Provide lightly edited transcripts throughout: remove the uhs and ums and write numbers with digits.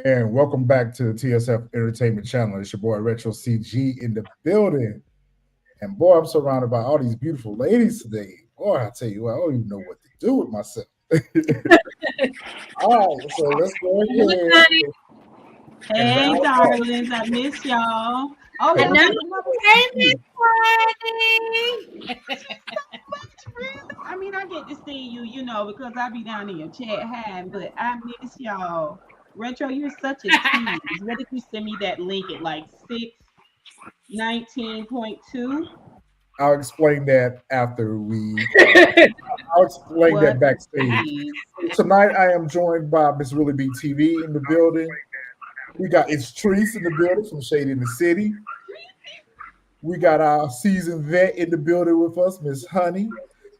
And welcome back to the TSF Entertainment Channel. It's your boy Retro CG in the building. And boy, I'm surrounded by all these beautiful ladies today. Boy, I tell you what, I don't even know what to do with myself. All right, so let's go ahead. Hey, darlings, I miss y'all. Oh, hey, Miss I mean, I get to see you, because I be down in your chat hiding, but I miss y'all. Retro, you're such a tease. What did you send me that link at like 6:19.2? I'll explain that after we. I'll explain that backstage. Tonight, I am joined by Miss Really B TV in the building. We got It's Treese in the building from Shade in the City. We got our seasoned vet in the building with us, Miss Honey,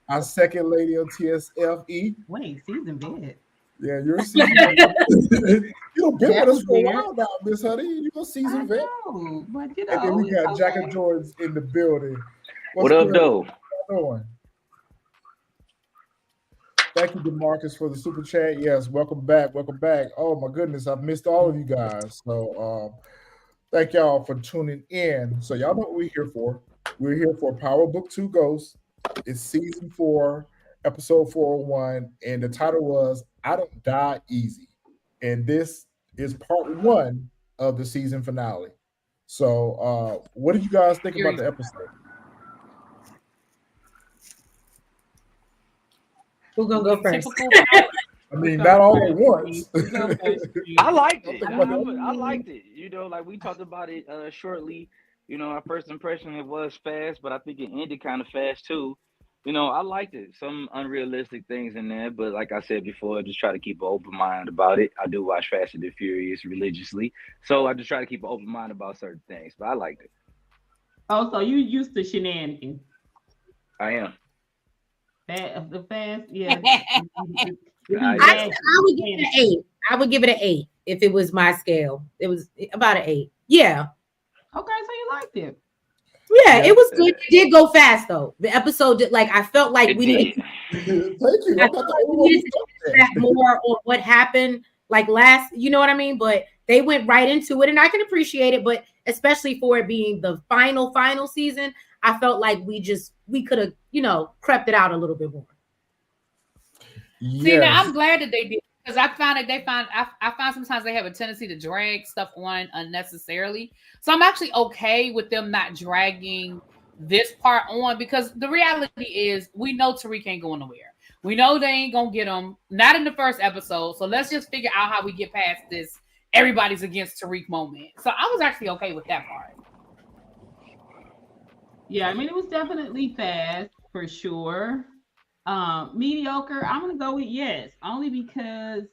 our second lady of TSFE. Wait, seasoned vet? Yeah, you're a seasoned vet. You've been with us for a while now, Miss Honey. You're a seasoned vet. But and then we got Jack and George in the building. What up, though? Doing? Thank you, DeMarcus, for the super chat. Yes, welcome back. Welcome back. Oh my goodness, I've missed all of you guys. So thank y'all for tuning in. So y'all know what we're here for. We're here for Power Book 2 Ghosts. It's season 4, episode 401, and the title was I Don't Die Easy. And this is part 1 of the season finale. So what did you guys think about the episode? Who's gonna go first? I mean, not all at once. I liked it. I liked it. Like we talked about it shortly. Our first impression, it was fast, but I think it ended kind of fast too. I liked it. Some unrealistic things in there, but like I said before, I just try to keep an open mind about it. I do watch Fast and the Furious religiously, so I just try to keep an open mind about certain things, but I liked it. Oh, so you used to shenanigans? I am. The fast, yeah. I would give it an 8. I would give it an 8 if it was my scale. It was about an 8. Yeah. Okay, so you liked it. Yeah, it was good. It did go fast though. The episode did, like, I felt like we needed. Thank you. I felt like we needed to get more on what happened, like last. You know what I mean? But they went right into it, and I can appreciate it. But especially for it being the final season, I felt like we could have, crept it out a little bit more. Yes. See, now I'm glad that they did, because I found that I find sometimes they have a tendency to drag stuff on unnecessarily. So I'm actually okay with them not dragging this part on, because the reality is we know Tariq ain't going nowhere. We know they ain't gonna get him, not in the first episode. So let's just figure out how we get past this everybody's against Tariq moment. So I was actually okay with that part. Yeah, I mean, it was definitely fast for sure. Mediocre, I'm gonna go with yes, only because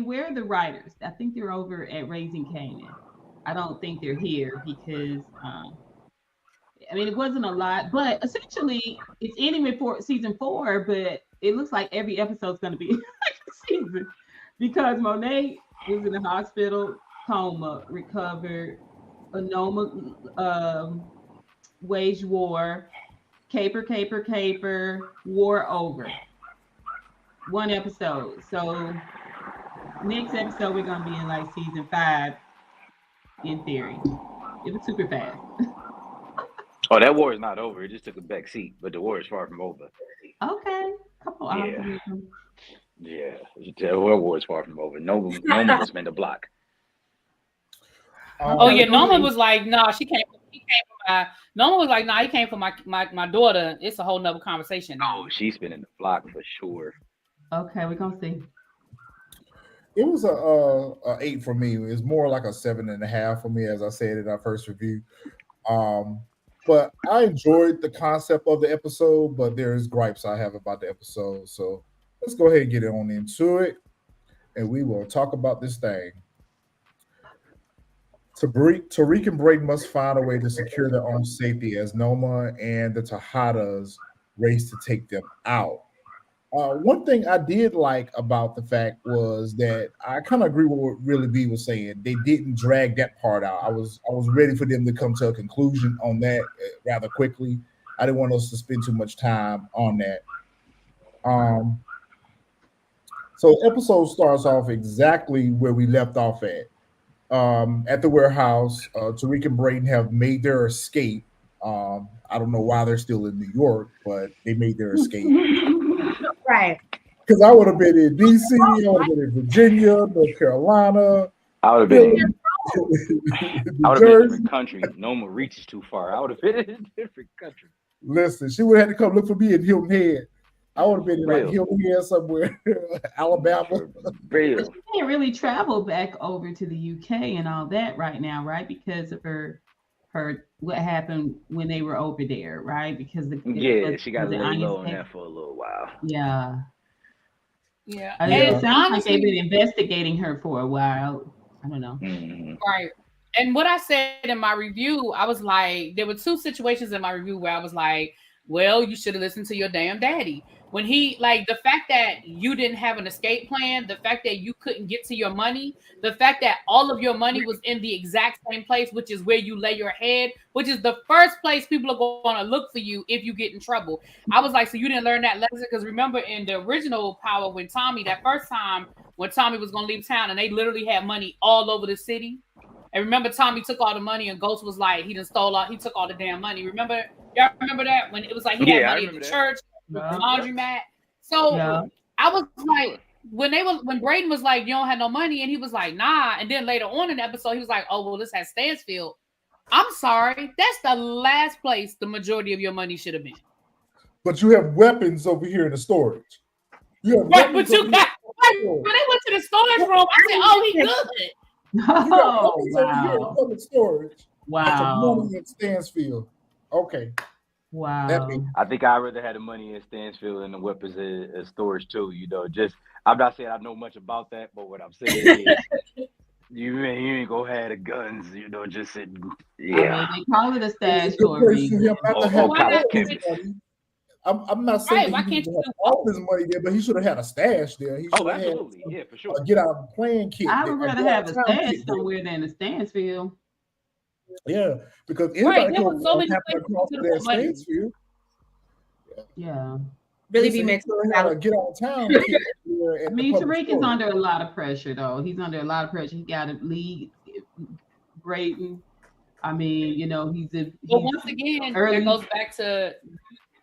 where are the writers? I think they're over at Raising Canaan. I don't think they're here because it wasn't a lot, but essentially it's ending with season 4, but it looks like every episode's gonna be like a season, because Monet was in the hospital, coma, recovered, a Noma waged war, caper, war over. One episode. So next episode we're gonna be in like season 5, in theory. It was super fast. Oh, that war is not over. It just took a back seat, but the war is far from over. Okay. Come on. Yeah. The war is far from over. Noma was meant to block. Noma was like, no, he came for my. Noma was like, no, he came for my daughter. It's a whole nother conversation now. Oh, she's been in the block for sure. Okay, we're gonna see. It was a 8 for me. It's more like a 7.5 for me, as I said in our first review. But I enjoyed the concept of the episode, but there's gripes I have about the episode. So let's go ahead and get on into it. and we will talk about this thing. Tariq and Brayden must find a way to secure their own safety as Noma and the Tejadas race to take them out. One thing I did like about the fact was that I kind of agree with what Really B was saying. They didn't drag that part out. I was ready for them to come to a conclusion on that rather quickly. I didn't want us to spend too much time on that. So the episode starts off exactly where we left off at the warehouse. Tariq and Brayden have made their escape. I don't know why they're still in New York, but they made their escape. Right. Because I would have been in DC, I would have been in Virginia, North Carolina. I would have been in a different country. Noma reaches too far. I would have been in a different country. Listen, she would have had to come look for me in Hilton Head. I would have been in like Hilton Head somewhere, Alabama. Real. She can't really travel back over to the UK and all that right now, right? Because of her what happened when they were over there, right? Because she got laid low on that for a little while. Yeah. Yeah. It sounds like they've been investigating her for a while. I don't know. Right. And what I said in my review, I was like, there were two situations in my review where I was like, well, you should have listened to your damn daddy. When he, like, the fact that you didn't have an escape plan, the fact that you couldn't get to your money, the fact that all of your money was in the exact same place, which is where you lay your head, which is the first place people are going to look for you if you get in trouble. I was like, so you didn't learn that lesson? Because remember in the original Power, when Tommy, that first time when Tommy was going to leave town and they literally had money all over the city. And remember, Tommy took all the money and Ghost was like, he took all the damn money. Remember, y'all remember that? When it was like he had money at the church, the laundromat. So I was like, when Braden was like, you don't have no money, and he was like, nah. And then later on in the episode, he was like, oh, well, this has Stansfield. I'm sorry. That's the last place the majority of your money should have been. But you have weapons over here in the storage. You have right, but you got when they went to the storage room, I said, oh, he good. Oh, wow. Public storage. Wow. Money in Stansfield. Okay. Wow. I think I'd rather have the money in Stansfield and the weapons in storage too. You know, I'm not saying I know much about that, but what I'm saying is you ain't gonna have the guns, you know, just sitting. Yeah. I mean, they call it a stash for a reason. I'm not saying that he didn't have all his money there, but he should have had a stash there. He should have had for sure. Get out playing kit. I would rather have a stash somewhere than a Stansfield. Yeah, because anybody can so many across that Stansfield. Yeah. Really be mixed. Get out of town. I mean, Tariq is under a lot of pressure, though. He's under a lot of pressure. He got to lead Braden. I mean, you know, but once again, it goes back to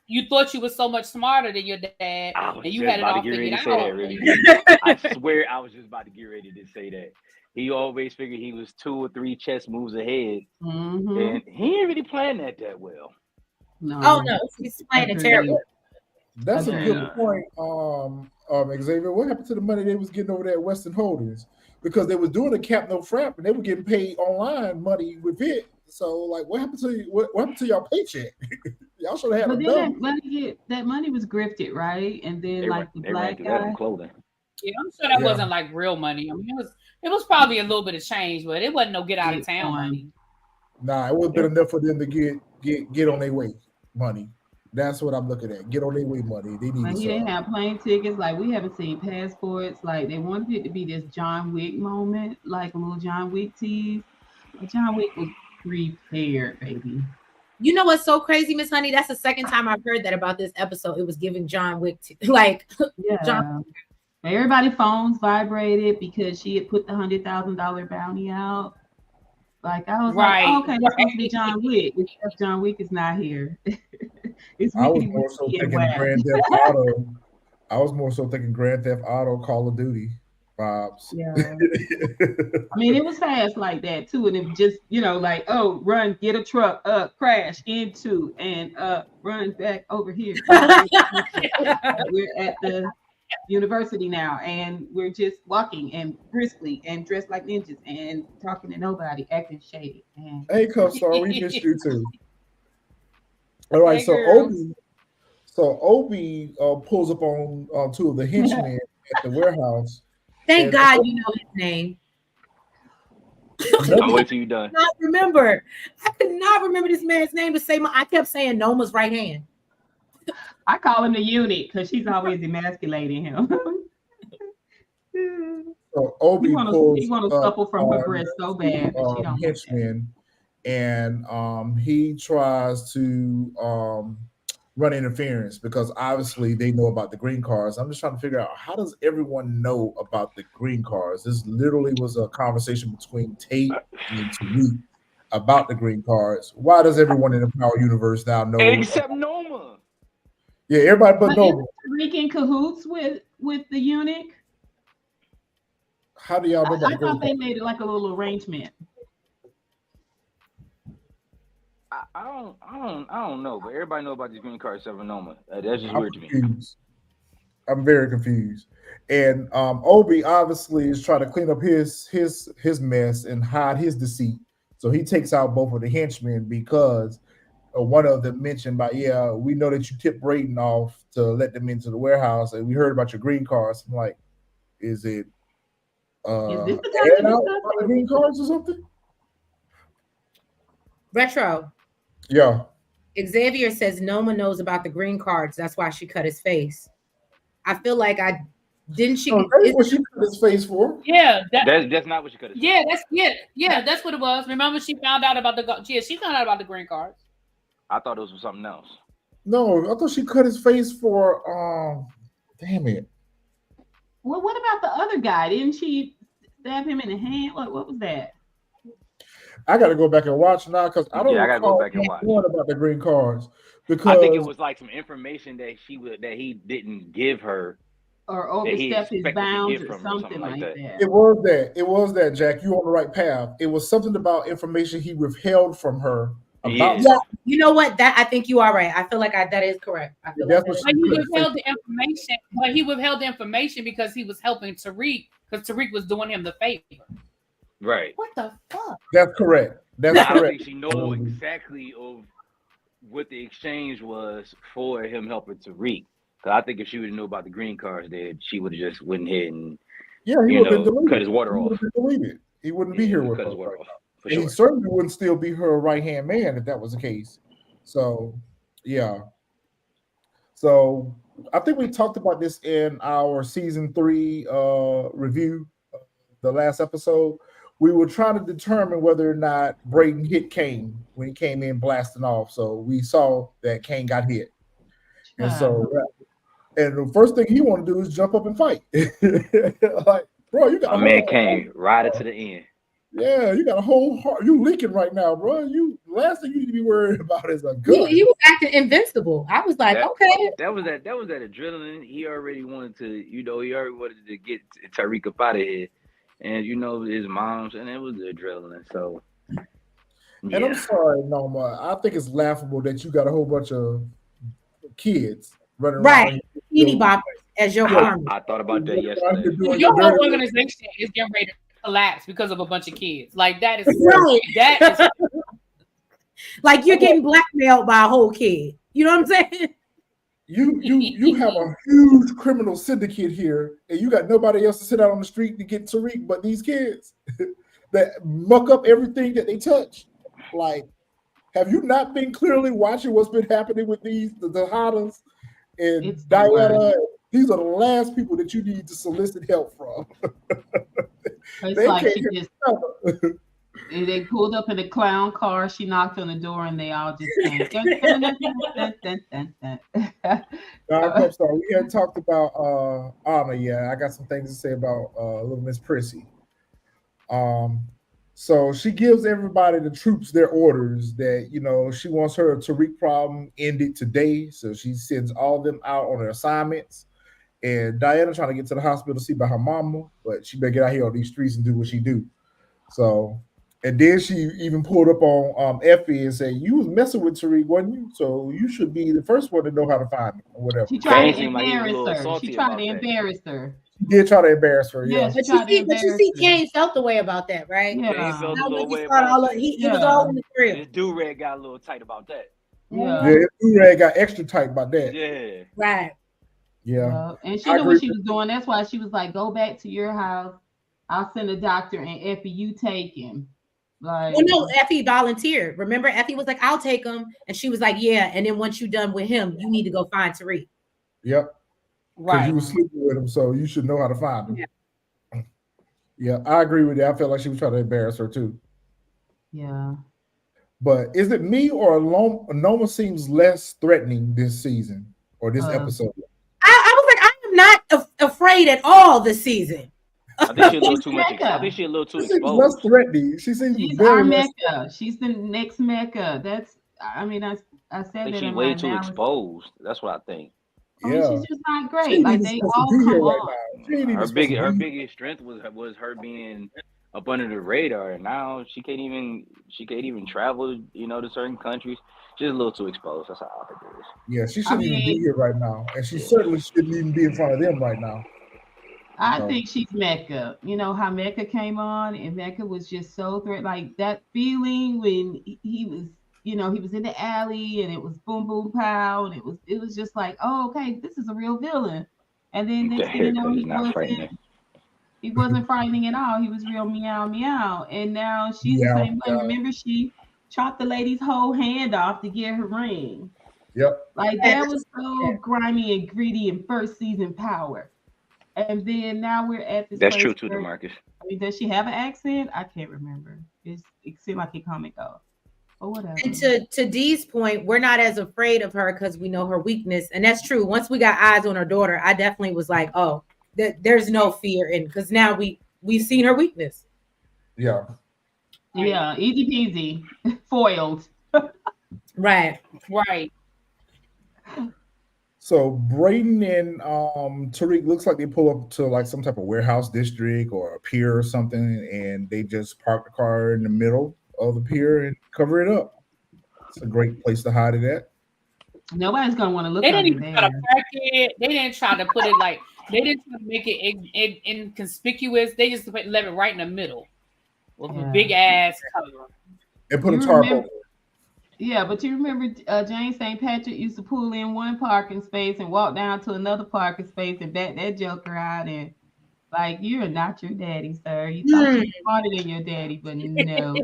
you thought you were so much smarter than your dad, and you had it all figured out. I swear, I was just about to get ready to say that. He always figured he was 2 or 3 chess moves ahead, and he ain't really playing that well. No. Oh no, he's playing it terrible. That's a good point, Xavier. What happened to the money they was getting over there at Western Holdings? Because they was doing a cap no frap, and they were getting paid online money with it. So, like, what happened to what happened to y'all paycheck? Y'all should have had that money was grifted, right? And then the black guy. Clothing. Yeah, I'm sure that wasn't like real money. I mean, it was probably a little bit of change, but it wasn't no get out of town money. Nah, it would have been enough for them to get on their way money. That's what I'm looking at. Get on their way money. They need. He didn't have plane tickets. Like, we haven't seen passports. Like, they wanted it to be this John Wick moment, like a little John Wick tease. But John Wick was prepared, baby. You know what's so crazy, Miss Honey? That's the second time I've heard that about this episode. It was giving John Wick John. Everybody's phones vibrated because she had put the $100,000 bounty out. Like, I was like, okay, that's supposed to be John Wick. Except John Wick is not here. I was more so thinking Grand Theft Auto. I was more so thinking Grand Theft Auto, Call of Duty vibes. Yeah. I mean, it was fast like that too, and it just, you know, like, oh, run, get a truck, crash into, and run back over here. We're at the university now, and we're just walking and briskly and dressed like ninjas and talking to nobody, acting shady. And hey, co-star, we missed you too. All right, hey, so Obi pulls up on 2 of the henchmen at the warehouse, Thank God you know his name. I'll wait till you're done. I could not remember this man's name to say. I kept saying Noma's right hand. I call him the eunuch because she's always emasculating him. So Obi he pulls want to supple from her breast so bad, but she don't. Henchman, and he tries to run interference because obviously they know about the green cards. I'm just trying to figure out, how does everyone know about the green cards? This literally was a conversation between Tate and Tariq about the green cards. Why does everyone in the Power Universe now know? Except Noma. Yeah, everybody but Noma. Tariq in cahoots with the eunuch. How do y'all know about I thought they made it like a little arrangement. I don't know, but everybody know about these green cards except for Noma. That's just weird confused. to me. I'm very confused. And Obi obviously is trying to clean up his mess and hide his deceit. So he takes out both of the henchmen because one of them mentioned we know that you tipped Braden off to let them into the warehouse, and we heard about your green cards. I'm like, is it is this the time the green cards or something? Retro. Yeah. Xavier says Noma knows about the green cards. That's why she cut his face. I feel like didn't she? No, that's what she cut his face for. Yeah, that's not what she cut his face. That's what it was. Remember, she found out about she found out about the green cards. I thought it was for something else. No, I thought she cut his face for damn it. Well, what about the other guy? Didn't she stab him in the hand? What was that? I got to go back and watch now because I don't. I got to go back and watch. What about the green cards? Because I think it was like some information that he didn't give her, or overstepped his bounds, or something like that. It was that, Jack. You on the right path. It was something about information he withheld from her. Yeah, you know what? That I think you are right. I feel like that is correct. I feel like he withheld the information, but he withheld the information because he was helping Tariq, because Tariq was doing him the favor. Right. What the fuck? That's correct. That's correct. I don't think she know exactly of what the exchange was for him helping Tariq. Because I think if she would have known about the green cards, then she would have just went ahead and cut his water off. He wouldn't be here with her. His water off. Sure. He certainly wouldn't still be her right-hand man if that was the case. So, yeah. So, I think we talked about this in our season 3 review, the last episode. We were trying to determine whether or not Braden hit Kane when he came in blasting off. So, we saw that Kane got hit. And so, and the first thing he want to do is jump up and fight. Like, bro, you got a man Kane ride it to the end. Yeah, you got a whole heart. You leaking right now, bro. Last thing you need to be worried about is a gun. He was acting invincible. I was like, okay. That was that adrenaline. He already wanted to get Tariq up out of here, and his mom's, and it was the adrenaline. So, yeah. And I'm sorry, Noma. I think it's laughable that you got a whole bunch of kids running around. Right, teeny boppers as your army. I thought about that yesterday. Your whole organization is getting ready to collapse because of a bunch of kids. Like that is right. That is like you're getting blackmailed by a whole kid. You know what I'm saying? You have a huge criminal syndicate here, and you got nobody else to sit out on the street to get Tariq but these kids that muck up everything that they touch. Like, have you not been clearly watching what's been happening with the Tejadas and Diana? These are the last people that you need to solicit help from. They pulled up in a clown car. She knocked on the door, and they all just came. I'm sorry. We hadn't talked about Anya yet. I got some things to say about little Miss Prissy. So she gives everybody, the troops, their orders that she wants her Tariq problem ended today. So she sends all of them out on their assignments. And Diana trying to get to the hospital to see about her mama, but she better get out here on these streets and do what she do. So, and then she even pulled up on Effie and said, "You was messing with Tariq, wasn't you? So you should be the first one to know how to find him or whatever." She tried to embarrass her. She tried to embarrass her. She did try to embarrass her. Yeah, but you see, Kane felt the way about that, right? Yeah, he felt a little way he was all in the crib. His do-rag got a little tight about that. Yeah, his do-rag got extra tight about that. Yeah, right. Yeah, And she I knew what agree. she was doing. That's why she was like, "Go back to your house. I'll send a doctor, and Effie, you take him." Well, Like, no, Effie volunteered. Remember, Effie was like, "I'll take him," and she was like, "Yeah." And then once you're done with him, you need to go find Tariq. Yep, because you Right. were sleeping with him, so you should know how to find him. Yeah. Yeah, I agree with you. I felt like she was trying to embarrass her too. yeah. But is it me or Noma seems less threatening this season or this Uh, episode? I was like, I am not afraid at all this season. I think she a little she's too much. I think Mecca. she a little too She seems less exposed. threatening. She seems She's very our less. Mecca. She's the next Mecca. That's. I mean, I I said think that she in my way too analogy. exposed. That's what I think. I mean, Yeah, she's just not she great. ain't Like even they supposed to all be come here right on. now. She ain't even supposed to Her be. biggest strength was her being up under the radar, and now she can't even travel. To certain countries. She's a little too exposed. That's how I think it is. Yeah, she I shouldn't even be mean, here right now, and she Yeah. certainly shouldn't even be in front of them right now. I So think she's Mecca. You know how Mecca came on, and Mecca was just so like that feeling when he was, he was in the alley, and it was boom boom pow, and it was just like, oh, okay, this is a real villain. And then The next thing you know, haircut is not frightening. he wasn't frightening at all. He was real meow meow. And now she's the yeah, same way. yeah, Remember, she chopped the lady's whole hand off to get her ring. yep. Like that was so grimy and greedy in first season power. And then now we're at this That's true place too, where, Demarcus. I mean, does she have an accent? I can't remember. It seemed like it come and go. But And whatever. to Dee's point, we're not as afraid of her because we know her weakness, and that's true. Once we got eyes on her daughter, I definitely was like, "Oh, there's no fear in," because now we've seen her weakness. Yeah. Yeah, easy peasy. Foiled. Right. Right. So Braden and Tariq looks like they pull up to like some type of warehouse district or a pier or something, and they just park the car in the middle of the pier and cover it up. It's a great place to hide it at. Nobody's gonna want to look They didn't under even try to there. pack it. They didn't try to put it like they didn't try to make it inconspicuous. They just left it right in the middle with a big ass cover. And put a You tarp remember? over it. Yeah, but you remember James St. Patrick used to pull in one parking space and walk down to another parking space and back that joker out and like you're not your daddy, sir. You thought you were smarter than your daddy, but no,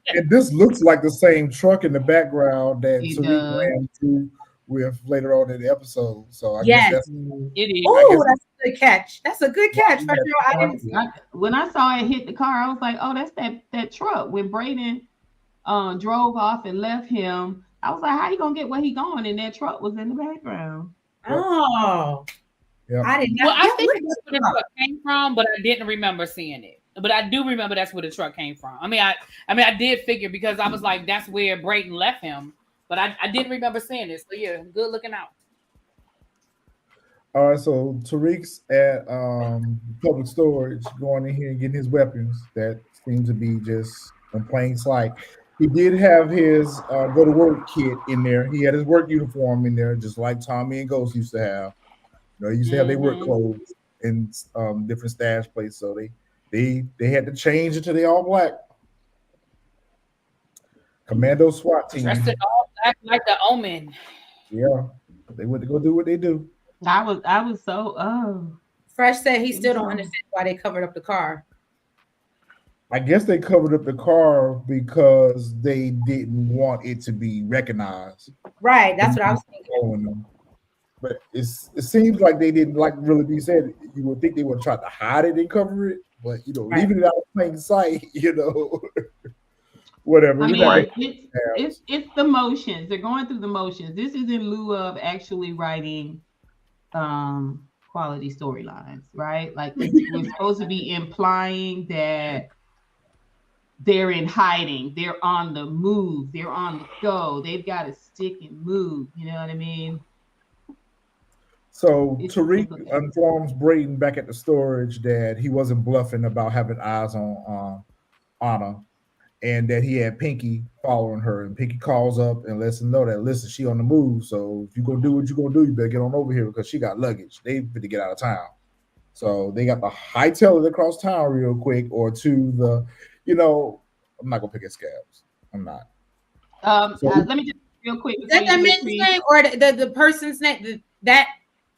And this looks like the same truck in the background that he Tariq does. ran through with later on in the episode. So I guess Yes. that's It is. I Oh, guess that's a good catch. That's a good catch. For sure. I didn't. When I saw it hit the car, I was like, oh, that's that truck. When Braden drove off and left him, I was like, how you gonna get where he going? And that truck was in the background. Oh, yeah. I didn't. Well, I think that's where the truck came from, but I didn't remember seeing it. But I do remember that's where the truck came from. I did figure because I was like, that's where Braden left him, but I didn't remember seeing it. So yeah, good looking out. All right, so Tariq's at public storage, going in here and getting his weapons that seem to be just in plain sight. He did have his go to work kit in there. He had his work uniform in there, just like Tommy and Ghost used to have. They used to have their work clothes in different stash places, so they had to change it to the all black. Commando SWAT team. Dressed in all black like the Omen. Yeah, they went to go do what they do. I was so Fresh said he still don't understand why they covered up the car. I guess they covered up the car because they didn't want it to be recognized. Right, that's what I was thinking. But it seems like they didn't like really be said. You would think they would try to hide it and cover it, but leaving it out of plain sight, whatever. I mean, it's the motions. They're going through the motions. This is in lieu of actually writing quality storylines, right? Like we're supposed to be implying that they're in hiding, they're on the move, they're on the go, they've got to stick and move. You know what I mean? So Tariq informs Braden back at the storage that he wasn't bluffing about having eyes on Anya, and that he had Pinky following her. And Pinky calls up and lets him know that, listen, she on the move. So if you're going to do what you're going to do, you better get on over here because she got luggage. They fit to get out of town. So they got to hightail it across town real quick or to the, I'm not going to pick at Scabs. I'm not. Let me just real quick. Is that the men's name or the person's name? That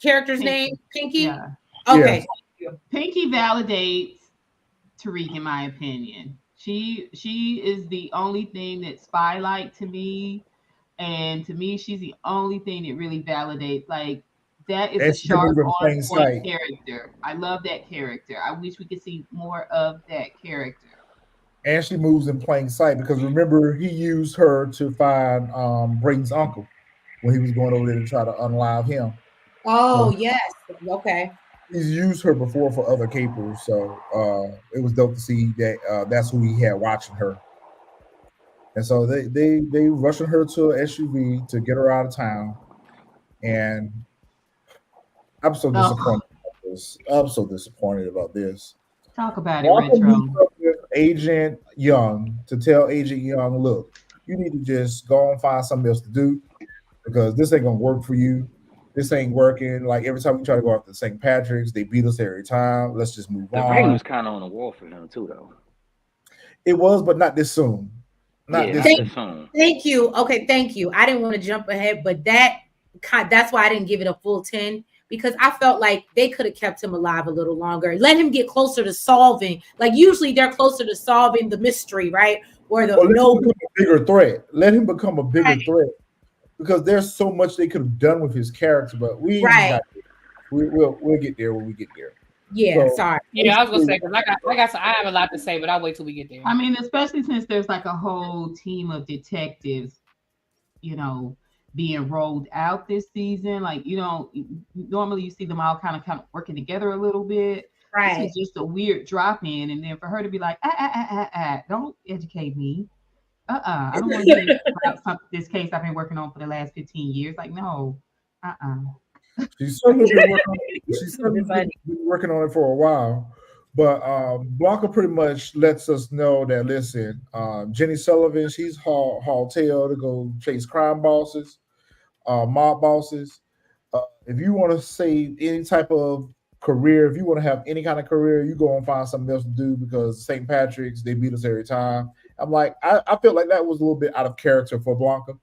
character's name? Pinky? Yeah. Okay. Yes. Pinky validates Tariq, in my opinion. She is the only thing that's spy-like to me. And to me, she's the only thing that really validates. Like, that is And a she can sharp, move in on plain point sight. character. I love that character. I wish we could see more of that character. And she moves in plain sight because remember he used her to find Braden's uncle when he was going over there to try to unalive him. Oh, So yes. Okay. he's used her before for other capers, so it was dope to see that that's who he had watching her. And so they rushing her to an SUV to get her out of town, and I'm so Oh, disappointed about this. I'm so disappointed about this. talk about it, Walker meets Retro. up with Agent Young to tell Agent Young, look, you need to just go and find something else to do because this ain't gonna work for you. This ain't working. Like every time we try to go after St. Patrick's, they beat us every time. Let's just move The writing on. was kind of on the wall for him too, though. It was, but not this soon. Not Yeah, this not soon. this soon. Thank you. Okay, thank you. I didn't want to jump ahead, but that's why I didn't give it a full 10 because I felt like they could have kept him alive a little longer. Let him get closer to solving. Like usually they're closer to solving the mystery, right? Or the Or let no him become a bigger threat. Let him become a bigger right, threat because there's so much they could have done with his character, but we ain't even right. got there. We'll get there when we get there. Yeah, So sorry. Yeah, I was gonna say basically, because I have a lot to say, but I'll wait till we get there. I mean, especially since there's like a whole team of detectives, you know, being rolled out this season. Like, you know, normally you see them all kind of working together a little bit. This Right. was just a weird drop in, and then for her to be like, don't educate me. I don't want to hear about this case I've been working on for the last 15 years. Like, no, she's certainly been working on she's It'll be certainly funny. been working on it for a while. But Blanca pretty much lets us know that listen, Jenny Sullivan, she's haul tail to go chase crime bosses, mob bosses. If you want to say any type of career, if you want to have any kind of career, you go and find something else to do because St. Patrick's, they beat us every time. I'm like, I felt like that was a little bit out of character for Blanca.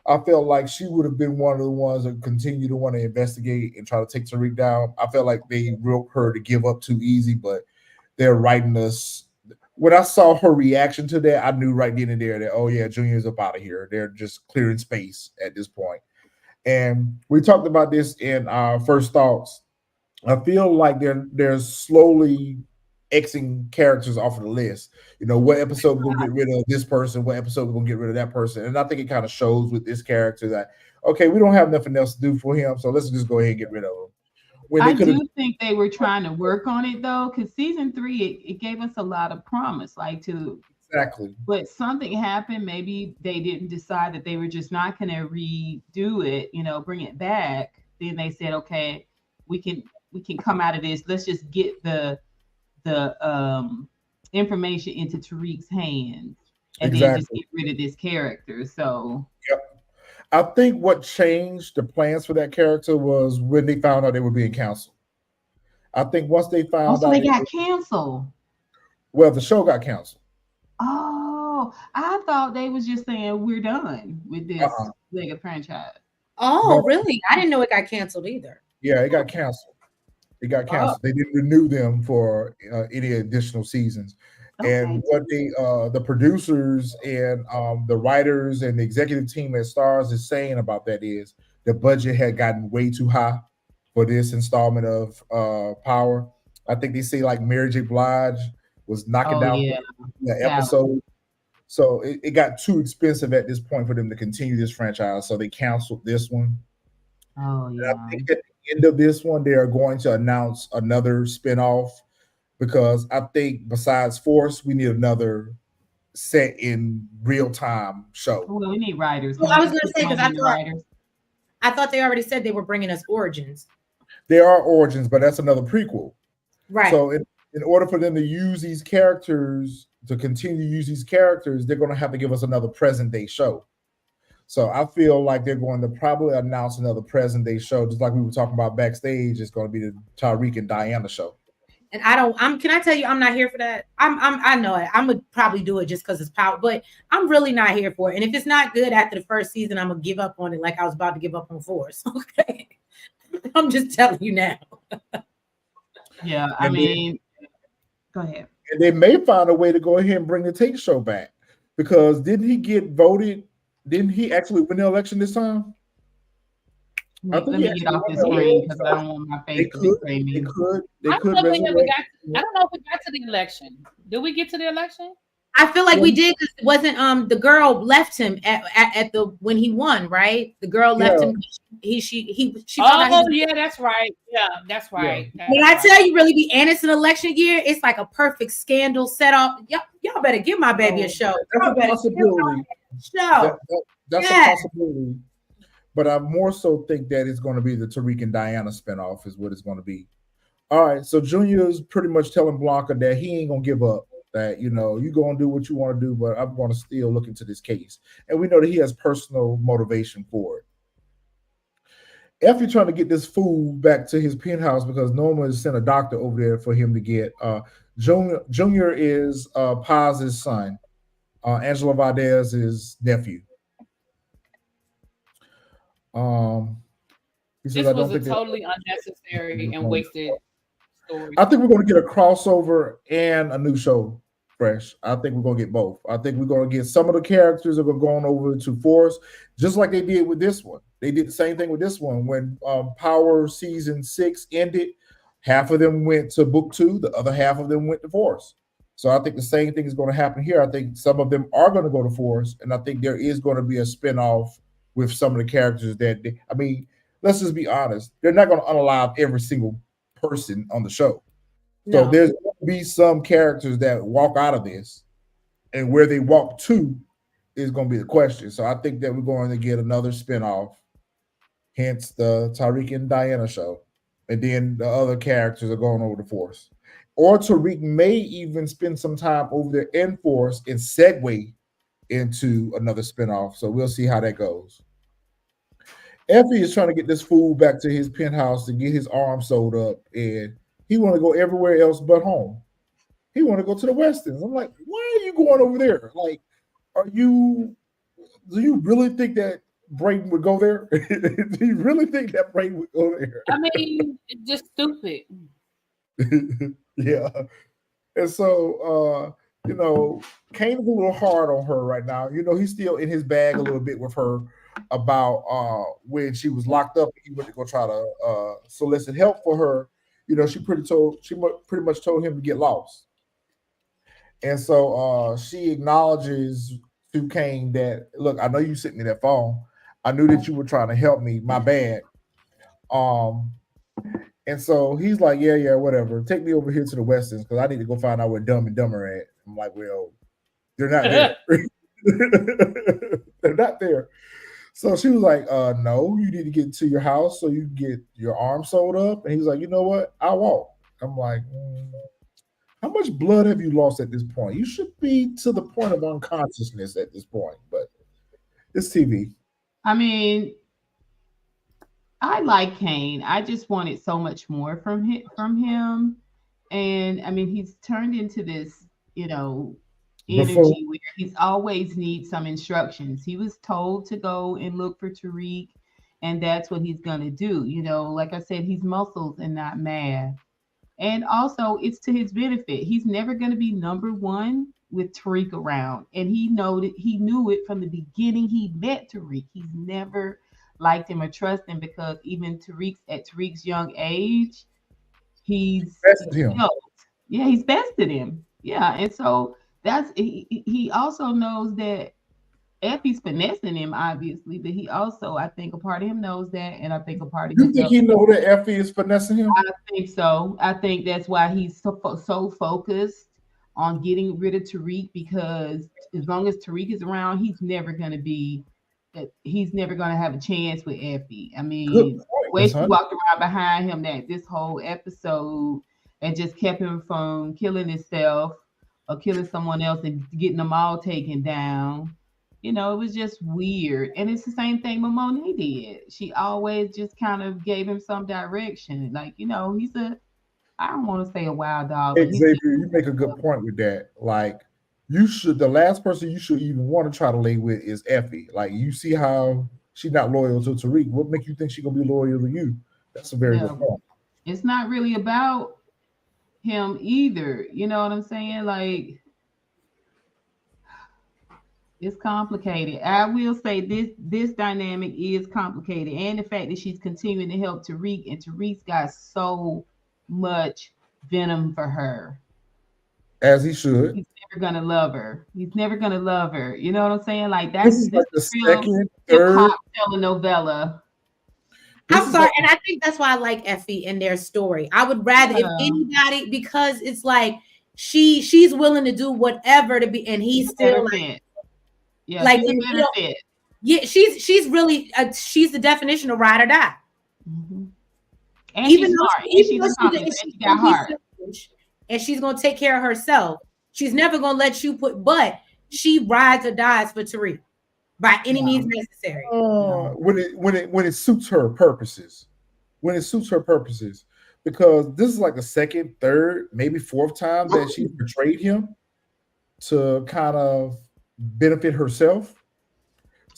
I felt like she would have been one of the ones that continue to want to investigate and try to take Tariq down. I felt like they wrote her to give up too easy, but they're writing us. When I saw her reaction to that, I knew right then and there that, oh, yeah, Junior's up out of here. They're just clearing space at this point. And we talked about this in our first thoughts. I feel like they're slowly Xing characters off of the list. You know, what episode we're gonna get rid of this person, what episode we're gonna get rid of that person. And I think it kind of shows with this character that okay, we don't have nothing else to do for him, so let's just go ahead and get rid of him. When they I could have do think they were trying to work on it though, because season 3 it gave us a lot of promise, like to. exactly But something happened. Maybe they didn't decide that they were just not going to redo it. You know, bring it back. Then they said, okay, we can come out of this. Let's just get the information into Tariq's hands, and then just exactly. get rid of this character. So, Yep. I think what changed the plans for that character was when they found out they were being canceled. I think once they found also out, they got canceled. well, the show got canceled. Oh, I thought they was just saying we're done with this Uh-uh. Lego franchise. Oh, No, really? I didn't know it got canceled either. yeah, it got canceled. It got Oh, canceled. They didn't renew them for any additional seasons. And Okay. what the producers and the writers and the executive team at Stars is saying about that is the budget had gotten way too high for this installment of Power. I think they say like Mary J. Blige was knocking Oh down yeah, the Dallas. episode. So it got too expensive at this point for them to continue this franchise. So they canceled this one. Oh And I yeah. think at the end of this one, they are going to announce another spinoff because I think besides Force, we need another set in real time show. Well, we need writers. well, Can we I was just gonna keep say because finding the writers? I thought they already said they were bringing us Origins. There are origins, but that's another prequel. Right. So in order for them to use these characters, to continue to use these characters, they're going to have to give us another present day show. So I feel like they're going to probably announce another present day show, just like we were talking about backstage. It's going to be the Tariq and Diana show. And can I tell you I'm not here for that? I know it. I'm gonna probably do it just because it's Power, but I'm really not here for it. And if it's not good after the first season, I'm gonna give up on it like I was about to give up on Force. Okay. I'm just telling you now. Yeah, I mean, go ahead. And they may find a way to go ahead and bring the Tate show back because didn't he get voted? Didn't he actually win the election this time? Let me get off this screen because I don't want my face to betray me. They could I don't know if we got to the election. Did we get to the election? I feel like we did because it wasn't the girl left him at the when he won, right? The girl left him. She yeah, that's right. Yeah, that's right. Yeah. When I tell you, really, the Anderson election year, it's like a perfect scandal set off. Y'all better give my baby a show. That's a possibility. That's a possibility. But I more so think that it's going to be the Tariq and Diana spinoff is what it's going to be. All right, so Junior's pretty much telling Blanca that he ain't going to give up, that, you're going to do what you want to do, but I'm going to still look into this case. And we know that he has personal motivation for it. Effie trying to get this fool back to his penthouse because Noma has sent a doctor over there for him to get. Junior is Paz's son. Angela Valdez's nephew. He says, this was a totally unnecessary and wasted story. I think we're going to get a crossover and a new show fresh. I think we're going to get both. I think we're going to get some of the characters that are going over to Force, just like they did with this one. They did the same thing with this one. When Power Season 6 ended, half of them went to Book 2, the other half of them went to Force. So I think the same thing is going to happen here. I think some of them are going to go to Force, and I think there is going to be a spinoff with some of the characters that let's just be honest. They're not going to unalive every single person on the show. No. So there's going to be some characters that walk out of this, and where they walk to is going to be the question. So I think that we're going to get another spinoff, hence the Tariq and Diana show. And then the other characters are going over to Force. Or Tariq may even spend some time over there in Force and segue into another spinoff. So we'll see how that goes. Effie is trying to get this fool back to his penthouse to get his arm sewed up, and he want to go everywhere else but home. He want to go to the Westons. I'm like, why are you going over there? Like, do you really think that Braden would go there? Do you really think that Braden would go there? I mean, it's just stupid. Yeah. And so, Kane is a little hard on her right now. He's still in his bag a little bit with her about when she was locked up. He went to go try to solicit help for her. She pretty much told him to get lost. And so she acknowledges to Kane that, look, I know you sent me that phone. I knew that you were trying to help me. My bad. And so he's like, yeah, whatever. Take me over here to the Westons because I need to go find out where Dumb and Dumber at. I'm like, well, they're not there. They're not there. So she was like, no, you need to get to your house so you can get your arm sewed up. And he's like, you know what? I'll walk. I'm like, how much blood have you lost at this point? You should be to the point of unconsciousness at this point, but it's TV. I mean, I like Kane. I just wanted so much more from him. And I mean, he's turned into this, energy where he's always needs some instructions. He was told to go and look for Tariq, and that's what he's gonna do. Like I said, he's muscles and not math. And also, it's to his benefit. He's never gonna be number one with Tariq around, and he knew it from the beginning. He met Tariq. He's never liked him or trust him because even at Tariq's young age, he's bested him. He's bested him. Yeah, and so he also knows that Effie's finessing him, obviously, but he also, I think, a part of him knows that, and I think a part of him. You think he knows that Effie is finessing him? I think so. I think that's why he's so focused on getting rid of Tariq, because as long as Tariq is around, he's never going to have a chance with Effie. I mean, when she walked around behind him this whole episode and just kept him from killing himself or killing someone else and getting them all taken down. It was just weird. And it's the same thing with Monet did. She always just kind of gave him some direction. Like, he's I don't want to say a wild dog. Hey, Xavier, you make a good point with that. Like, the last person you should even want to try to lay with is Effie. Like, you see how she's not loyal to Tariq. What makes you think she's going to be loyal to you? That's a very good Yeah, point. it's not really about him either. You know what I'm saying? Like it's complicated. I will say this dynamic is complicated, and the fact that she's continuing to help Tariq, and Tariq's got so much venom for her. As he should. He's never gonna love her. He's never gonna love her. You know what I'm saying? Like This that's is this like is the real second, hip third. hop telenovela. This I'm is sorry, like and I think that's why I like Effie and their story. I would rather if Yeah, anybody, because it's like she's willing to do whatever to be, and she's he's a better still fit. Yeah, like she's a and, better fit. yeah, she's really she's the definition of ride or die. Hmm. And she's smart, and Even she's though accomplished, and she's she got gonna be heart. selfish and she's gonna take care of herself, she's never gonna let you put. But she rides or dies for Tariq by any means No, necessary. no. when it suits her purposes. When it suits her purposes. Because this is like the second, third, maybe fourth time that she's betrayed him to kind of benefit herself.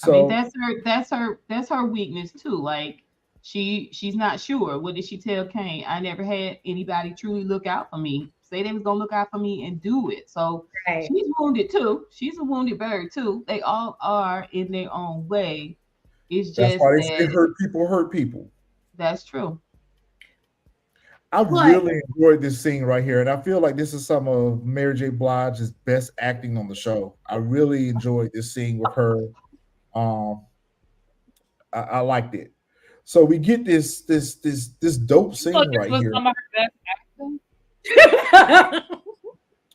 I mean, So that's her weakness too. Like she's not sure. What did she tell Kane? I never had anybody truly look out for me. Say they was gonna look out for me and do it. So Right. she's wounded too. She's a wounded bird too. They all are in their own way. It's that's just why they say that hurt people hurt people. that's true. I But really enjoyed this scene right here, and I feel like this is some of Mary J. Blige's best acting on the show. I really enjoyed this scene with her. Um, I liked it. So we get this dope So scene this right was here. some of her best acting.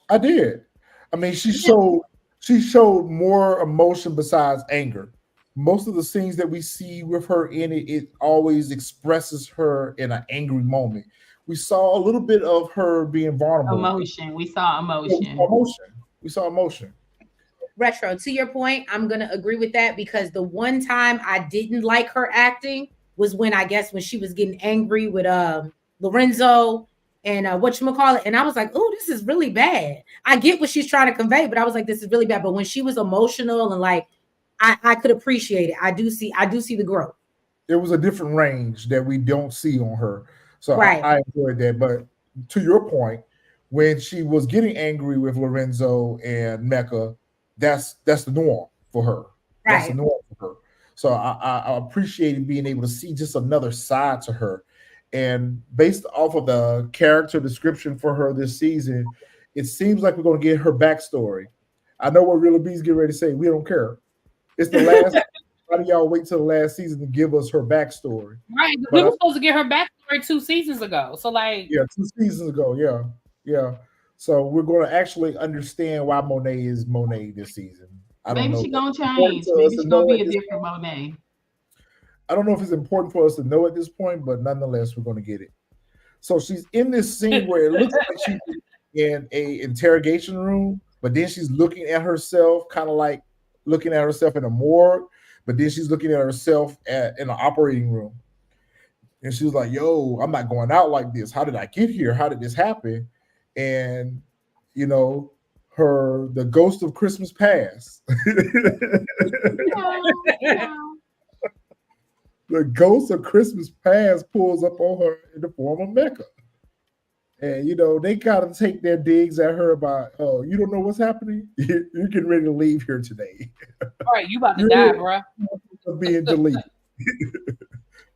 I did. I mean, she showed more emotion besides anger. Most of the scenes that we see with her in it, it always expresses her in an angry moment. We saw a little bit of her being vulnerable. Emotion. We saw Yeah, we saw emotion. emotion. We saw emotion. Retro, to your point, I'm gonna agree with that because the one time I didn't like her acting was when I guess when she was getting angry with Lorenzo and whatchamacallit. And I was like, oh, this is really bad. I get what she's trying to convey, but I was like, this is really bad. But when she was emotional and like I could appreciate it. I do see the growth. It was a different range that we don't see on her. So Right, I enjoyed that. But to your point, when she was getting angry with Lorenzo and Mecca, that's the norm for her. That's the right. norm for her. So I appreciated being able to see just another side to her. And based off of the character description for her this season, it seems like we're going to get her backstory. I know what Real B's getting ready to say. We don't care. It's the last. Why do y'all wait till the last season to give us her backstory? Right. We But were supposed to get her backstory 2 seasons ago. So like yeah, 2 seasons ago. Yeah, yeah. So we're going to actually understand why Monet is Monet this season. I don't Maybe know. she If that's gonna important change. to us Maybe to she gonna know be at a this different point. Monet. I don't know if it's important for us to know at this point, but nonetheless, we're going to get it. So she's in this scene where it looks like she's in a interrogation room, but then she's looking at herself, kind of like looking at herself in a morgue, but then she's looking at herself in an operating room. And she was like, "Yo, I'm not going out like this. How did I get here? How did this happen?" And you know, the ghost of Christmas past, Yeah, yeah. the ghost of Christmas past pulls up on her in the form of Mecca. And they gotta take their digs at her about, oh, you don't know what's happening. You're getting ready to leave here today. all right, you about to die, You're bro. being deleted.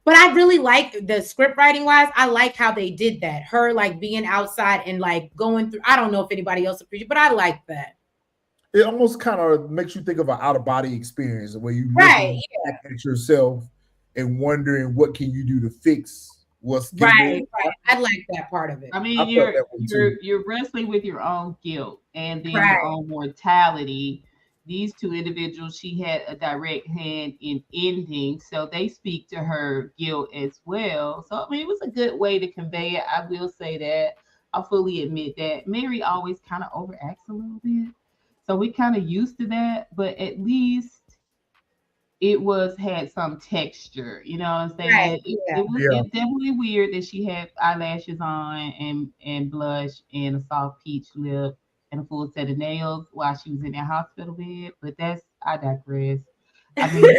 But I really like the script writing wise. I like how they did that. Her like being outside and like going through. I don't know if anybody else appreciates, but I like that. It almost kind of makes you think of an out of body experience where you Right, looking back at yourself and wondering what can you do to fix what's getting ready right, to right. happen. I like that part of it. I I mean, felt you're that way too. you're wrestling with your own guilt and then your Right. own mortality. These two individuals, she had a direct hand in ending, so they speak to her guilt as well. So I mean, it was a good way to convey it. I will say that. I fully admit that Mary always kind of overacts a little bit, so we kind of used to that. But at least it was had some texture. You know what I'm Right. saying? Yeah. Yeah, It's definitely weird that she had eyelashes on and blush and a soft peach lip and a full set of nails while she was in that hospital bed. But that's I digress. I mean,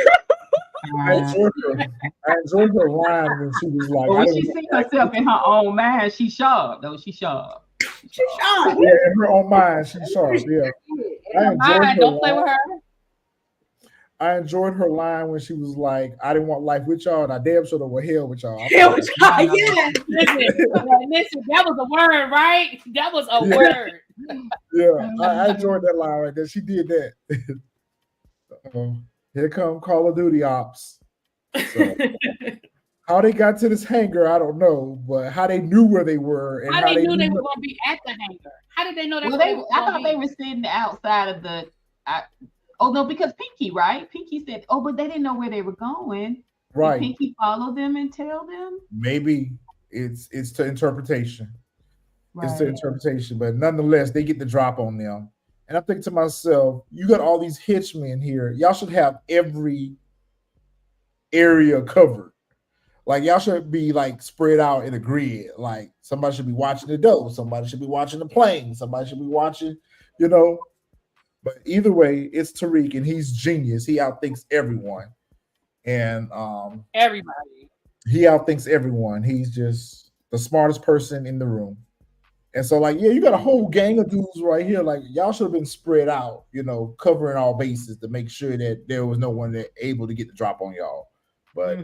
enjoyed her line when she was like, But I when didn't she want see life herself with in her own mind, she sharp. Though she sharp. She's sharp. yeah, in her own mind, she's sharp. Yeah, I enjoyed her Don't play with line. her. I enjoyed her line when she was like, "I didn't want life with y'all, and I damn sure don't want hell with y'all." I Hell, thought that was- yeah. Listen, that was a word, right? That was a Yeah. word. yeah, I enjoyed that line right there. She did that. Here come Call of Duty ops. So, how they got to this hangar, I don't know, but how they knew where they were and How they knew they knew were going to be at the hangar? How did they know that's Well, where they were I gonna thought be? they were sitting outside of the. Oh no, because Pinky, right? Pinky said, "Oh, but they didn't know where they were going." right. Did Pinky follow them and tell them? Maybe it's to interpretation. It's to Right. interpretation, but nonetheless, they get the drop on them. And I think to myself, you got all these hitchmen here. Y'all should have every area covered. Like y'all should be like spread out in a grid. Like somebody should be watching the door, somebody should be watching the plane, somebody should be watching, you know. But either way, it's Tariq and he's genius. He outthinks everyone. And Everybody. he outthinks everyone. He's just the smartest person in the room. And so, like, yeah, you got a whole gang of dudes right here. Like, y'all should have been spread out, you know, covering all bases to make sure that there was no one that able to get the drop on y'all. But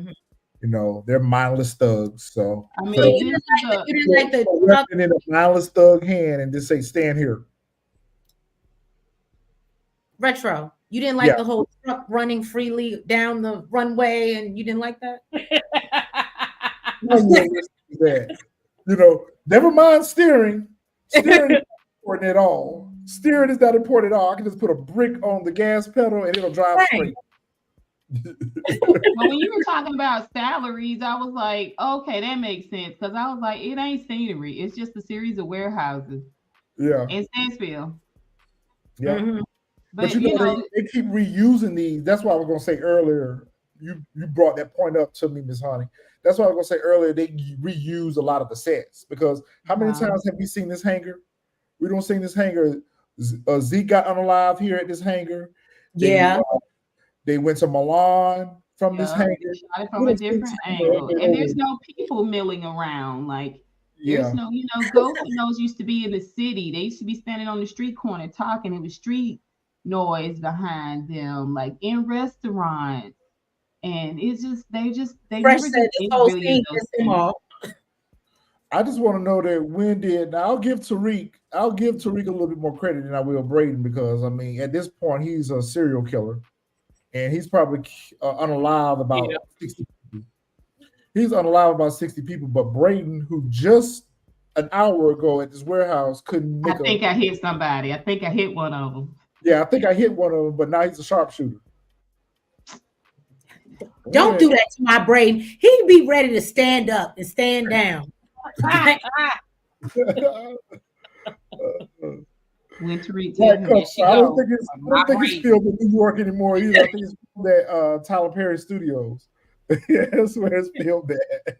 you know, they're mindless thugs. So I mean, So you didn't like the truck in a mindless thug hand and just say, "Stand here." retro. You didn't like the whole truck running freely down the runway, and you didn't like that. That you know, never mind steering. Steering is not important at all. Steering is not important at all. I can just put a brick on the gas pedal and it'll drive straight. But when you were talking about salaries, I was like, okay, that makes sense. Because I was like, it ain't scenery. It's just a series of warehouses. Yeah. In Stansfield. Yeah. But you know, they keep reusing these. That's what I was going to say earlier. You brought that point up to me, Miss Honey. That's what I was going to say earlier. They reuse a lot of the sets because how many times have we seen this hangar? We don't see this hangar. Zeke got unalive here at this hangar. They went to Milan from this hangar. Shot it from a different angle. And there's no people milling around. Like, there's no, you know, Ghost and those used to be in the city. They used to be standing on the street corner talking. It was street noise behind them, like in restaurants. And it's just, they Fresh never said this whole scene pissed him off. I just want to know that when did now I'll give Tariq a little bit more credit than I will Braden because I mean at this point he's a serial killer and he's probably unalive about 60 people. He's unalive about 60 people, but Braden, who just an hour ago at this warehouse couldn't make I hit somebody. I think I hit one of them. Yeah, I think I hit one of them, but now he's a sharpshooter. Don't do that to my Braden. He'd be ready to stand up and stand down. When Tariq I don't think it's filmed in New York anymore either. I think it's filmed at Tyler Perry Studios. That's where it's filmed at.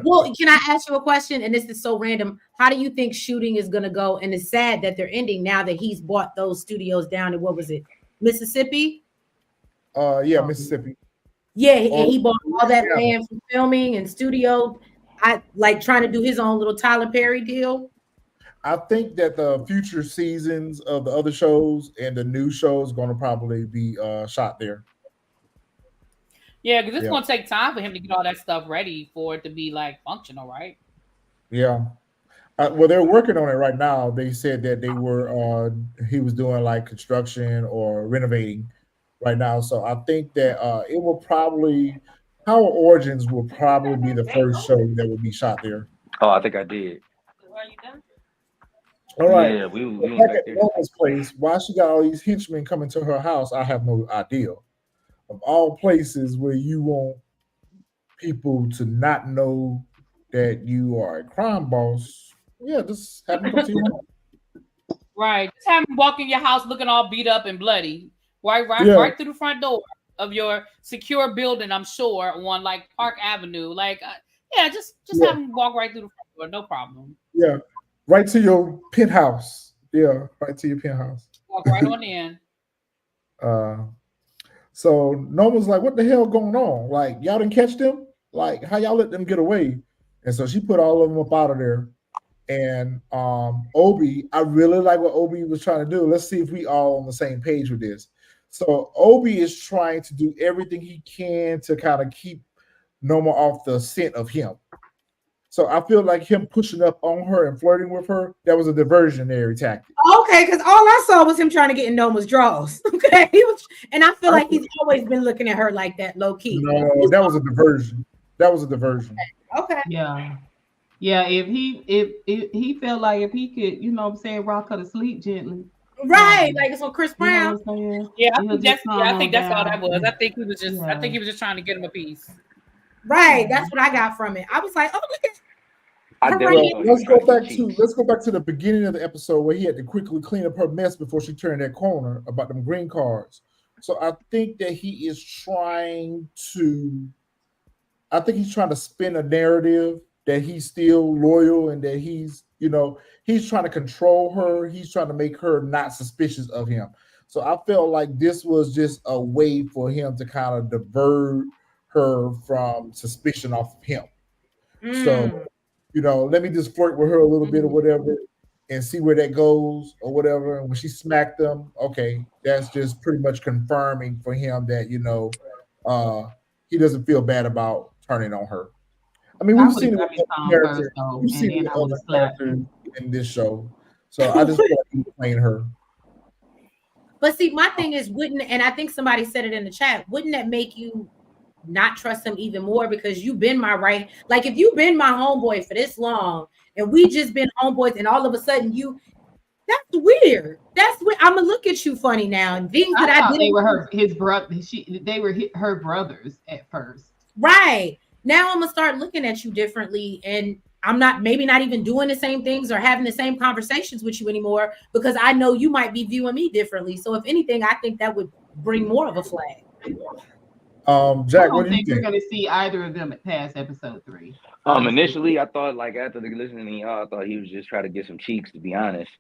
Well, can I ask you a question? And this is so random. How do you think shooting is going to go? And it's sad that they're ending now that he's bought those studios down in, what was it, Mississippi? Mississippi. Yeah, and he bought all that land for filming and studio. I like trying to do his own little Tyler Perry deal. I think that the future seasons of the other shows and the new shows going to probably be shot there. Yeah, because it's going to take time for him to get all that stuff ready for it to be like functional, right? Yeah. Well, they're working on it right now. They said that they were he was doing like construction or renovating right now. So I think that it will probably Power Origins will probably be the first show that will be shot there. Oh, I think I did. Are you done? All right. Yeah, we back at Noma's place. Why she got all these henchmen coming to her house? I have no idea. Of all places where you want people to not know that you are a crime boss, just have them come to your house. Right. Just have them walk in your house looking all beat up and bloody. Right through the front door of your secure building, I'm sure, on like Park Avenue. Like, just have them walk right through the front door, no problem. Yeah, right to your penthouse. Yeah, right to your penthouse. Walk right on in. So Noma's like, what the hell going on? Like, y'all didn't catch them? Like, how y'all let them get away? And so she put all of them up out of there. And Obi, I really like what Obi was trying to do. Let's see if we all on the same page with this. So Obi is trying to do everything he can to kind of keep Noma off the scent of him. So I feel like him pushing up on her and flirting with her, that was a diversionary tactic. Okay, because all I saw was him trying to get in Noma's drawers. Okay, and I feel like he's always been looking at her like that, low key. No, that was a diversion. That was a diversion. Okay. Yeah. Yeah, if he felt like if he could, you know what I'm saying, rock her to sleep gently. Right, like it's on Chris Brown. You know what I'm saying? Yeah, I think that's all that was. I think he was just trying to get him a piece. Right, that's what I got from it. I was like, oh, look at let's go back to the beginning of the episode where he had to quickly clean up her mess before she turned that corner about them green cards. So I think that he's trying to spin a narrative that he's still loyal and that he's trying to control her. He's trying to make her not suspicious of him. So I felt like this was just a way for him to kind of divert her from suspicion off of him. So, let me just flirt with her a little bit or whatever and see where that goes or whatever. And when she smacked them, okay, that's just pretty much confirming for him that, he doesn't feel bad about turning on her. I mean, we've seen it with characters. We've seen it with other characters in this show. So I just feel like he's playing her. But see, my thing is, and I think somebody said it in the chat, wouldn't that make you not trust him even more? Because you've been like if you've been my homeboy for this long and we just been homeboys and all of a sudden that's weird. That's weird. I'm gonna look at you funny now and things that I did. They were his brother. They were her brothers at first. Right. Now I'm gonna start looking at you differently, and I'm not even doing the same things or having the same conversations with you anymore because I know you might be viewing me differently. So if anything, I think that would bring more of a flag. Jack, what do you think? You're going to see either of them past episode 3. Initially, I thought like after listening to y'all, I thought he was just trying to get some cheeks. To be honest,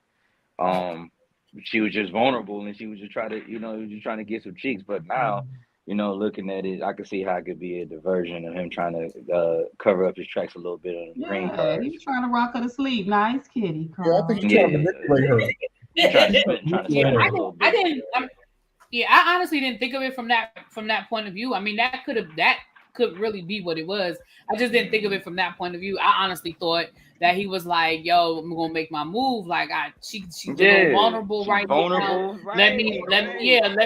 she was just vulnerable and she was just trying to, he was just trying to get some cheeks. But now, looking at it, I can see how it could be a diversion of him trying to cover up his tracks a little bit on the green cards. He was trying to rock her to sleep. Nice kitty. Yeah, I think he's trying to manipulate her. I honestly didn't think of it from that point of view. I mean, that could really be what it was. I just didn't think of it from that point of view. I honestly thought that he was like, "Yo, I'm gonna make my move." Like, she's a little vulnerable right now. Right. Let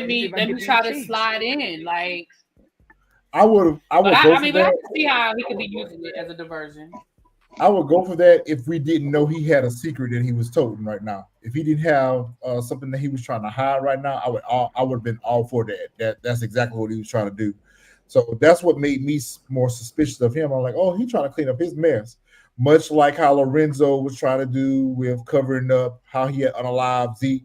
me try to slide in. Like, I would. But I can see how he could be using it as a diversion. I would go for that if we didn't know he had a secret that he was toting right now. If he didn't have something that he was trying to hide right now, I would have been all for that. That's exactly what he was trying to do. So that's what made me more suspicious of him. I'm like, oh, he's trying to clean up his mess, much like how Lorenzo was trying to do with covering up how he had unalived Zeke.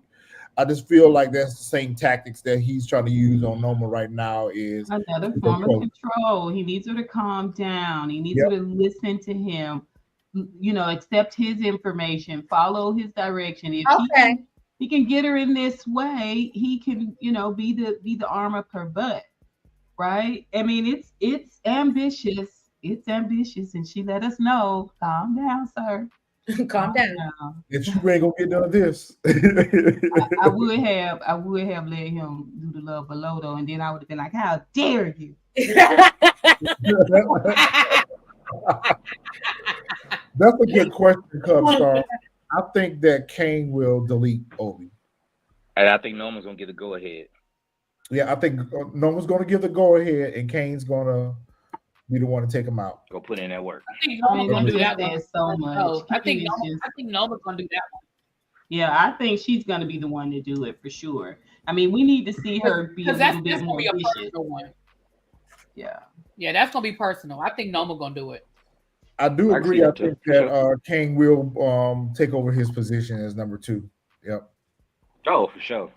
I just feel like that's the same tactics that he's trying to use on Noma right now. Is another form of control. He needs her to calm down. He needs her to listen to him. Accept his information, follow his direction. If he can get her in this way, he can, be the arm of her butt, right? I mean, it's ambitious. It's ambitious, and she let us know. Calm down, sir. Calm down. If you ain't gonna get none of this, I would have let him do the love below though, and then I would have been like, "How dare you?" That's a good question, Cubstar. I think that Kane will delete Obi. And I think Noma's gonna get the go ahead. Yeah, I think Noma's gonna give the go ahead, and Kane's gonna be the one to take him out. Go put in that work. I think Noma's gonna do that one so much. I think Noma's gonna do that one. Yeah, I think she's gonna be the one to do it for sure. I mean, we need to see her be a little bit more vicious. Yeah, that's gonna be personal. I think Noma gonna do it. I do agree. I think that Kane will take over his position as number 2. Yep. Oh, for sure.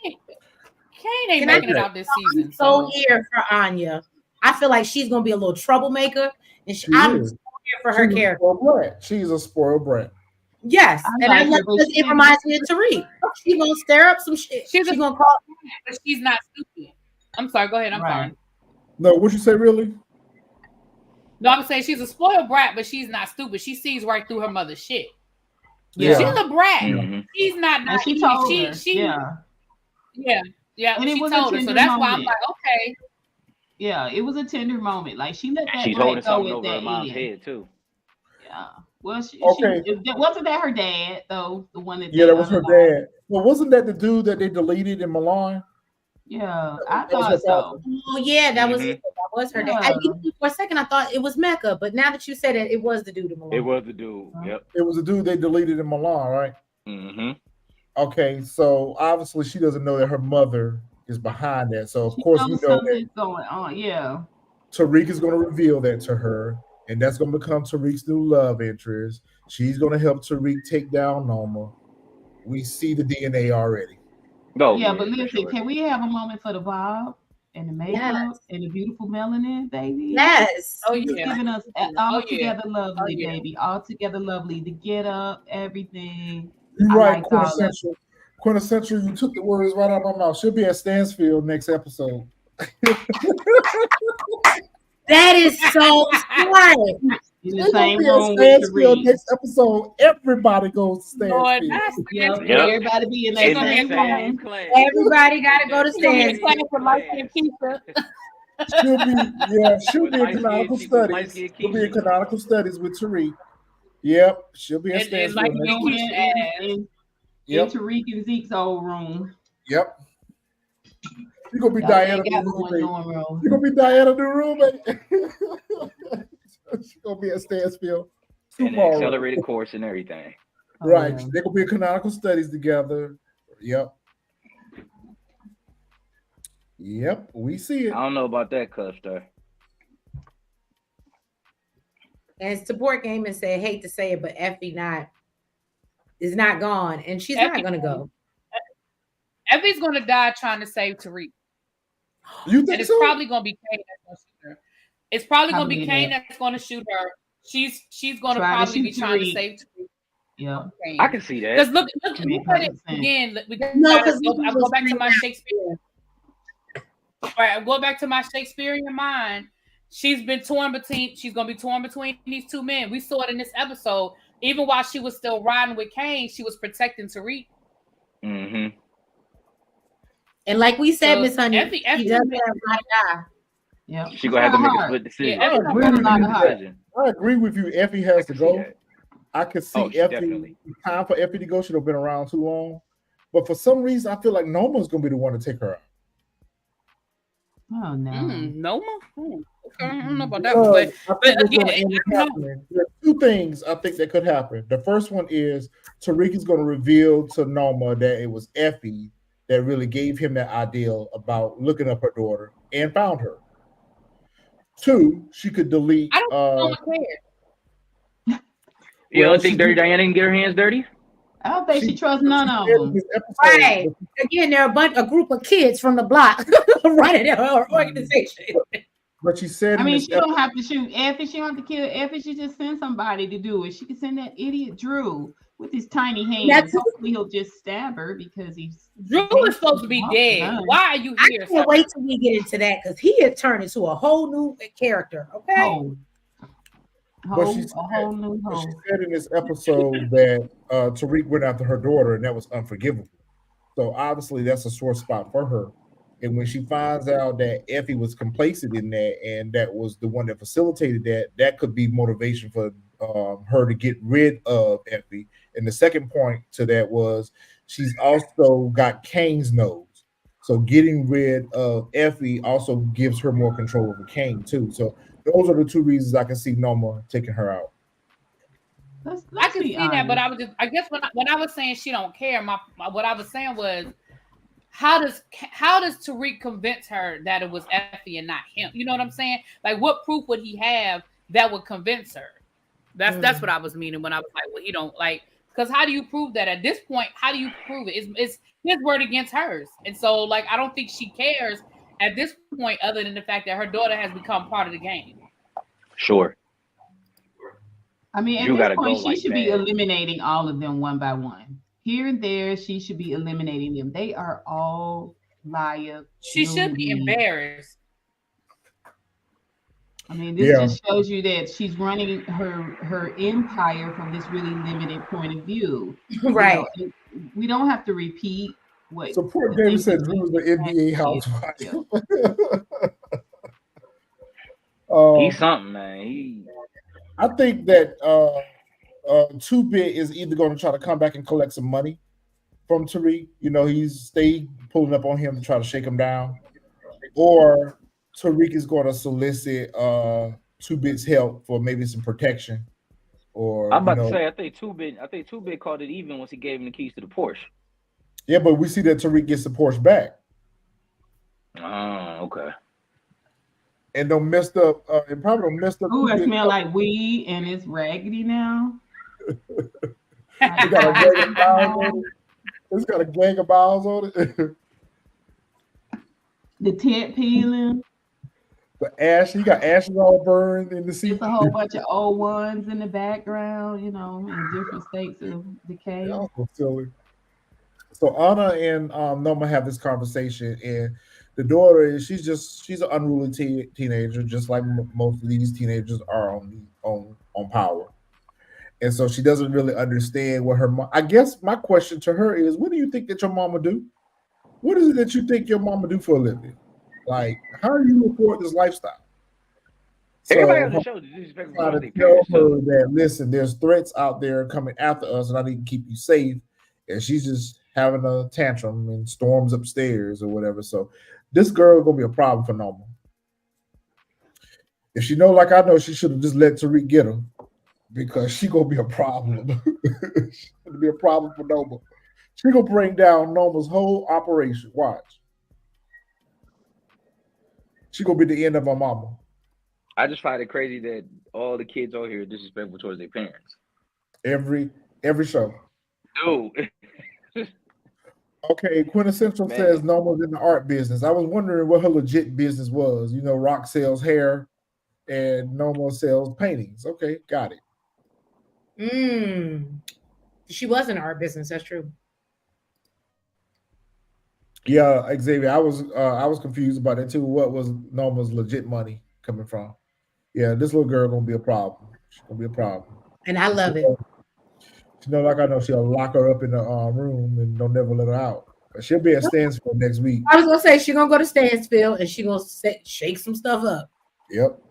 Kane ain't making it out this season. So here for Anya. I feel like she's gonna be a little troublemaker, and I'm so here for her character. She's a spoiled brat. Yes, it reminds me of Tariq. She's gonna stir up some shit. She's gonna call, but she's not stupid. I'm sorry. Go ahead. I'm sorry. No, what you say, really? No, I'm saying she's a spoiled brat, but she's not stupid. She sees right through her mother's shit. Yeah. She's a brat. Mhm. She's not. And she naive. told her. Yeah. And it She was told a her. So tender that's why I'm moment. like, okay. Yeah, it was a tender moment. Like she let that She's brat holding go something at over that her mom's end. head too. Yeah. Well, Okay. wasn't that her dad though? The one that Yeah, that was her dad. Well, wasn't that the dude that they deleted in Milan? Yeah, I That was her thought so. Oh yeah, that was her dad. Yeah. For a second, I thought it was Mecca, but now that you said it, it was the dude in Milan. It was the dude. Yep. It was the dude they deleted in Milan, right? Mm-hmm. Okay, so obviously she doesn't know that her mother is behind that. So of She course we knows know that something's going on. Yeah. Tariq is going to reveal that to her, and that's going to become Tariq's new love interest. She's going to help Tariq take down Noma. We see the DNA already. Oh, Yeah, but listen, sure. can we have a moment for the vibe and the makeup and the beautiful melanin, baby? Yes. Oh She's yeah. giving us all together lovely, Oh, yeah. baby. All together lovely. The get up, everything. You're I right, liked all of it. quintessential. Quintessential, you took the words right out of my mouth. She'll be at Stansfield next episode. That is so smart. In the same Be at room with Stansfield Tariq. next episode. Everybody goes to Lord, Stansfield. that's Yep. Yep. Everybody be in that In the same same room. class. Everybody got to go to She's gonna be in class Stanford. with light-skinned Keisha. She'll With be in light-skinned- canonical with studies. light-skinned She'll be in Keisha. canonical studies with Tariq. Yep, she'll be at And Stansfield like next you week. can In Tariq and Zeke's old room. Yep. You're gonna be Y'all Diana ain't the got one roommate. normal. You're gonna be Diana the roommate. She's gonna be at Stansfield And an tomorrow. accelerated course and everything. Right. yeah. They're gonna be in canonical studies together. Yep. Yep. We see it. I don't know about that, Custer. And support came and said, hate to say it, but Effie is not gone, and she's Effie- not gonna go. Effie's gonna die trying to save Tariq. You And think it's so? probably gonna be Kane that's gonna shoot her. It's probably gonna be Probably Kane that. that's gonna shoot her. She's gonna Try to probably be shoot trying to Tariq. save Tariq. Yeah. I can see that. Because look Make at it 100%. again. We got No, to because go back to my Shakespeare. All right, go back to my Shakespearean mind. She's gonna be torn between these two men. We saw it in this episode. Even while she was still riding with Kane, she was protecting Tariq. Mm-hmm. And like we said, So, Miss Honey, Effie she does have a lot of die. Yeah. She gonna have to make a split decision. Yeah, Effie I gonna have a lot of heart. I agree with you. Effie has to see go. that. I could see Oh, Effie. definitely. Time for Effie to go. She'd have been around too long. But for some reason, I feel like Noma's gonna be the one to take her out. Oh no. Noma? Okay, I don't know about that Because one, I think but what's again, gonna end up I don't know. happening. There are two things I think that could happen. The first one is Tariq is going to reveal to Noma that it was Effie that really gave him that ideal about looking up her daughter and found her. Two, she could delete. I don't care. You Well, don't think she Dirty did- Diana can get her hands dirty? I don't think she trusts none of said in them. this episode, Right. Again, they're a group of kids from the block running our organization. But she said I in mean, this she don't have to shoot Effie. She don't have to kill Effie. She just send somebody to do it. She can send that idiot Drew with his tiny hands. That's- Hopefully, he'll just stab her because he's Drew is supposed to be dead. Why are you I here? can't wait till we get into that because he had turned into a whole new character. Okay. But she a whole new But she hole. said in this episode that Tariq went after her daughter, and that was unforgivable. So obviously, that's a sore spot for her. And when she finds out that Effie was complacent in that, and that was the one that facilitated that, that could be motivation for her to get rid of Effie. And the second point to that was she's also got Kane's nose. So getting rid of Effie also gives her more control over Kane too. So those are the two reasons I can see Noma taking her out. I can see that, but I guess when I was saying she don't care, what I was saying was how does Tariq convince her that it was Effie and not him? You know what I'm saying? Like, what proof would he have that would convince her? That's what I was meaning when I was like, well, he don't like, because how do you prove that at this point? How do you prove it? It's his word against hers, and so like I don't think she cares at this point, other than the fact that her daughter has become part of the game. Sure. I mean, at this point, she should be eliminating all of them one by one. Here and there, she should be eliminating them. They are all liar. She should be embarrassed. I mean, this just shows you that she's running her empire from this really limited point of view. Right. We don't have to repeat what. So poor David said Drew's the NBA housewife. He's something, man. I think that 2-Bit is either going to try to come back and collect some money from Tariq. He's stayed pulling up on him to try to shake him down, or Tariq is going to solicit 2-Bit's help for maybe some protection. Or I'm about to say, I think 2-Bit called it even once he gave him the keys to the Porsche. Yeah, but we see that Tariq gets the Porsche back. Oh, okay. And don't messed up. It probably don't messed up. Ooh, it smell like weed and it's raggedy now. It's got a gang of miles on it. The tent peeling. The ash, you got ashes all burned in the seat. It's a whole bunch of old ones in the background, in different states of decay. Yeah, so silly. So Anna and Noma have this conversation, and the daughter she's an unruly teenager, just like most of these teenagers are on power. And so she doesn't really understand what her mom. I guess my question to her is, what do you think that your mama do? What is it that you think your mama do for a living? Like, how do you afford this lifestyle? Everybody on the show disrespectful to tell her that, listen, there's threats out there coming after us, and I need to keep you safe. And she's just having a tantrum and storms upstairs or whatever. So this girl is gonna be a problem for Noma. If she know, like I know, she should have just let Tariq get her, because she gonna be a problem. She's gonna be a problem for Noma. She gonna bring down Noma's whole operation. Watch. She gonna be the end of her mama. I just find it crazy that all the kids out here are disrespectful towards their parents. Every show. Dude. Okay, Quintessential says Noma's in the art business. I was wondering what her legit business was. Rock sells hair and Noma sells paintings. Okay, got it. She was in the art business, that's true. Yeah, Xavier, I was confused about it too. What was Noma's legit money coming from? Yeah, this little girl gonna be a problem. She's gonna be a problem. And I love it. Like I know she'll lock her up in the room and don't never let her out. But she'll be at Stansfield next week. I was gonna say she's gonna go to Stansfield and she's gonna shake some stuff up. Yep.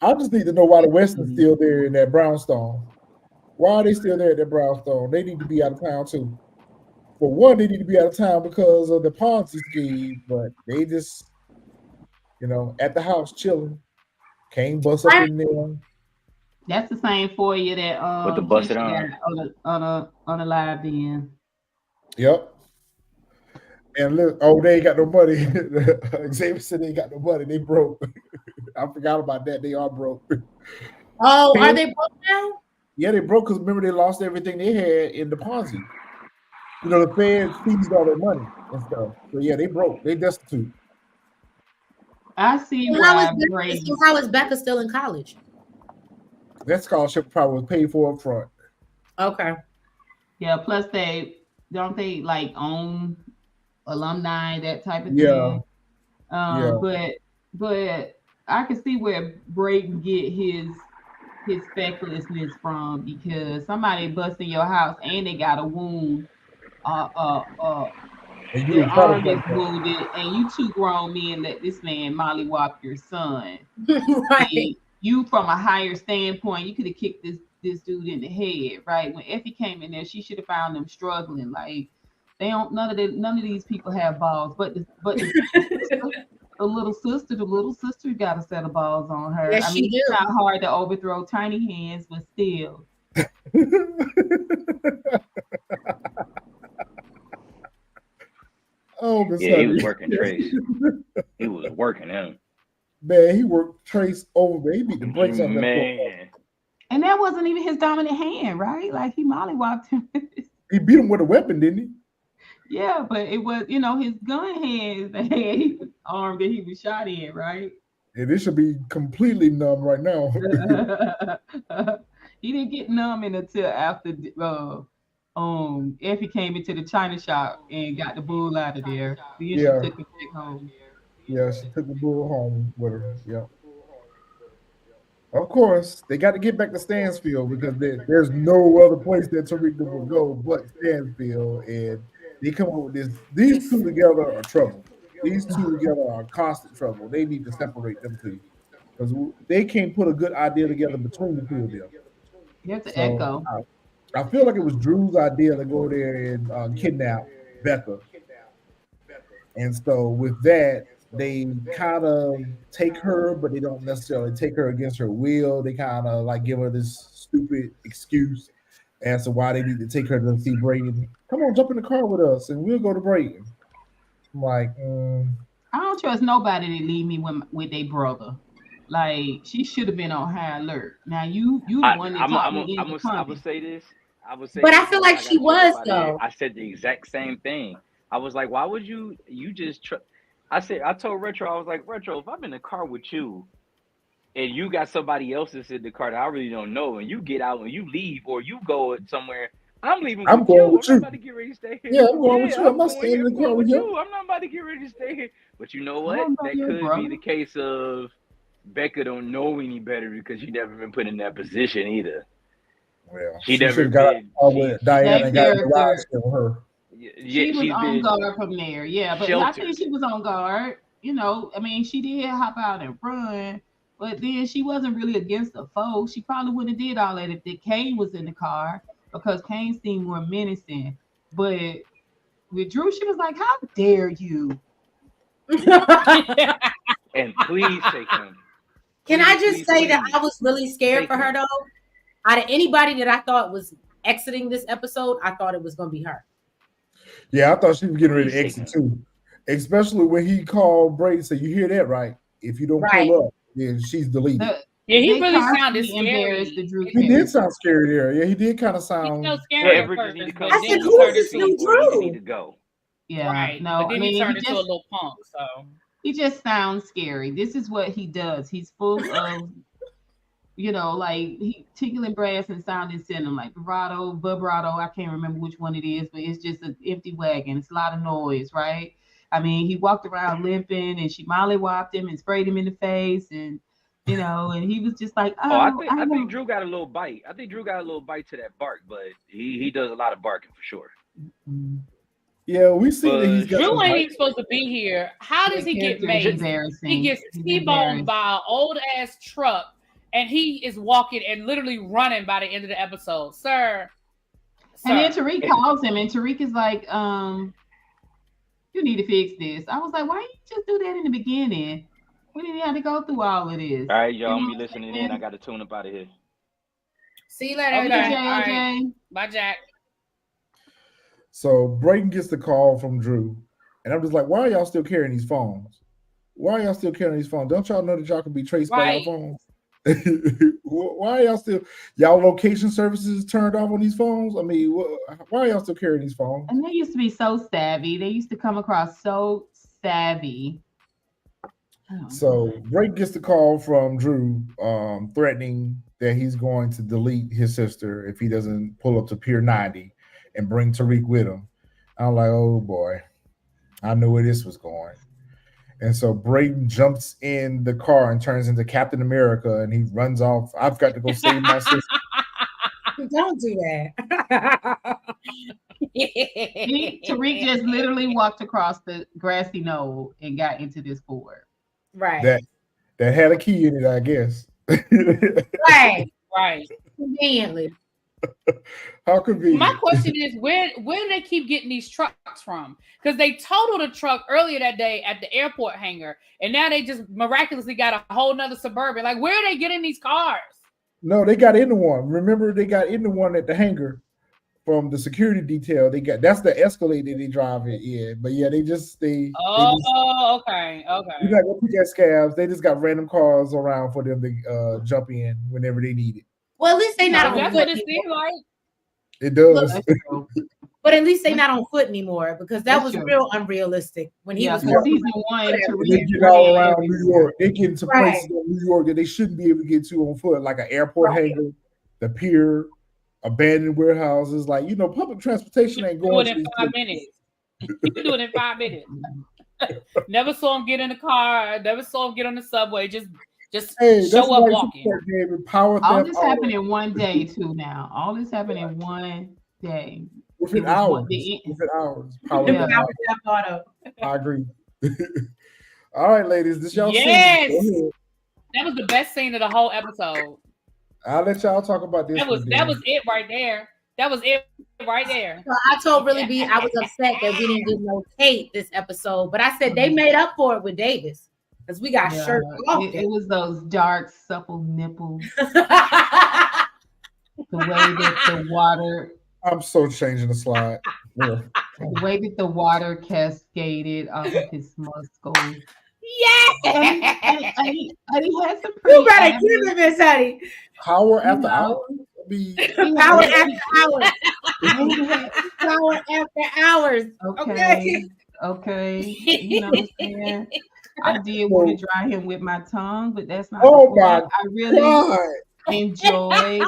I just need to know why the Western's still there in that brownstone. Why are they still there at that brownstone? They need to be out of town too. For one, they need to be out of town because of the Ponzi scheme, but they just, at the house chilling. Kane bust up in there. That's the same for you that with the busted arm on a live then. Yep. And look, they ain't got no money. Xavier said they ain't got no money. They broke. I forgot about that. They are broke. Oh, are they broke now? Yeah, they broke because remember they lost everything they had in the Ponzi. The feds seized all their money and stuff. So yeah, they broke. They destitute. I see why how is Becca still in college? That scholarship probably was paid for up front. Okay. Yeah, plus they like own alumni, that type of thing. But I can see where Braden get his fecklessness from, because somebody bust in your house and they got a wound. Your arm is wounded, and you two grown men let this man mollywop your son. Right. And you, from a higher standpoint, you could have kicked this dude in the head, right? When Effie came in there, she should have found them struggling. Like, they don't. None of these people have balls, but the little sister got a set of balls on her. Yes, it's not hard to overthrow tiny hands, but still. Oh, yeah, he was working Trace. He was working him. Man, he worked Trace over. He beat the brakes off that man. And that wasn't even his dominant hand, right? Like, he mollywopped him. He beat him with a weapon, didn't he? Yeah, but it was, his gun hand, the arm that he was shot in, right? Yeah, this should be completely numb right now. He didn't get numb until after Effie came into the china shop and got the bull out of there. Then she Yeah, took it back home. yeah. She took the bull home with her. Yeah. Of course, they got to get back to Stansfield because there's no other place that Tariq would go but Stansfield, and they come up with this. These two together are trouble. These two together are constant trouble. They need to separate them two because they can't put a good idea together between the two of them. You have to So echo. I feel like it was Drew's idea to go there and kidnap Becca, and so with that, they kind of take her, but they don't necessarily take her against her will. They kind of like give her this stupid excuse as to why they need to take her to see Braden. Come on, jump in the car with us, and we'll go to Braden. I'm like, I don't trust nobody to leave me with their brother. Like she should have been on high alert. Now you the one that taught me in the I would say this. I would say But this, I feel and then like I she gotta take was up out of here. though. I said the exact same thing. I was like, why would you just I told Retro, I was like, Retro, if I'm in the car with you and you got somebody else that's in the car that I really don't know, and you get out and you leave or you go somewhere, I'm leaving I'm with going you. with I'm not you. about to get ready to stay here. Yeah, I'm going with Yeah, you. I'm not staying in the I'm car going with with you. you. I'm not about to get ready to stay here. But you know I what? don't know That your could be brother. the case of Becca don't know any better because she never been put in that position either. Well, She she should never have got been. out with Diana That and got in the ride character, share with her. Yeah, she was she's on been guard from there. Yeah, but I think sheltered. she was on guard. You know, I mean, she did hop out and run, but then she wasn't really against the foe. She probably wouldn't have did all that if the Kane was in the car because Kane seemed more menacing. But with Drew, she was like, "How dare you?" And please take him. Can I Please, just please, say that I please was really scared take for her him. though? Out of anybody that I thought was exiting this episode, I thought it was gonna be her. Yeah, I thought she was getting ready Please to take exit him. too. Especially when he called Brady and said, "You hear that, right? If you don't Right. pull up, then she's deleted." The, Yeah, he they really sounded constantly embarrassed scary. the Drew He did character. sound scary there. Yeah, he did kind of He sound felt scary at threatening. Everett just need to first, but come I then said, see he who is what turned to this into new see, or he just need Drew? to go. Yeah, right. no, But I then he mean, turned into a little punk. So he just sounds scary. This is what he does. He's full of, like he tinkling brass and sounding cinnamon, like vibrato. I can't remember which one it is, but it's just an empty wagon. It's a lot of noise, right? I mean, he walked around limping, and she mollywopped him and sprayed him in the face, and and he was just like, Oh, "Oh, I I think don't." Drew got a little bite. I think Drew got a little bite to that bark, but he does a lot of barking for sure. Mm. Yeah, we see that he's But got Drew some ain't bite. even supposed to be here. How does That he get character is maced? He embarrassing. gets He's T-boned embarrassed. by an old ass truck, and he is walking and literally running by the end of the episode, sir. And then Sir, Tariq calls him, and Tariq is like, "You need to fix this." I was like, "Why didn't you just do that in the beginning? We didn't have to go through all of this." all right, y'all, You I'm know be what listening I'm in. I saying? got to tune up out of here. See you later, okay, See you, AJ. all right, JLJ. bye, Jack. So Brayden gets the call from Drew, and I'm just like, "Why are y'all still carrying these phones? Why are y'all still carrying these phones? Don't y'all know that y'all can be traced by y'all Right. phones? Why are y'all still y'all location services turned off on these phones? I mean, why are y'all still carrying these phones?" And they used to be so savvy. They used to come across so savvy. Oh, So God. Drake gets the call from Drew, threatening that he's going to delete his sister if he doesn't pull up to Pier 90 and bring Tariq with him. I'm like, oh boy, I knew where this was going. And so Braden jumps in the car and turns into Captain America, and he runs off. I've got to go save my sister. Don't do that. Tariq just literally walked across the grassy knoll and got into this Ford. Right. That had a key in it, I guess. Right. Right. Conveniently. How convenient. My question is, where do they keep getting these trucks from? Because they totaled a truck earlier that day at the airport hangar, and now they just miraculously got a whole nother Suburban. Like, where are they getting these cars? No, they got into one. Remember, they got into one at the hangar from the security detail. That's the Escalade that they drive it in. But yeah, okay. You got to pick at scabs. They just got random cars around for them to jump in whenever they need it. Well, at least they not on That's foot what it seems like. It does. Look, but at least they not on foot anymore because that was real unrealistic when he was season one. They get all around New York. They get into places in New York that they shouldn't be able to get to on foot, like an airport hangar, the pier, abandoned warehouses. Like, public transportation ain't Do going it to in these 5 minutes. You can do it in 5 minutes. Never saw him get in the car. Never saw him get on the subway. Just show up walking. Power all this happened in one day too. Now all this happened in one day. Within hours. Within hours. Power auto. I agree. All right, ladies, this y'all yes. That was the best scene of the whole episode. I'll let y'all talk about this. That was it right there. That was it right there. So I told Really B I was upset that we didn't get no Kate this episode, but I said they made up for it with Davis because we got shirts off. It was those dark, supple nipples. The way that the water. I'm so changing the slide. Yeah. The way that the water cascaded off of his muscles. Yeah. And he had some pretty. You better give him this, honey. Power after hours. Power after hours. Power after hours. Okay. You know what I'm saying? I did want to dry him with my tongue, but that's not. Oh my! I really enjoyed.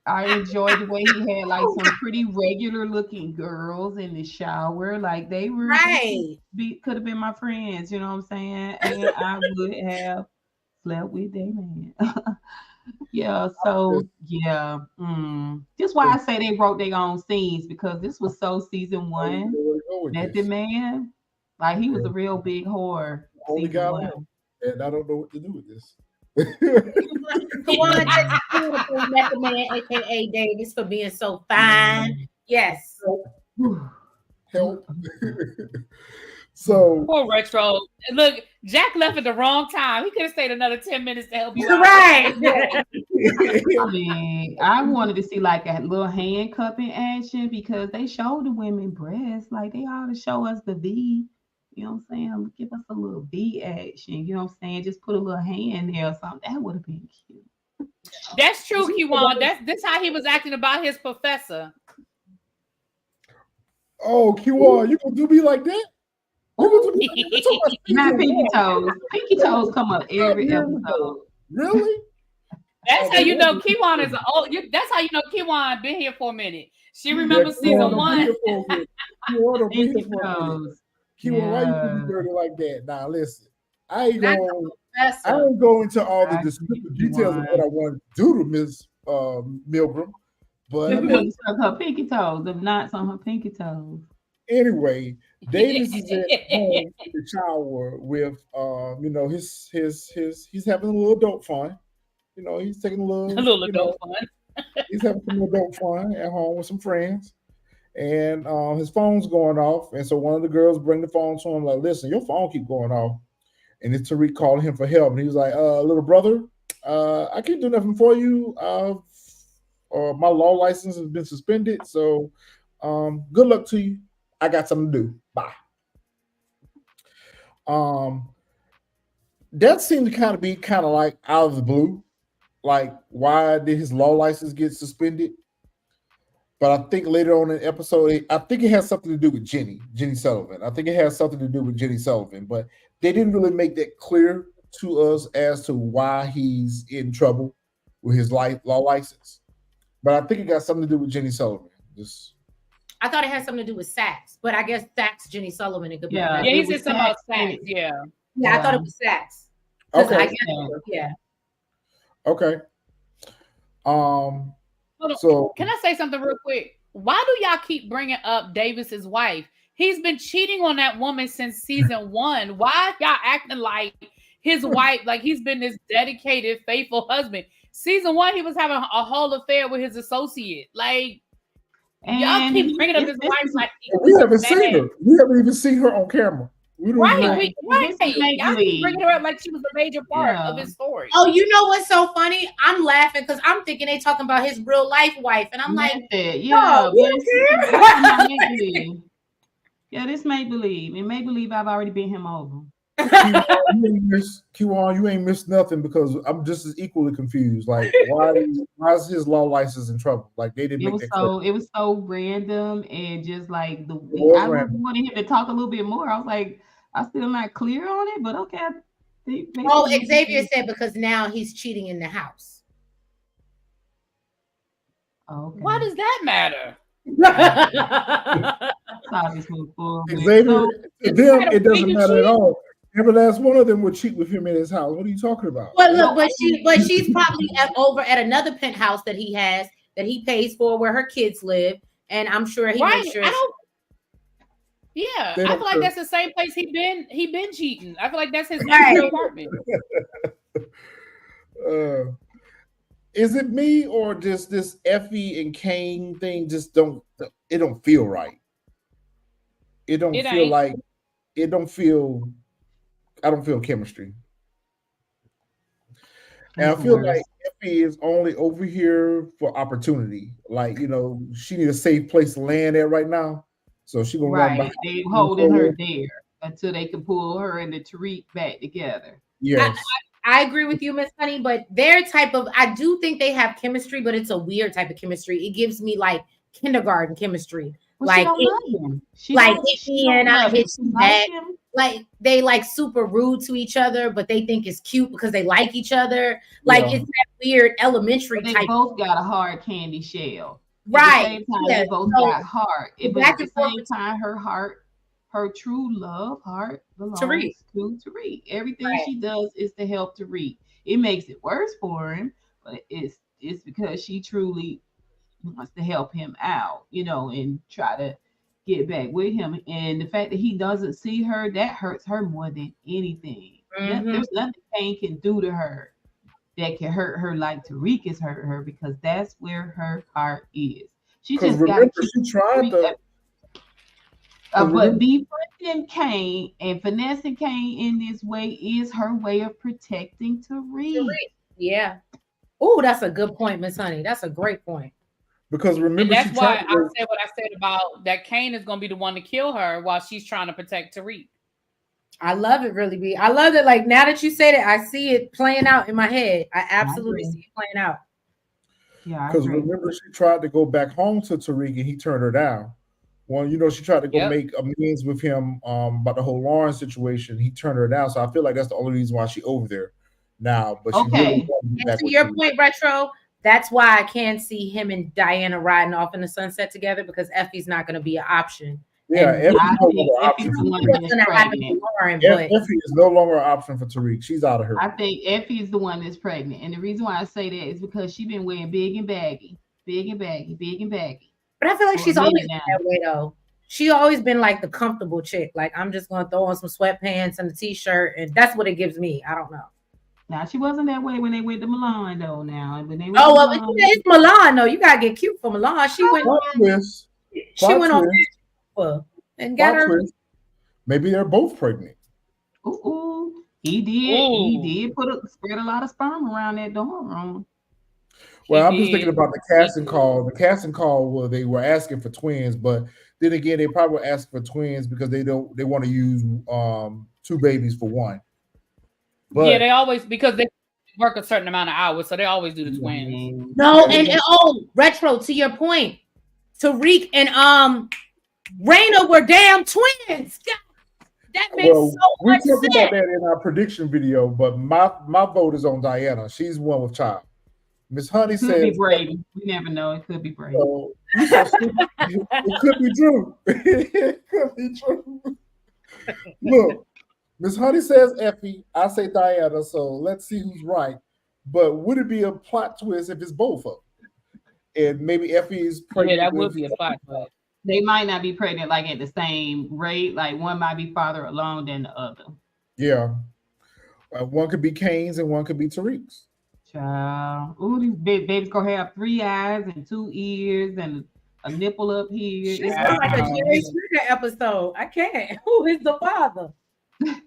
I enjoyed the way he had like some pretty regular looking girls in the shower. Like they were could have been my friends, you know what I'm saying? And I would have slept with their man. Yeah, so yeah. That's why I say they wrote their own scenes because this was so season 1 that the man, like he was a real big whore. Only got one. And I don't know what to do with this. Come on, Method Man, aka Davis, for being so fine. Yes. Help. So poor Retro. Look, Jack left at the wrong time. He could have stayed another 10 minutes to help you out. Right. I mean, I wanted to see like a little handcuffing action because they showed the women breasts. Like they ought to show us the V. You know what I'm saying? Give us a little V action. You know what I'm saying? Just put a little hand there or something. That would have been cute. That's true, Kiwan. That's how he was acting about his professor. Oh, Kiwan, you gonna do me like that? Not pinky toes. Pinky toes come up every episode. Really? That's how you know Kiwan is that's how you know Kiwan been here for a minute. She remembers season 1. Pinky toes. Kiwan, why you put me dirty like that? Now listen, I ain't go into all the descriptive details of what I want to do to Miss Milgram, but her pinky toes, the knots on her pinky toes. Anyway, Davis is at home in the shower with he's having a little adult fun. He's taking a little adult fun. He's having some adult fun at home with some friends. And his phone's going off. And so one of the girls bring the phone to him, like, listen, your phone keep going off. And it's Tariq calling him for help. And he was like, little brother, I can't do nothing for you. My law license has been suspended. So good luck to you. I got something to do. Bye. That seemed to be like out of the blue. Like, why did his law license get suspended? But I think later on in the episode, I think it has something to do with Jenny Sullivan. I think it has something to do with Jenny Sullivan, but they didn't really make that clear to us as to why he's in trouble with his law license. But I think it got something to do with Jenny Sullivan. I thought it had something to do with Saks, but I guess Saks, Jenny Sullivan, it could be. Yeah, he said something about Saks. Yeah, I thought it was Saks. Okay. Yeah. Okay. So can I say something real quick? Why do y'all keep bringing up Davis's wife? He's been cheating on that woman since season 1. Why y'all acting like his wife, like he's been this dedicated, faithful husband? Season 1, he was having a whole affair with his associate. Like, y'all keep bringing up his wife like we haven't seen her. We haven't even seen her on camera. Right. Y'all keep bringing her up like she was a major part of his story. Oh, you know what's so funny? I'm laughing because I'm thinking they talking about his real life wife, and I'm like, yeah, this make believe. And make believe I've already been him over. Q1, you ain't missed nothing because I'm just as equally confused. Like, why is his law license in trouble? Like, they didn't. It was so random and just like I wanted him to talk a little bit more. I was like, I'm still not clear on it, but okay. Xavier said because now he's cheating in the house. Okay. Why does that matter? Xavier, to them, it doesn't matter at all. Every last one of them would cheat with him in his house. What are you talking about? But look, but she's probably over at another penthouse that he has that he pays for where her kids live, and I'm sure he makes sure. I feel like that's the same place he been cheating. I feel like that's his next apartment. Is it me or just this Effie and Kane thing just don't feel right? It don't feel like it don't feel. I don't feel chemistry, and I feel like Effie is only over here for opportunity. Like she needs a safe place to land at right now, so she gonna run behind. They holding her there until they can pull her and the Tariq back together. Yes. I agree with you, Miss Honey, but their type of, I do think they have chemistry, but it's a weird type of chemistry. It gives me like kindergarten chemistry. Well, like like they like super rude to each other, but they think it's cute because they like each other. Like it's that weird elementary type. They both got a hard candy shell. Right. At the same time, they both got heart. But at the same time, her true love heart belongs to Tariq. Everything she does is to help Tariq. It makes it worse for him, but it's because she truly wants to help him out, and try to get back with him. And the fact that he doesn't see her, that hurts her more than anything. There's nothing Kane can do to her that can hurt her like Tariq has hurt her, because that's where her heart is. She just got to but befriending Kane and finessing Kane in this way is her way of protecting Tariq. Yeah. Oh, that's a good point, Miss Honey. That's a great point. Because remember, and that's why I said what I said about that Kane is going to be the one to kill her while she's trying to protect Tariq. I love it, really, B. I love it. Like, now that you say that, I see it playing out in my head. I absolutely see it playing out. Yeah, because remember, she tried to go back home to Tariq and he turned her down. Well, she tried to go make amends with him about the whole Lauren situation. He turned her down, so I feel like that's the only reason why she's over there now. But she really and to your point, Retro, that's why I can see him and Diana riding off in the sunset together, because Effie's not going to be an option. Yeah, Effie is no longer an option for Tariq. She's out of her. I think Effie is the one that's pregnant, and the reason why I say that is because she's been wearing big and baggy. But I feel like she's always been that way, though. She always been like the comfortable chick. Like, I'm just going to throw on some sweatpants and a t-shirt, and that's what it gives me. I don't know. Now, she wasn't that way when they went to Milan, though. Now, when they went it's Milan, though. You gotta get cute for Milan. She went on and got her. Maybe they're both pregnant. Ooh, he did spread a lot of sperm around that dorm room. Well, I'm just thinking about the casting call. The casting call where they were asking for twins, but then again, they probably were asking for twins because they want to use two babies for one. But yeah, they always, because they work a certain amount of hours, so they always do the twins. No, and Retro, to your point, Tariq and Raina were damn twins. That makes so much sense. We talked about that in our prediction video, but my vote is on Diana. She's one with child. Miss Honey says could be Braden. We never know. It could be Braden. It could be true. It could be true. Look, Miss Honey says Effie. I say Diana. So let's see who's right. But would it be a plot twist if it's both of them? And maybe Effie is pregnant. Yeah, that would be a plot twist. They might not be pregnant like at the same rate. Like one might be farther along than the other. Yeah. One could be Kane's and one could be Tariq's. Child. Ooh, these babies gonna have 3 eyes and 2 ears and a nipple up here. It's like a Jerry Springer episode. I can't. Who is the father? I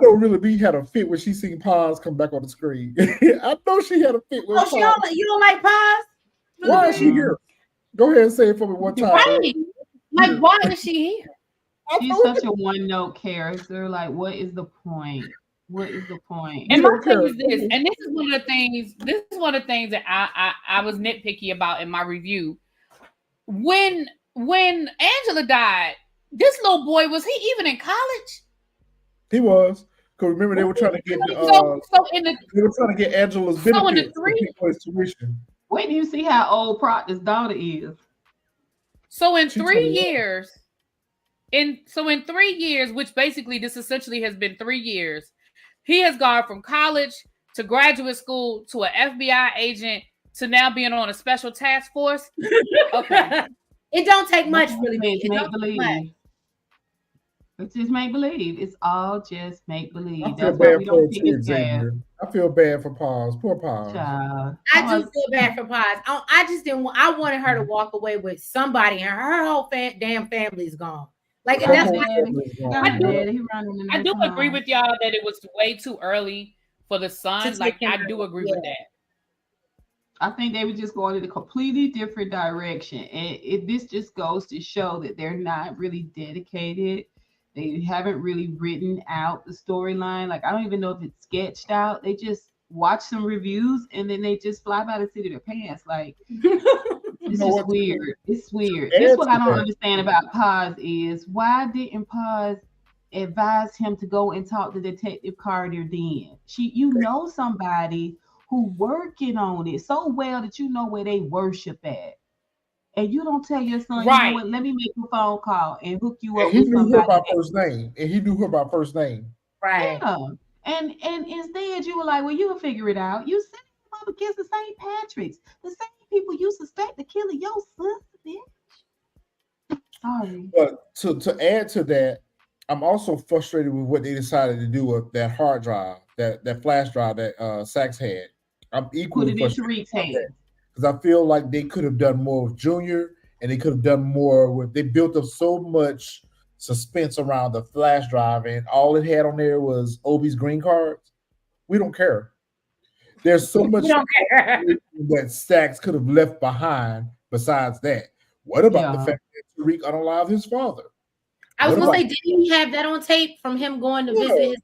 know really B had a fit when she seen Paz come back on the screen. I know she had a fit when you don't like Paz? Why is she here? Go ahead and say it for me one time. Right. Like, why is she here? She's such a one-note character. Like, what is the point? What is the point? And my thing is this, and this is one of the things. This is one of the things that I was nitpicky about in my review. When Angela died, this little boy, was he even in college? He was. Because remember, they were trying to get they were trying to get Angela's benefit for his tuition. Wait till you see how old Proctor's daughter is. So in 3 years, in 3 years, which basically this essentially has been 3 years, he has gone from college to graduate school to an FBI agent to now being on a special task force. Okay. It don't take much, really. It's make believe. It's just make believe. It's all just make believe. That's why we don't think it's bad. I feel bad for Paz. Poor Paz. I do feel bad for Paz. I just didn't want. I wanted her to walk away with somebody, and her whole damn family's gone. Like that's I do agree with y'all that it was way too early for the son. Like I do agree with that. I think they were just going in a completely different direction, and this just goes to show that they're not really dedicated. They haven't really written out the storyline. Like I don't even know if it's sketched out. They just watch some reviews and then they just fly by the seat of their pants. Like it's just weird. It's weird. This is what I don't understand about Paz is why didn't Paz advise him to go and talk to Detective Carter then? You know somebody who working on it so well that you know where they worship at. And you don't tell your son, right? You know what, let me make a phone call and hook you up. He knew her by first name. And he knew her by first name. Right. Yeah. And instead you were like, well, you'll figure it out. You sent him up against the St. Patrick's, the same people you suspect of killing your sister, bitch. Sorry. But to add to that, I'm also frustrated with what they decided to do with that hard drive, that flash drive that Sachs had. I'm equally frustrated. Because I feel like they could have done more with Junior, and they could have done more with. They built up so much suspense around the flash drive, and all it had on there was Obi's green cards. We don't care. There's so much that Sachs could have left behind. Besides that, what about the fact that Tariq unalived his father? I was going to say, didn't he have that on tape from him going to visit his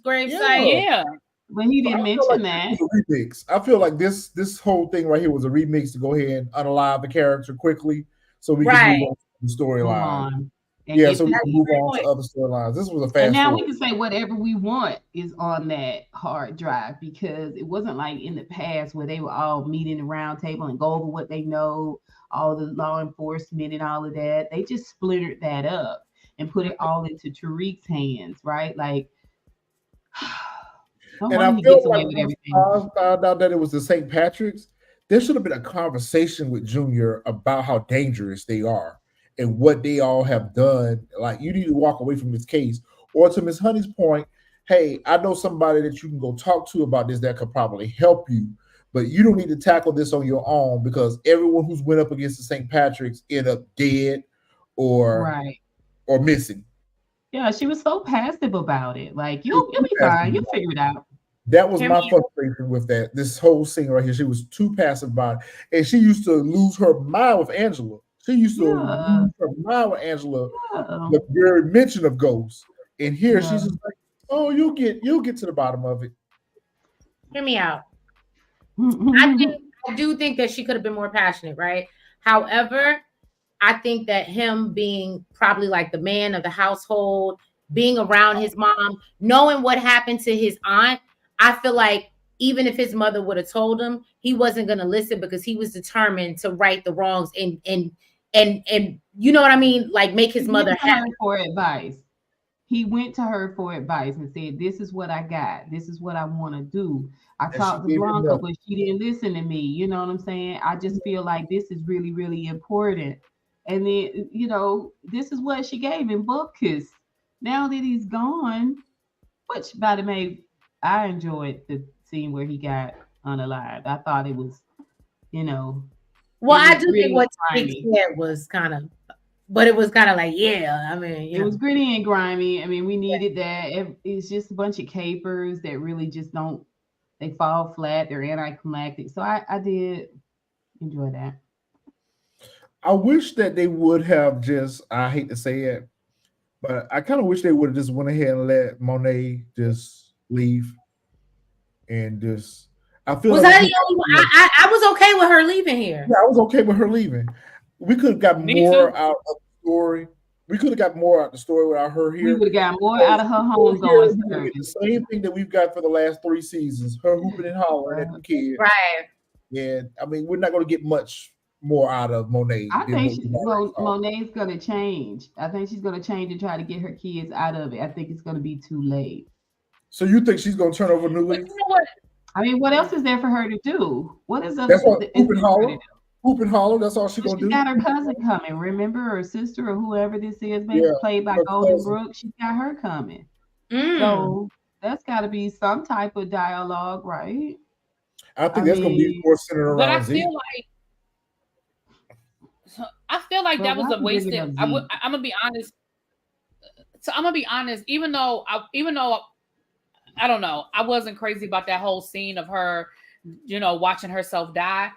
gravesite? Yeah. But he didn't mention that. Remix. I feel like this whole thing right here was a remix to go ahead and unalive the character quickly, so we can move on to the storyline. Yeah, so we can move on to other storylines. This was a fast. And now we can say whatever we want is on that hard drive because it wasn't like in the past where they were all meeting the round table and go over what they know, all the law enforcement and all of that. They just splintered that up and put it all into Tariq's hands, right? Like. And I feel like when I found out that it was the St. Patrick's, there should have been a conversation with Junior about how dangerous they are and what they all have done. Like, you need to walk away from this case. Or to Miss Honey's point, hey, I know somebody that you can go talk to about this that could probably help you, but you don't need to tackle this on your own because everyone who's went up against the St. Patrick's ended up dead or missing. Yeah, she was so passive about it. Like, you'll be fine. You'll figure it out. That was my frustration with that. This whole scene right here, she was too passive about it. And she used to lose her mind with Angela. She used to lose her mind with Angela. The very mention of ghosts. And here she's just like, oh, you'll get to the bottom of it. Hear me out. I do think that she could have been more passionate, right? However, I think that him being probably like the man of the household, being around his mom, knowing what happened to his aunt, I feel like even if his mother would have told him, he wasn't going to listen because he was determined to right the wrongs and you know what I mean? Like make his mother happy. For advice. He went to her for advice and said, this is what I got. This is what I want to do. I talked to Blanca, but she didn't listen to me. You know what I'm saying? I just feel like this is really, really important. And then, you know, this is what she gave him, Bupkis. Now that he's gone, which by the way, I enjoyed the scene where he got unalived. I thought it was, you know. Well, I do think what he said was kind of, but it was kind of like, yeah, I mean. It was gritty and grimy. I mean, we needed that. It's just a bunch of capers that really just don't, they fall flat. They're anticlimactic. So I did enjoy that. I wish that they would have just, I hate to say it, but I kind of wish they would have just went ahead and let Monet just leave and just. I feel was like that the only one? I was okay with her leaving here. Yeah, I was okay with her leaving. We could have got more out of the story. We could have got more out of the story without her here. We would have got more out of her homegoing. The same thing that we've got for the last 3 seasons. Her hooping and hollering at the kids. Right. And I mean, we're not going to get much more out of Monet. I Than think what we already saw. Monet's gonna change. I think she's gonna change and try to get her kids out of it. I think it's gonna be too late. So you think she's going to turn over a new But leaf? you know what? I mean, what else is there for her to do? What is That's what is Hoop and there for her to Holler. do? Hoop and Holler. That's all she's Well, going to she's do. got her cousin coming. Remember, her sister or whoever this is, Yeah, played by her Golden cousin. Brooks. She's got her coming. Mm. So that's got to be some type of dialogue, right? I think I that's going to be mean, more centered But around Z. I feel like but that was why a you bringing wasted. up Z? I'm gonna be honest. So I'm gonna be honest. Even though I don't know, I wasn't crazy about that whole scene of her, watching herself die.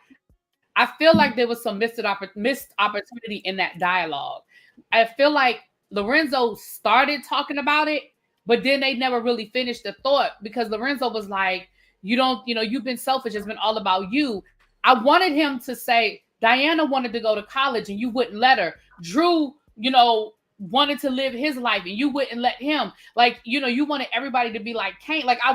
I feel like there was some missed opportunity in that dialogue. I feel like Lorenzo started talking about it, but then they never really finished the thought because Lorenzo was like, you've been selfish. It's been all about you. I wanted him to say, Diana wanted to go to college and you wouldn't let her. Drew, wanted to live his life and you wouldn't let him. Like, you wanted everybody to be like Kane. Like I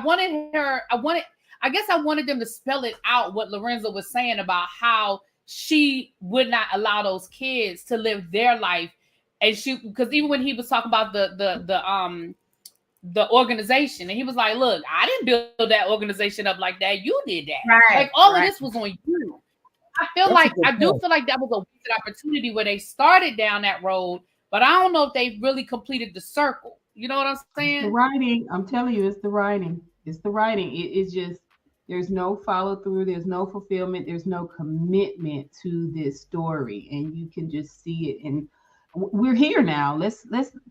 guess I wanted them to spell it out what Lorenzo was saying about how she would not allow those kids to live their life. And because even when he was talking about the organization, and he was like, look, I didn't build that organization up like that. You did that. Right, like all right. of this was on you. I feel That's like a good I do point. feel like that was a wasted opportunity where they started down that road, but I don't know if they really completed the circle. You know what I'm The saying? writing, I'm telling you, it's the writing. It's the writing. It's just there's no follow through, there's no fulfillment, there's no commitment to this story, and you can just see it. And we're here now. Let's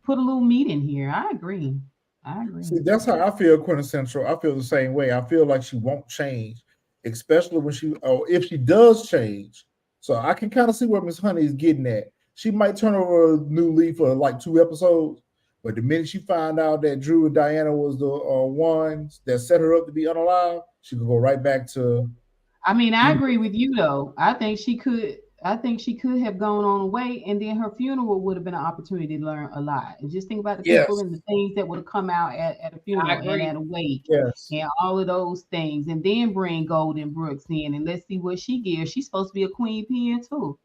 put a little meat in here. I agree. I agree. See, that's how I feel, quintessential. I feel the same way. I feel like she won't change, especially when or if she does change. So I can kind of see where Miss Honey is getting at. She might turn over a new leaf for like 2 episodes, but the minute she find out that Drew and Diana was the ones that set her up to be unalive, she could go right back to. I mean, I agree with you though. I think she could. I think she could have gone on away, and then her funeral would have been an opportunity to learn a lot. And just think about the people Yes, and the things that would have come out at a I funeral and agree. at a wake, yes. and all of those things, and then bring Golden Brooks in, and let's see what she gives. She's supposed to be a queen pin too.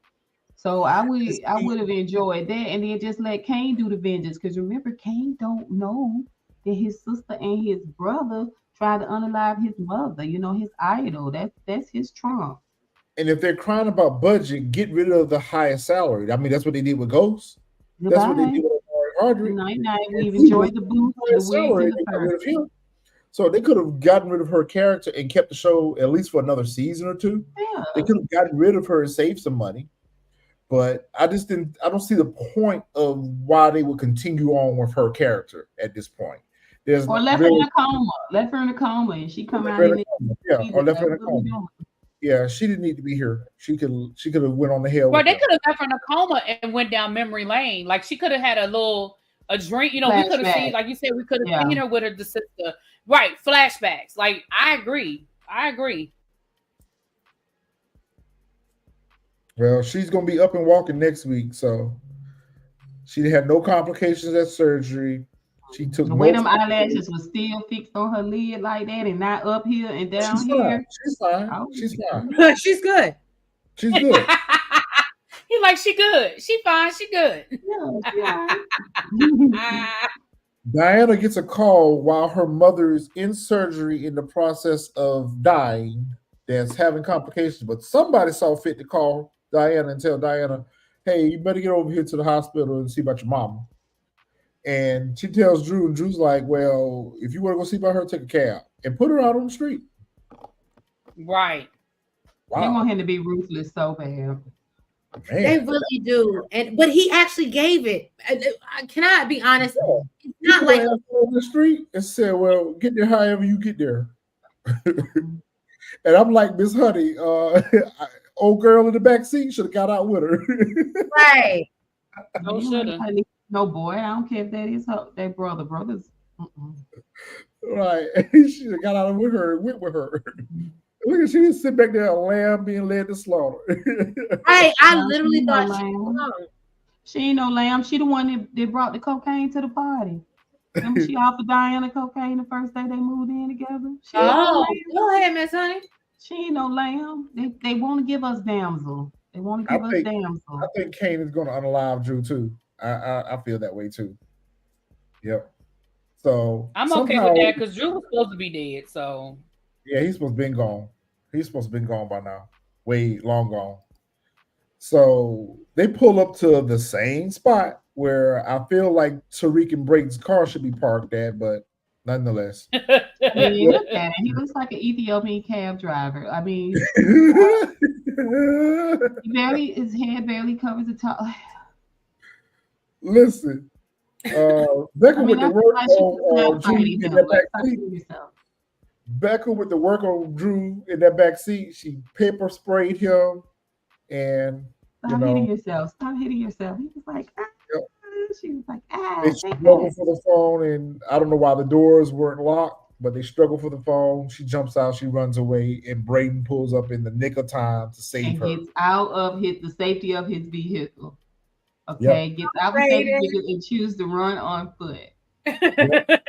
So I would have enjoyed that, and then just let Kane do the vengeance. Because remember, Kane don't know that his sister and his brother tried to unalive his mother. You know, his idol. That's his trump. And if they're crying about budget, get rid of the highest salary. I mean, that's what they did with Ghost. That's what they Goodbye. did with Audrey. Night night. And We've he was enjoyed the the boots, the highest wigs, salary. and the They got fur. rid of him. So they could have gotten rid of her character and kept the show at least for another season or two. They Yeah. could have gotten rid of her and saved some money. But I just didn't. I don't see the point of why they would continue on with her character at this point. There's Or left her in really a coma. Left her in a coma, and she come left out her in in a it. coma. Yeah, or left her in a What are we coma. doing? Yeah, she didn't need to be here. She could have went on the hell Well, with they them. could have left her in a coma and went down memory lane. Like she could have had a drink. We could have seen, Flashback. like you said, we could have Yeah. seen her with the sister. Right, flashbacks. Like I agree. Well, she's gonna be up and walking next week, so she had no complications at surgery. She took The way them multiple. eyelashes was still fixed on her lid like that, and not up here and down She's fine. here. She's fine. Oh, She's fine. She's good. She's good. He like she good. She fine. She good. yeah, yeah. Diana gets a call while her mother is in surgery in the process of dying, that's having complications. But somebody saw fit to call Diana and tell Diana, hey, you better get over here to the hospital and see about your mama. And she tells Drew, and Drew's like, well, if you want to go see about her, take a cab and put her out on the street. Right. They Wow. want him to be ruthless so bad. They Man. really do. But he actually gave it. Can I be honest? Yeah. It's You not put like her out on the street and said, well, get there however you get there. And I'm like, Miss Honey, old girl in the back seat should have got out with her. right. No You shoulda. ain't no boy. I don't care if that is their brother. Brothers. Right. She should have got out with her and went with her. Look at she just sit back there, a lamb being led to slaughter. Right. I No, literally she no thought she was lamb. alone. She ain't no lamb. She the one that brought the cocaine to the party. Remember she offered Diana cocaine the first day they moved in together? She ain't no Oh, lamb. go ahead, Miss Honey. She ain't no lamb. They want to give us damsel. They want to give us I damsel. think Kane is going to unalive Drew too. I feel that way too. Yep. So I'm okay somehow, with that because Drew was supposed to be dead. So yeah, he's supposed to been gone. He's supposed to been gone by now. Way long gone. So they pull up to the same spot where I feel like Tariq and Brayden's car should be parked at, but nonetheless. I mean, look at it. He looks like an Ethiopian cab driver. I mean, his head barely covers the top. Listen, Becca I mean, with the I work feel like she on was now Drew fighting in him. that Like, back stop seat. doing yourself. Becca with the work on Drew in that back seat. She pepper sprayed him, and Stop hitting yourself. Stop hitting yourself. He was like, ah. Yep. She was like, They ah. struggle for the phone, and I don't know why the doors weren't locked, but they struggle for the phone. She jumps out, she runs away, and Braden pulls up in the nick of time to save And her. gets out of the safety of his vehicle. Okay, Yep. gets out the safety vehicle and chooses to run on foot. Yep.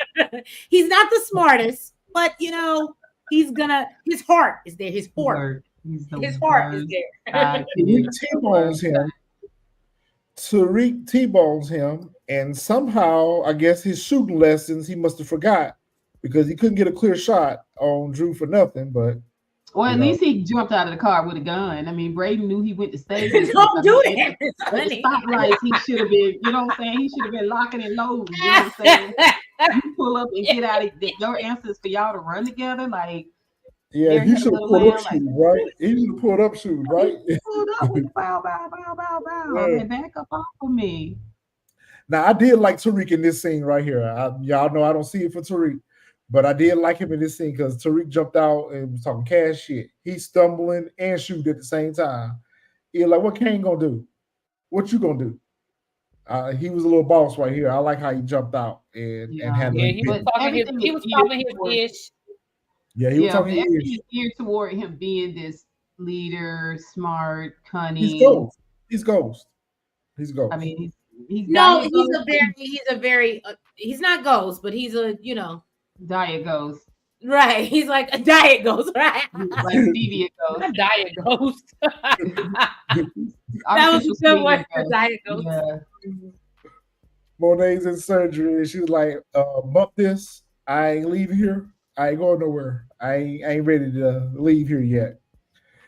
He's not the smartest, but you know, his heart is there. His heart. His heart is there. Tariq T-bones him, and somehow, I guess his shooting lessons he must have forgot because he couldn't get a clear shot on Drew for nothing. But or at least he jumped out of the car with a gun. I mean, Braden knew he went to save. Don't do that. The stoplights, he should have been. You know what I'm saying? He should have been locking and loading. You know what I'm saying? You pull up and get out of your answers for y'all to run together, like. Yeah, he should have pulled up shoes, right? He should have pulled up shoes, right? Pulled up with bow. Yeah. And back up off of me. Now, I did like Tariq in this scene right here. Y'all know I don't see it for Tariq, but I did like him in this scene because Tariq jumped out and was talking cash shit. He's stumbling and shooting at the same time. He's like, what Kane gonna do? What you gonna do? He was a little boss right here. I like how he jumped out and handled it. He was talking his ish. Yeah, he was talking everything is geared toward him being this leader, smart, cunning. He's Ghost. I mean, he's not Ghost, but he's a Diet Ghost. Right. He's like a Diet Ghost, right? Like Stevia Ghost. A Diet Ghost. That was a good one for Diet Ghost. Yeah. Monet's in surgery and she was like, bump this. I ain't leaving here. I ain't going nowhere. I ain't ready to leave here yet.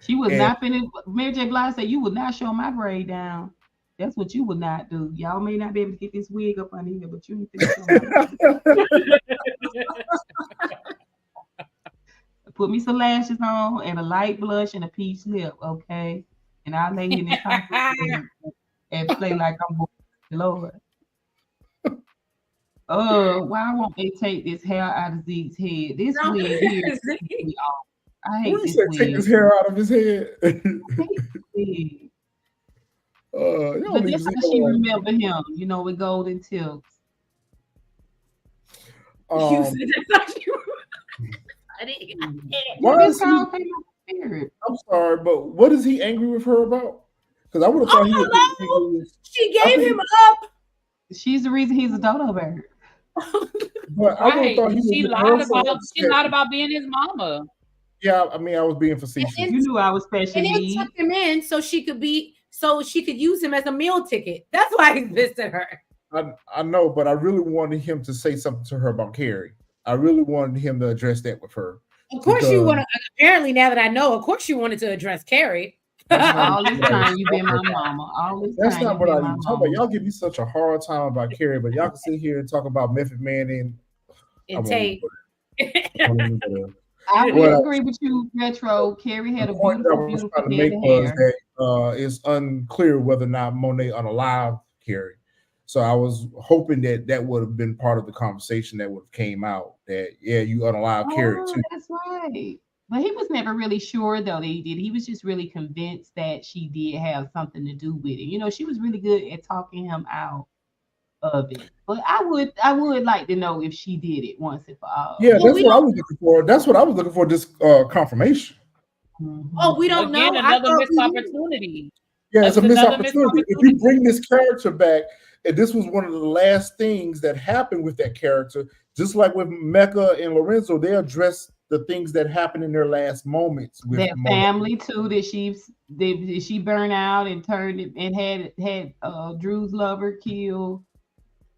She was not finished. Mary J. Blige said, you would not show my braid down. That's what you would not do. Y'all may not be able to get this wig up on here, but you need to put me some lashes on and a light blush and a peach lip, okay? And I'll lay in this and play like I'm Lord. Why won't they take this hair out of Zeke's head? This wig here. I hate this wig. Take his hair out of his head. But this is how she remember him, with golden tips. I'm sorry, but what is he angry with her about? Because I would have thought he was. She gave him up. She's the reason he's a dodo bird. But I thought she lied about being his mama. Yeah, I mean, I was being facetious. You knew I was special. And then took him in so she could use him as a meal ticket. That's why he visited her. I know, but I really wanted him to say something to her about Carrie. I really wanted him to address that with her. Of course you want to. Apparently, now that I know, of course you wanted to address Carrie. All this time you've been my mama. That's not what I talk about. Y'all give me such a hard time about Carrie, but y'all can sit here and talk about Method Man and Tate. I would agree with you, Retro. Carrie had a beautiful head of hair. It's unclear whether or not Monet unalived Carrie. So I was hoping that would have been part of the conversation that would have came out. That you unalived Carrie too. That's right. But he was never really sure, though, that he did. He was just really convinced that she did have something to do with it. She was really good at talking him out of it. But I would like to know if she did it once and for all. Yeah, that's what I was looking for. That's what I was looking for, just confirmation. Mm-hmm. Oh, we don't know. Another missed opportunity. Yeah, it's a missed opportunity. If you bring this character back, and this was one of the last things that happened with that character, just like with Mecca and Lorenzo, they addressed the things that happened in their last moments with That family too, that she burned out and turned and had Drew's lover kill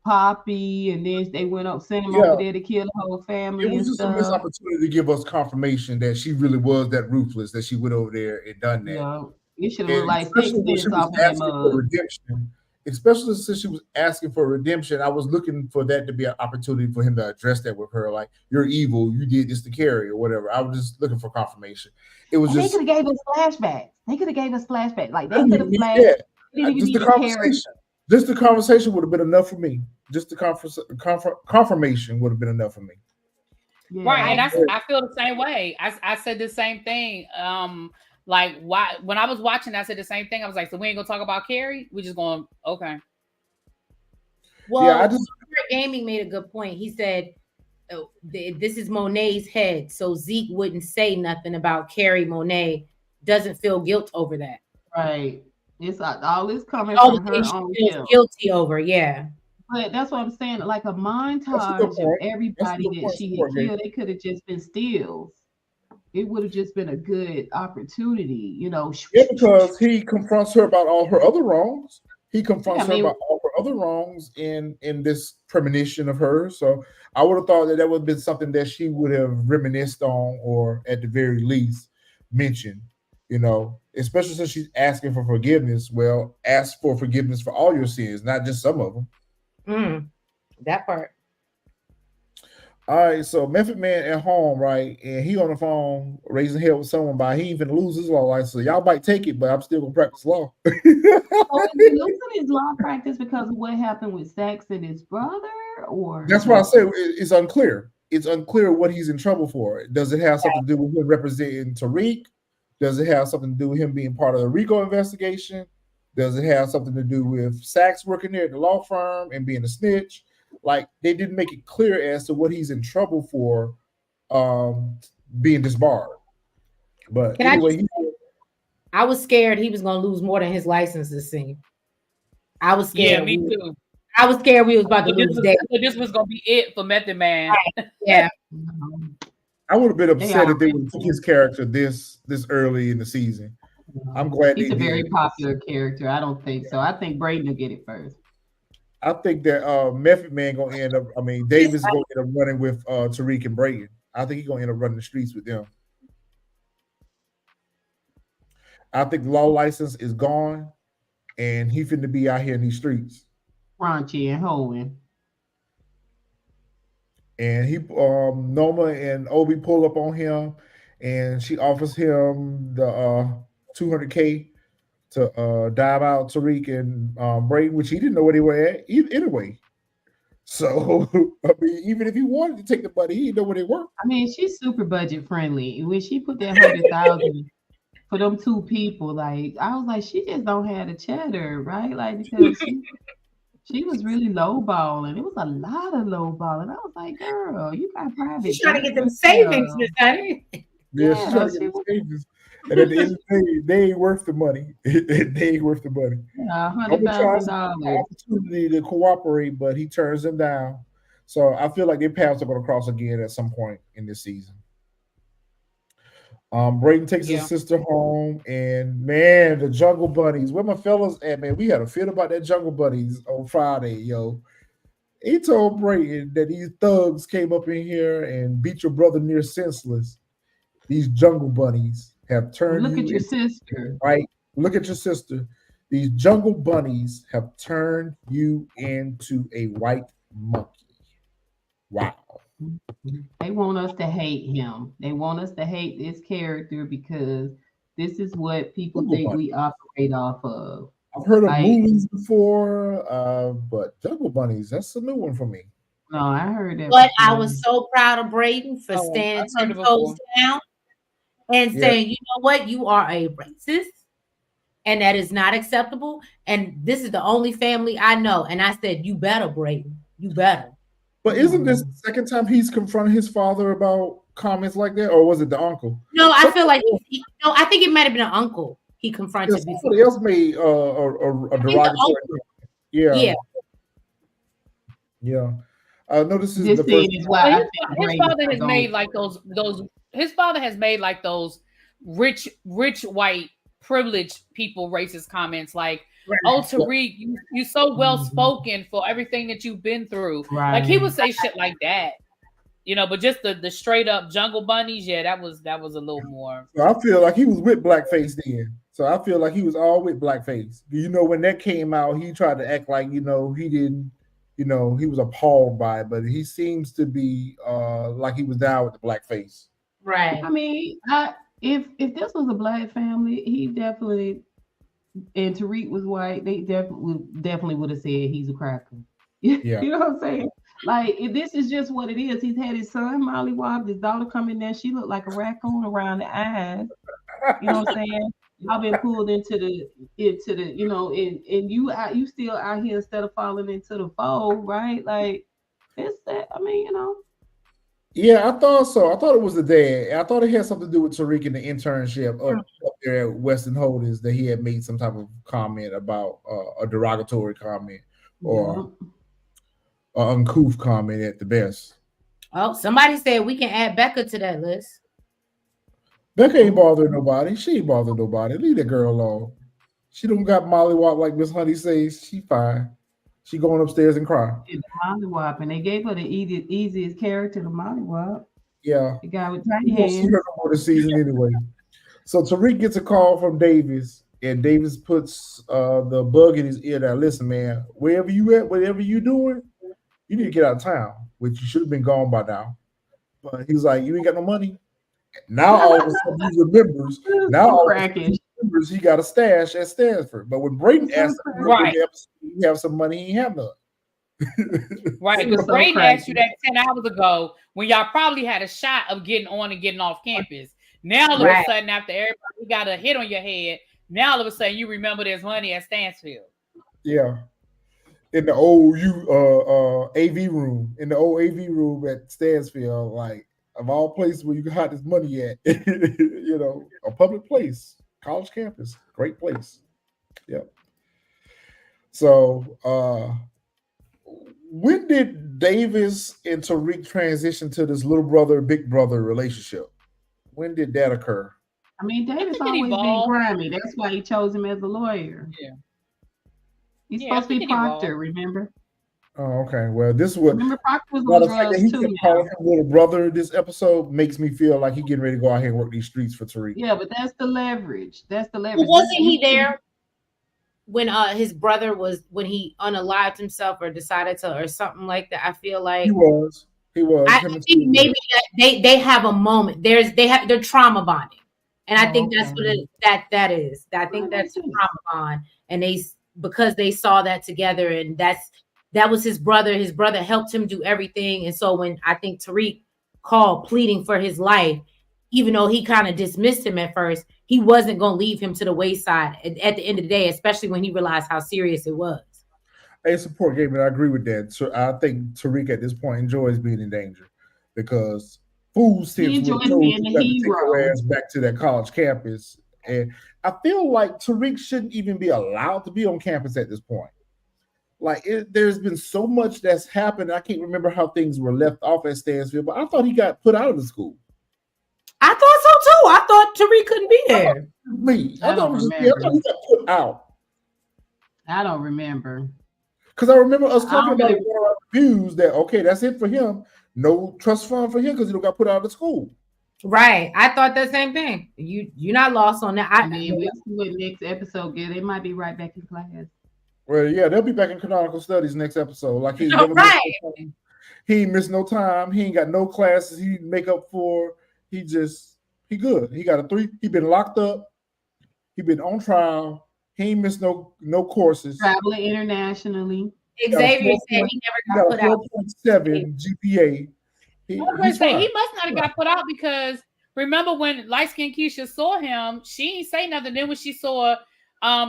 Poppy, and then they sent him over there to kill the whole family It and was just a missed stuff. opportunity to give us confirmation that she really was that ruthless, that she went over there and done that. Yeah, it should have And looked like especially 6 when she cents was off of that asking for mug. redemption, especially since she was asking for redemption, I was looking for that to be an opportunity for him to address that with her, like, you're evil, you did this to Carrie or whatever. I was just looking for confirmation. It was And just they could have gave us flashbacks. They could have gave us flashbacks. Like I they didn't could even have need flashed. that. They didn't even Just the need the character. conversation. Just the conversation would have been enough for me. Just the confirmation would have been enough for me. Yeah. Right, and I feel the same way. I said the same thing. Like why when I was watching, I said the same thing. I was like, so we ain't gonna talk about Carrie? We just going, okay. Well, yeah, Gaming made a good point. He said, oh, this is Monet's head, so Zeke wouldn't say nothing about Carrie. Monet doesn't feel guilt over that. Right. It's all this coming from her own guilt. Guilty over, yeah. But that's what I'm saying. Like a montage of everybody that she had killed, they could have just been stills. It would have just been a good opportunity, you know. Yeah, because he confronts her about all her other wrongs. He confronts her about all her other wrongs in this premonition of hers. So I would have thought that would have been something that she would have reminisced on, or at the very least mentioned. You know, especially since she's asking for forgiveness. Well, ask for forgiveness for all your sins, not just some of them. That part. All right, so Method Man at home, right? And he on the phone raising hell with someone by he even lose his law license. So y'all might take it, but I'm still gonna practice law. So is he losing his law practice because of what happened with Sax and his brother, or that's why I say it's unclear. It's unclear what he's in trouble for. Does it have something to do with him representing Tariq? Does it have something to do with him being part of the RICO investigation? Does it have something to do with Sax working there at the law firm and being a snitch? Like, they didn't make it clear as to what he's in trouble for being disbarred. But anyway, I was scared he was going to lose more than his license this scene. I was scared. Yeah, me too. I was scared we was about to lose Dave. This was going to be it for Method Man. Right. Yeah. I would have been upset if they would have took his character this early in the season. I'm glad he's a very popular character. I don't think so. I think Braden will get it first. I think that Method Man gonna end up. I mean, Davis gonna end up running with Tariq and Brayden. I think he's gonna end up running the streets with them. I think the law license is gone, and he finna be out here in these streets. Raunchy and hoeing. And he, Noma and Obi pull up on him, and she offers him the $200K to dive out Tariq and Braden, which he didn't know where they were at anyway. So, I mean, even if he wanted to take the money, he didn't know where they were. I mean, she's super budget friendly. When she put that $100,000 for them two people, like, I was like, she just don't have the cheddar, right? Like, because she was really lowballing. It was a lot of lowballing. I was like, girl, you got private. She's trying to get them savings, Miss Honey. Yeah, she's trying to get them savings. And at the end of the day, they ain't worth the money. They ain't worth the money. Yeah, $100,000. Opportunity to cooperate, but he turns them down. So I feel like their paths are going to cross again at some point in this season. Braden takes his sister home, and man, the Jungle Bunnies. Where my fellas at, man? We had a fit about that Jungle Bunnies on Friday, yo. He told Braden that these thugs came up in here and beat your brother near senseless. These Jungle Bunnies have turned Look at your sister. Right? Look at your sister. These Jungle Bunnies have turned you into a white monkey. Wow. They want us to hate him. They want us to hate this character because this is what people think we operate off of. I've heard of movies before, but Jungle Bunnies, that's a new one for me. No, I heard that. But I was so proud of Braden for standing 10 toes down and saying, you know what, you are a racist, and that is not acceptable. And this is the only family I know. And I said, you better, Braden. You better. But isn't this the second time he's confronted his father about comments like that, or was it the uncle? No, I feel like I think it might have been an uncle he confronted before. Somebody else made a derogatory. Yeah. I know this is the first. His father has made like those his father has made like those rich white privileged people racist comments like, right. Oh, Tariq, you so well spoken for everything that you've been through. Right. Like he would say shit like that. But just the straight up jungle bunnies, yeah, that was a little more. So I feel like he was with blackface then. So I feel like he was all with blackface. When that came out, he tried to act like, he didn't, he was appalled by it, but he seems to be like he was down with the blackface. Right. I mean, if this was a black family, he definitely, and Tariq was white, they definitely would have said he's a cracker. Yeah. You know what I'm saying? Like, if this is just what it is. He's had his son mollywopped, his daughter come in there. She looked like a raccoon around the eyes. You know what I'm saying? Y'all been pulled into the, and you still out here instead of falling into the fold, right? Like, it's that. I mean, Yeah, I thought so. I thought it was the dad. I thought it had something to do with Tariq and the internship up there at Weston Holdings, that he had made some type of comment about a derogatory comment or uncouth comment at the best. Oh, somebody said we can add Becca to that list. Becca ain't bothering nobody. She ain't bothering nobody. Leave that girl alone. She don't got mollywop like Miss Honey says. She fine. She going upstairs and cry. Mollywop, and they gave her the easiest character to mollywop. Yeah. The guy with tiny hands. See her for the season anyway. So Tariq gets a call from Davis, and Davis puts the bug in his ear. Now, listen, man, wherever you at, whatever you doing, you need to get out of town, which you should have been gone by now. But he's like, you ain't got no money. Now all of a sudden he remembers. Now all of a sudden he remembers he got a stash at Stanford. But when Braden asked him, right, you have some money, he have none. Right, because Braden asked you that 10 hours ago when y'all probably had a shot of getting on and getting off campus. Now all of a sudden, after everybody got a hit on your head, now all of a sudden you remember there's money at Stansfield. Yeah. In the old AV room, at Stansfield, like of all places where you can hide this money at, a public place, college campus, great place. Yep. So when did Davis and Tariq transition to this little brother, big brother relationship? When did that occur? I mean, Davis always been grimy. That's why he chose him as a lawyer. Yeah. He's supposed to be Proctor, remember? Oh, okay. Well, this was. Remember, Proctor was on drugs too. Calling him little brother. This episode makes me feel like he's getting ready to go out here and work these streets for Tariq. Yeah, but that's the leverage. That's the leverage. Wasn't he there when his brother was, when he unalived himself or decided to, or something like that? I feel like he was. I think maybe they have a moment. They're trauma bonding, and I think that's what that is. I think that's a trauma bond, and because they saw that together, and that was his brother. His brother helped him do everything, and so when I think Tariq called pleading for his life, even though he kind of dismissed him at first, he wasn't going to leave him to the wayside at the end of the day, especially when he realized how serious it was. A support game, and I agree with that. So I think Tariq at this point enjoys being in danger because fools tend to take your ass back to that college campus. And I feel like Tariq shouldn't even be allowed to be on campus at this point. Like, there's been so much that's happened. I can't remember how things were left off at Stansfield, but I thought he got put out of the school. I thought so too. I thought Tariq couldn't be there. I thought he got put out. I don't remember. Because I remember us talking about it in our reviews that, okay, that's it for him. No trust fund for him because he don't got put out of the school. Right. I thought the same thing. You're not lost on that. I mean, we'll see what next episode get. They might be right back in class. Well, yeah, they'll be back in canonical studies next episode. Like he ain't missed no time. He ain't got no classes he make up for. He good. He got a 3. He been locked up. He been on trial. He ain't missed no courses. Traveling internationally. Xavier said he never got put out. 4.7 GPA. He must not have got put out because remember when light skinned Keisha saw him, she didn't say nothing. Then when she saw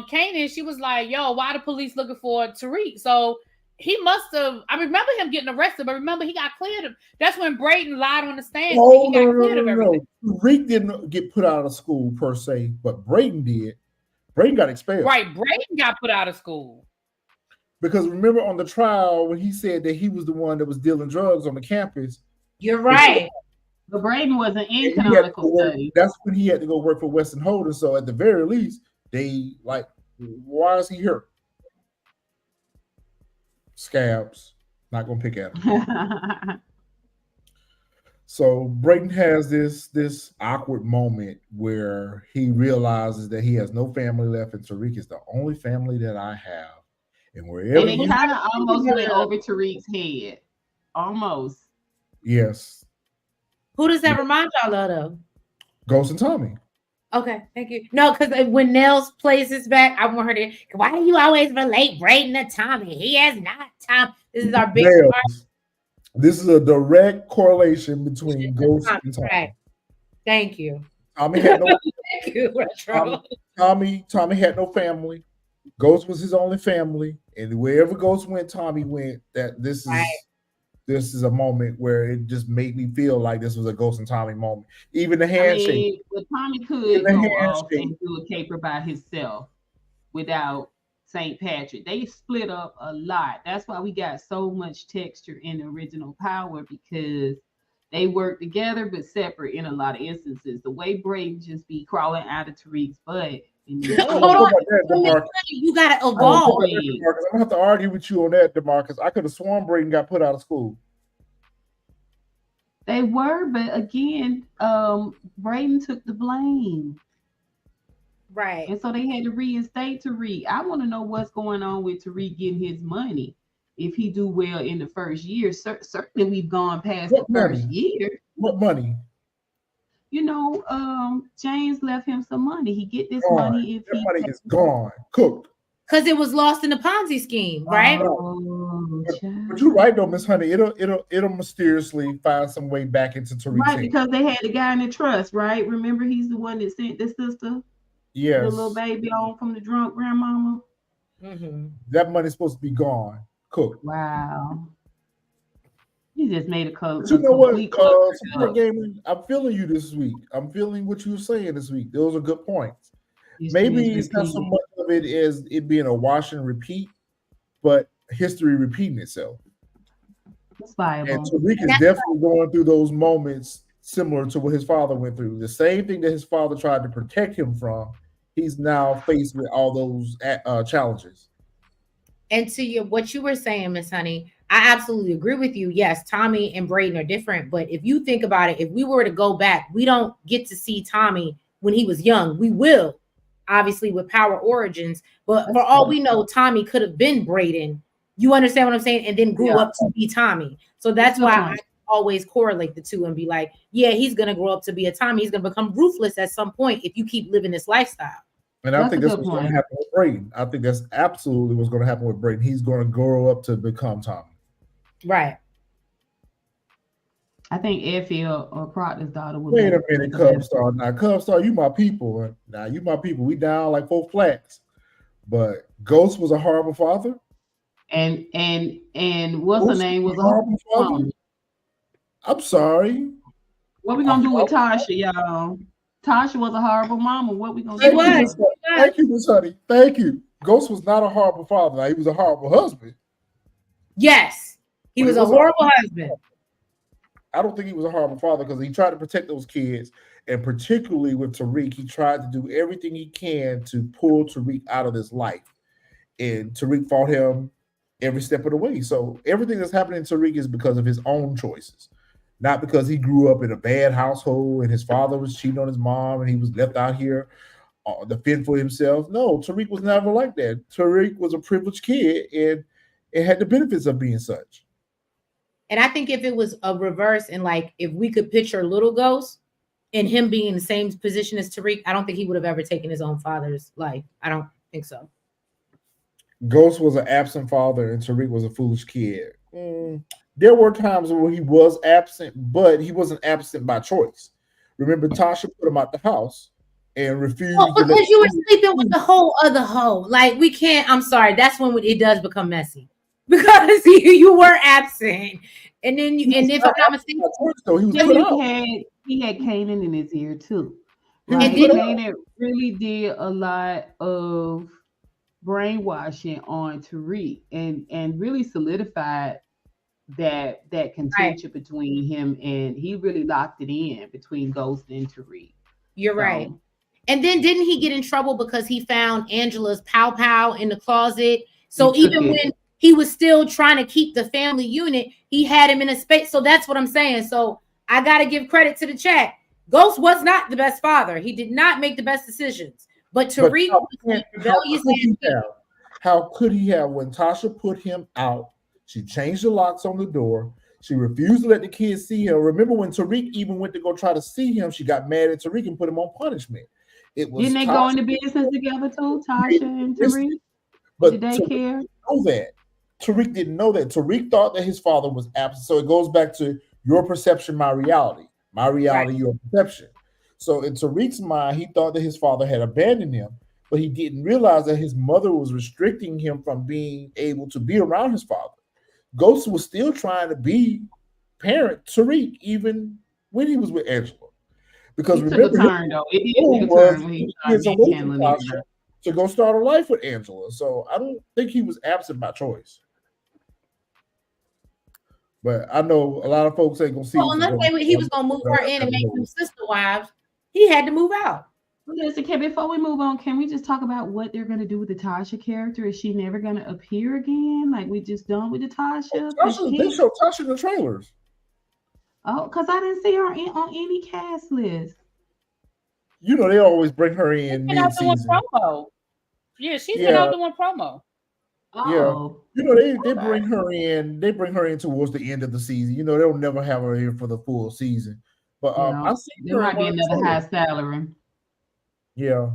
Kane, she was like, yo, why the police looking for Tariq? So he must have. I remember him getting arrested, but remember he got cleared. That's when Braden lied on the stand. Oh, he got cleared of everything. Tariq didn't get put out of school per se, but Braden did. Braden got expelled. Right, Braden got put out of school. Because remember on the trial when he said that he was the one that was dealing drugs on the campus. You're right. But Braden wasn't in And canonical studies. that's when he had to go work for Weston Holden. So at the very least, they like, why is he here? Scabs. Not gonna pick at him. So Braden has this awkward moment where he realizes that he has no family left, and Tariq is the only family that I have. And wherever and it kind of almost went over Tariq's head. Almost. Yes. Who does that remind y'all of, though? Ghost and Tommy. Okay, thank you. No, because when Nels plays this back, I want her to. Why do you always relate Braden to Tommy? He has not Tom. This is our big. This is a direct correlation between Ghost and Tommy. Right. Thank you. Tommy had no. Thank you, Tommy had no family. Ghost was his only family, and wherever Ghost went, Tommy went. That this is a moment where it just made me feel like this was a Ghost and Tommy moment. Even the handshake. I mean, but Tommy could go off and do a caper by himself without St. Patrick. They split up a lot. That's why we got so much texture in the original Power, because they work together but separate in a lot of instances. The way Braden just be crawling out of Tariq's butt. You gotta evolve. I'm gonna have to argue with you on that, DeMarcus. I could have sworn Braden got put out of school. They were, but again, Braden took the blame. Right. And so they had to reinstate Tariq. I want to know what's going on with Tariq getting his money. If he do well in the first year, certainly we've gone past the first year. What money? You know, James left him some money. He get this money if that money is gone, cooked. Because it was lost in the Ponzi scheme, right? But you're right though, Miss Honey. It'll mysteriously find some way back into Tariq's right, because they had the guy in the trust, right? Remember, he's the one that sent the sister, the little baby on from the drunk grandmama. Mm-hmm. That money's supposed to be gone, cooked. Wow. You just made a code. You know what, Support Gaming? I'm feeling you this week. I'm feeling what you were saying this week. Those are good points. Maybe it's not so much of it as it being a wash and repeat, but history repeating itself. That's viable. And Tariq is definitely going through those moments similar to what his father went through. The same thing that his father tried to protect him from, he's now faced with all those challenges. And to what you were saying, Miss Honey, I absolutely agree with you. Yes, Tommy and Braden are different, but if you think about it, if we were to go back, we don't get to see Tommy when he was young. We will, obviously, with Power Origins, but for all we know, Tommy could have been Braden. You understand what I'm saying? And then grew up to be Tommy. So that's why I always correlate the two and be like, yeah, he's going to grow up to be a Tommy. He's going to become ruthless at some point if you keep living this lifestyle. And I think that's what's going to happen with Braden. I think that's absolutely what's going to happen with Braden. He's going to grow up to become Tommy. Right. I think Effie or Proctor's daughter would. Wait a minute, Cubstar. Now, Cubstar, you my people. Now, you my people. We down like 4 flats. But Ghost was a horrible father. And what's her name was a horrible father. I'm sorry. What we gonna do with Tasha, y'all? Tasha was a horrible mama. What we gonna do? Thank you, Miss Honey. Thank you. Ghost was not a horrible father. Now, he was a horrible husband. Yes, he was a horrible husband. I don't think he was a horrible father because he tried to protect those kids, and particularly with Tariq, he tried to do everything he can to pull Tariq out of his life. And Tariq fought him every step of the way. So everything that's happening to Tariq is because of his own choices, not because he grew up in a bad household and his father was cheating on his mom and he was left out here to fend for himself. No, Tariq was never like that. Tariq was a privileged kid and it had the benefits of being such. And I think if it was a reverse and like if we could picture Little Ghost and him being in the same position as Tariq, I don't think he would have ever taken his own father's life. I don't think so. Ghost was an absent father and Tariq was a foolish kid. There were times where he was absent, but he wasn't absent by choice. Remember, Tasha put him out the house and refused. Well, because you were sleeping with the whole other hoe. Like, we can't, I'm sorry, that's when it does become messy. Because you were absent. And then and if I'm not mistaken, he had Kane in his ear too. Right? And Kane really did a lot of brainwashing on Tariq and really solidified that contention between him, and he really locked it in between Ghost and Tariq. You're right. And then didn't he get in trouble because he found Angela's pow in the closet? So even when he was still trying to keep the family unit, he had him in a space. So that's what I'm saying. So I got to give credit to the chat. Ghost was not the best father. He did not make the best decisions. But Tariq was rebellious. How could he have? When Tasha put him out, she changed the locks on the door. She refused to let the kids see him. Remember when Tariq even went to go try to see him, she got mad at Tariq and put him on punishment. It was Didn't they go into business together too, Tasha and Tariq? But did they care? Know that. Tariq didn't know that. Tariq thought that his father was absent. So it goes back to your perception, my reality. My reality, your perception. So in Tariq's mind, he thought that his father had abandoned him, but he didn't realize that his mother was restricting him from being able to be around his father. Ghost was still trying to be parent Tariq even when he was with Angela. Because he took a turn, though. It did take a turn when he started handling it. To go start a life with Angela. So I don't think he was absent by choice. But I know a lot of folks ain't gonna see. Well, unless he was gonna move her in and make them sister wives, he had to move out. Listen, before we move on, can we just talk about what they're gonna do with the Tasha character? Is she never gonna appear again? Like we just done with the Tasha? They show Tasha in the trailers. Oh, because I didn't see her on any cast list. You know, they always bring her in mid-season. Promo. Yeah, she's been out doing promo. Oh. Yeah, you know they bring her in. They bring her in towards the end of the season. You know, they'll never have her here for the full season. But I see there might be another high salary. Yeah,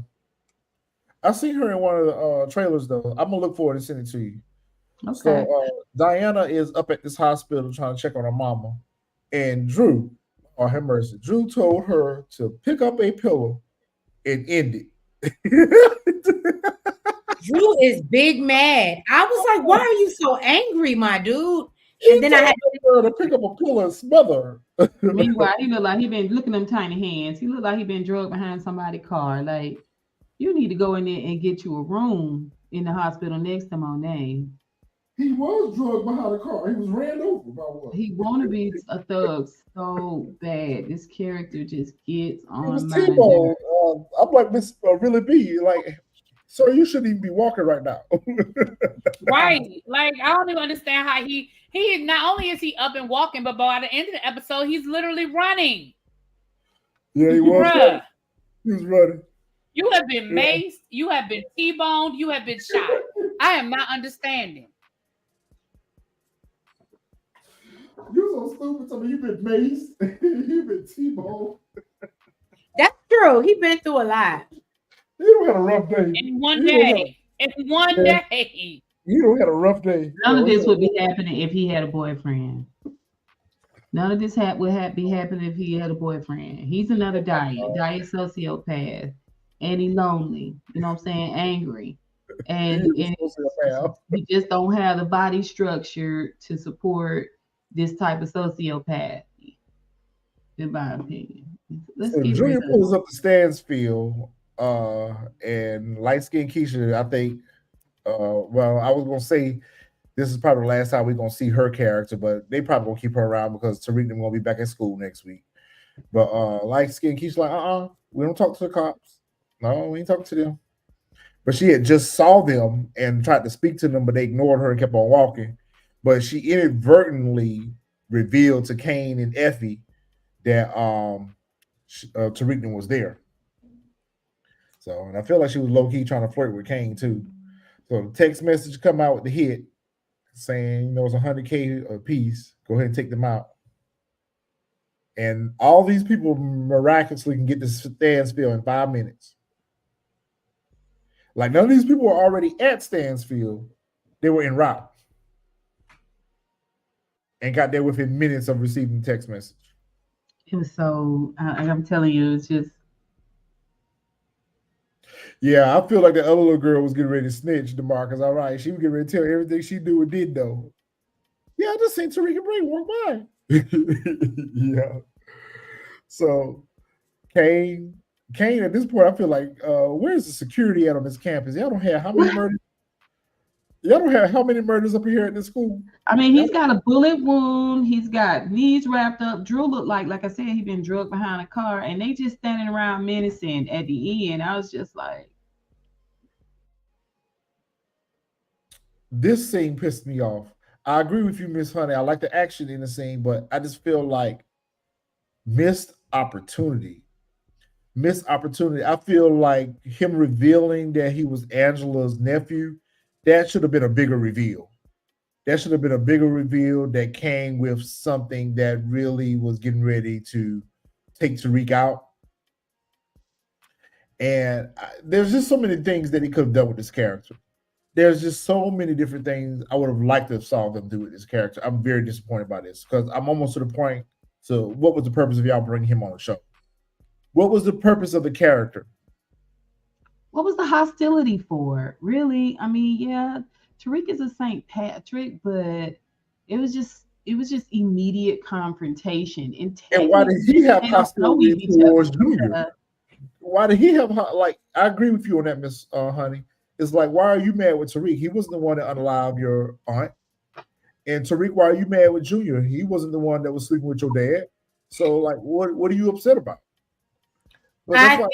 I seen her in one of the trailers though. I'm gonna look forward to sending it to you. Okay. So Diana is up at this hospital trying to check on her mama, and Drew, oh have mercy, Drew told her to pick up a pillow and end it. Drew is big mad. I was like, why are you so angry, my dude? And then I had to pick up a pillow and smother her. Meanwhile, he looked like he been looking at them tiny hands. He looked like he been drugged behind somebody's car. Like, you need to go in there and get you a room in the hospital next to Monet. He was drugged behind a car. He was ran over by one. He want to be a thug so bad. This character just gets on my nerves. I'm like Miss Really B. Like, sir, you shouldn't even be walking right now. Right. Like, I don't even understand how he not only is he up and walking, but by the end of the episode, he's literally running. Yeah, he was. Bruh. He was running. You have been maced. You have been T-boned. You have been shot. I am not understanding. You're so stupid. I mean, you've been maced. You've been T-boned. That's true. He's been through a lot. You don't have a rough day. In one day. In one day. You don't have a rough day. None of this would be happening if he had a boyfriend. None of this would be happening if he had a boyfriend. He's another diet sociopath. And he's lonely. You know what I'm saying? Angry. And he just don't have the body structure to support this type of sociopath, in my opinion. So Junior pulls up to Stansfield, and light-skinned Keisha, I think, well, I was going to say this is probably the last time we're going to see her character, but they probably going to keep her around because Tariq is going to be back at school next week. But light-skinned Keisha like, we don't talk to the cops. No, we ain't talking to them. But she had just saw them and tried to speak to them, but they ignored her and kept on walking. But she inadvertently revealed to Kane and Effie that Tariq was there. So, and I feel like she was low-key trying to flirt with Kane too. So the text message come out with the hit saying, it's $100K a piece. Go ahead and take them out. And all these people miraculously can get to Stansfield in 5 minutes. Like none of these people were already at Stansfield. They were en route. And got there within minutes of receiving the text message. It was so, I'm telling you, it's just. Yeah, I feel like the other little girl was getting ready to snitch, DeMarcus. All right, she was getting ready to tell everything she knew and did know. Yeah, I just seen Tariq and Brayden walk by. Yeah. So, Kane, at this point, I feel like, where's the security at on this campus? Y'all don't have how many murders? Y'all don't have how many murders up here at this school? I mean, he's got a bullet wound. He's got knees wrapped up. Drew looked like I said, he been drugged behind a car, and they just standing around menacing at the end. I was just like, this scene pissed me off. I agree with you, Miss Honey. I like the action in the scene, but I just feel like missed opportunity. Missed opportunity. I feel like him revealing that he was Angela's nephew, that should have been a bigger reveal. That should have been a bigger reveal that came with something that really was getting ready to take Tariq out. And there's just so many things that he could have done with this character. There's just so many different things I would have liked to have saw them do with this character. I'm very disappointed by this because I'm almost to the point. So, what was the purpose of y'all bringing him on the show? What was the purpose of the character? what was the hostility for? Really? I mean, yeah, Tariq is a St. Patrick, but it was just immediate confrontation. And And why did he technically, have they don't know hostility each other. towards Junior? Yeah. Why did he have like? I agree with you on that, Miss Honey. It's like, why are you mad with Tariq? He wasn't the one that unalived your aunt. And Tariq, why are you mad with Junior? He wasn't the one that was sleeping with your dad. So, like, what are you upset about? But that's why.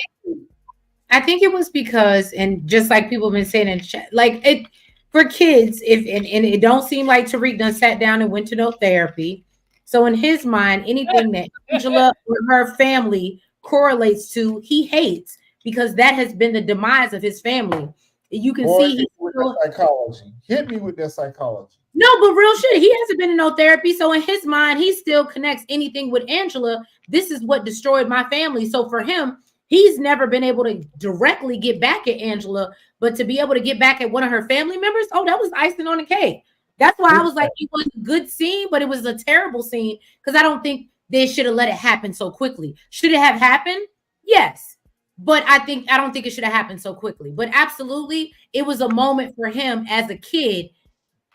I think it was because, and just like people have been saying in chat, like it for kids, if and it don't seem like Tariq done sat down and went to no therapy. So in his mind, anything that Angela or her family correlates to, he hates because that has been the demise of his family. You can Boy, see hit me with that psychology. Hit me with that psychology. no, but real shit. He hasn't been in no therapy. So in his mind, he still connects anything with Angela. This is what destroyed my family. So for him, he's never been able to directly get back at Angela, but to be able to get back at one of her family members, oh, that was icing on the cake. That's why I was like, it was a good scene, but it was a terrible scene because I don't think they should have let it happen so quickly. Should it have happened? Yes. But I don't think it should have happened so quickly. But absolutely, it was a moment for him as a kid.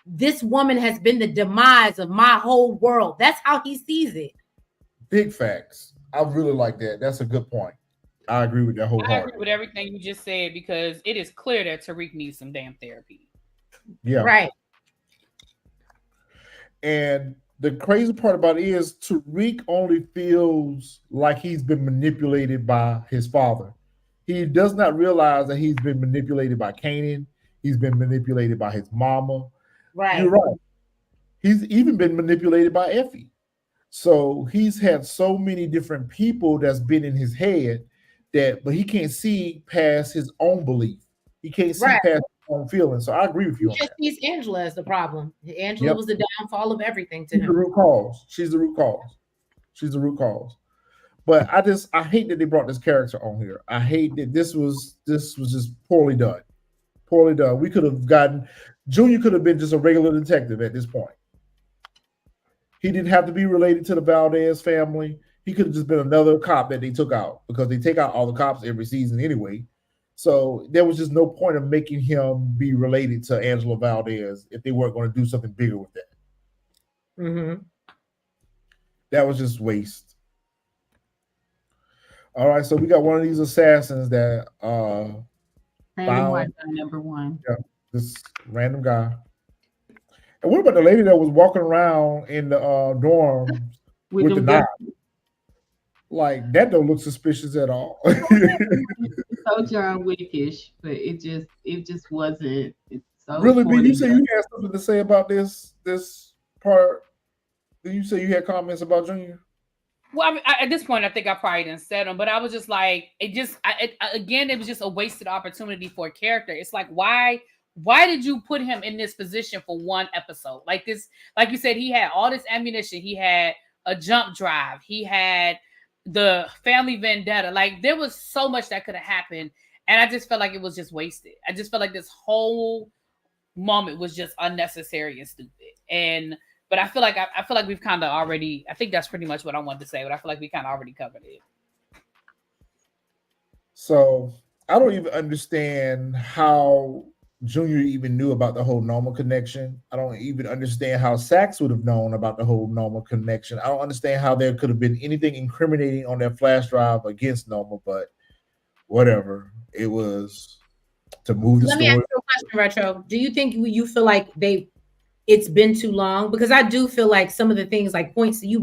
This woman has been the demise of my whole world. That's how he sees it. Big facts. I really like that. That's a good point. I agree with that I wholeheartedly. agree with everything you just said because it is clear that Tariq needs some damn therapy. Yeah. Right. And the crazy part about it is Tariq only feels like he's been manipulated by his father. He does not realize that he's been manipulated by Kane. He's been manipulated by his mama. Right. You're right. He's even been manipulated by Effie. So he's had so many different people that's been in his head but he can't see past his own belief. He can't see Right. past his own feelings. So I agree with you on He just that. sees Angela as the problem. Angela was the downfall of everything to She's the him. root cause. She's the root cause. She's the root cause. But I hate that they brought this character on here. I hate that this was just poorly done. Poorly done. We could have gotten Junior could have been just a regular detective at this point. He didn't have to be related to the Valdez family. He could have just been another cop that they took out because they take out all the cops every season anyway. So there was just no point of making him be related to Angela Valdez if they weren't going to do something bigger with that. Mm-hmm. That was just waste. All right, so we got one of these assassins that Random white guy number one. Yeah, this random guy. And what about the lady that was walking around in the dorm with the knife? Like that don't look suspicious at all. So John Wickish, but it just wasn't. It's so really, B, you say you had something to say about this part? Did you say you had comments about Junior? Well, I mean, at this point, I think I probably didn't say them, but I was just like, it was just a wasted opportunity for a character. It's like, why did you put him in this position for one episode? Like this, like you said, he had all this ammunition. He had a jump drive. He had the family vendetta. Like there was so much that could have happened. And I just felt like it was just wasted. I just felt like this whole moment was just unnecessary and stupid. But I feel like we've kind of already, I think that's pretty much what I wanted to say, but I feel like we kind of already covered it. So I don't even understand how Junior even knew about the whole Noma connection. I don't even understand how Sax would have known about the whole Noma connection. I don't understand how there could have been anything incriminating on that flash drive against Noma, but whatever. It was to move the Let me ask story. you a question, Retro. Do you think you feel like it's been too long? Because I do feel like some of the things, like points that you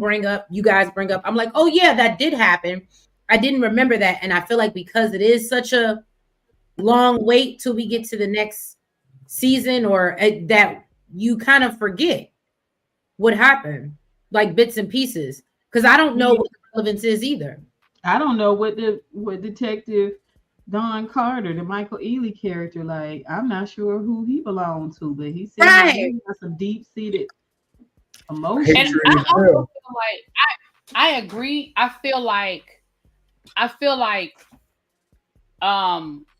guys bring up, I'm like, oh yeah, that did happen. I didn't remember that. And I feel like because it is such a long wait till we get to the next season, or that you kind of forget what happened, like bits and pieces. Because I don't know what the relevance is either. I don't know what Detective Don Carter, the Michael Ealy character, like I'm not sure who he belonged to, but he said he got some deep seated emotion. And I also feel like I agree. I feel like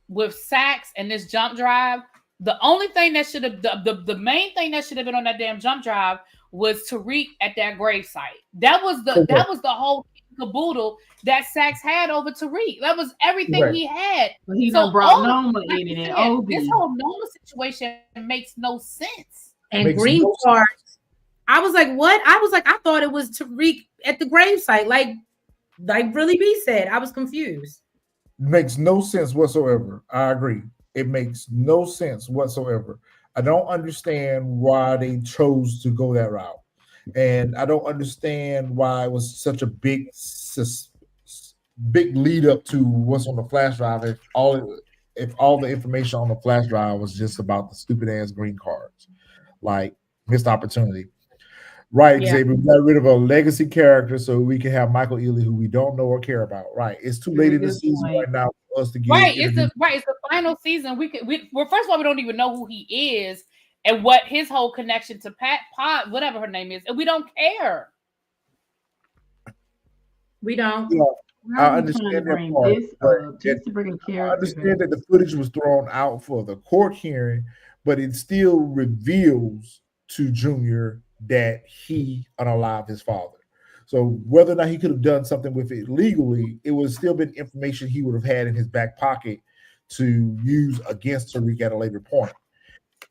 with Sax and this jump drive, the only thing that should have the main thing that should have been on that damn jump drive was Tariq at that grave site. That was the whole caboodle that Sax had over Tariq. That was everything he had. But he done brought Noma in it, and Obi. This whole Noma situation makes no sense. And green cards. I was like, what? I thought it was Tariq at the gravesite. Like Really B said. I was confused. Makes no sense whatsoever. I agree. It makes no sense whatsoever. I don't understand why they chose to go that route. And I don't understand why it was such a big lead up to what's on the flash drive if all the information on the flash drive was just about the stupid ass green cards. Like missed opportunity. Right, yeah. Xavier, we got rid of a legacy character so we can have Michael Ealy, who we don't know or care about. Right, it's too late in the season right now for us to get. Right, it's the final season. Well, first of all, we don't even know who he is and what his whole connection to Pot, whatever her name is, and we don't care. We don't. Yeah, I understand that part. Just to bring a character. I understand that the footage was thrown out for the court hearing, but it still reveals to Junior that he unalived his father. So whether or not he could have done something with it legally, it would have still been information he would have had in his back pocket to use against Tariq at a later point.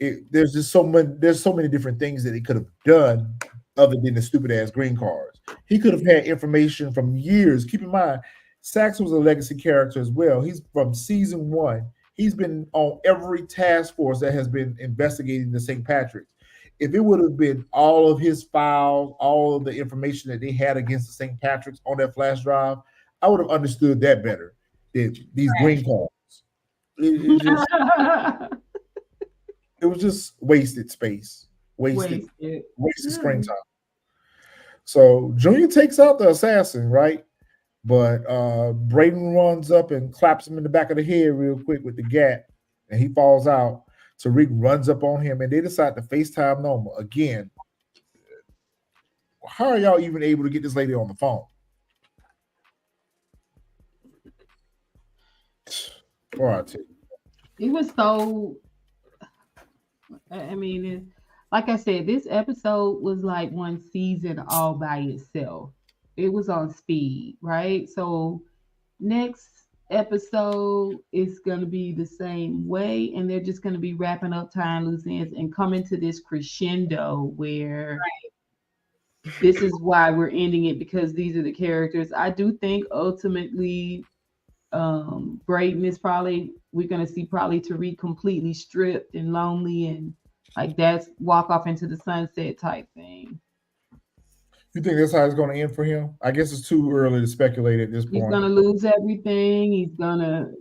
There's so many different things that he could have done other than the stupid ass green cards. He could have had information from years. Keep in mind, Sax was a legacy character as well. He's from season 1. He's been on every task force that has been investigating the St. Patrick's. If it would have been all of his files, all of the information that they had against the St. Patrick's on that flash drive, I would have understood that better than these green cards. It was just wasted space. Wasted screen time. So Junior takes out the assassin, right? But Braden runs up and claps him in the back of the head real quick with the gat, and he falls out. Tariq runs up on him, and they decide to FaceTime Noma again. How are y'all even able to get this lady on the phone? All right, it was so. I mean, like I said, this episode was like one season all by itself. It was on speed, right? So next episode is going to be the same way, and they're just going to be wrapping up tying loose ends and coming to this crescendo where this is why we're ending it, because these are the characters. I do think ultimately Braden is we're going to see probably Tariq completely stripped and lonely, and like that's walk off into the sunset type thing. You think that's how it's going to end for him? I guess it's too early to speculate at this point. He's going to lose everything. He's going to,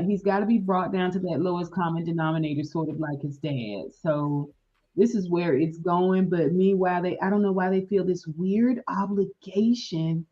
he's got to be brought down to that lowest common denominator, sort of like his dad. So this is where it's going. But meanwhile, I don't know why they feel this weird obligation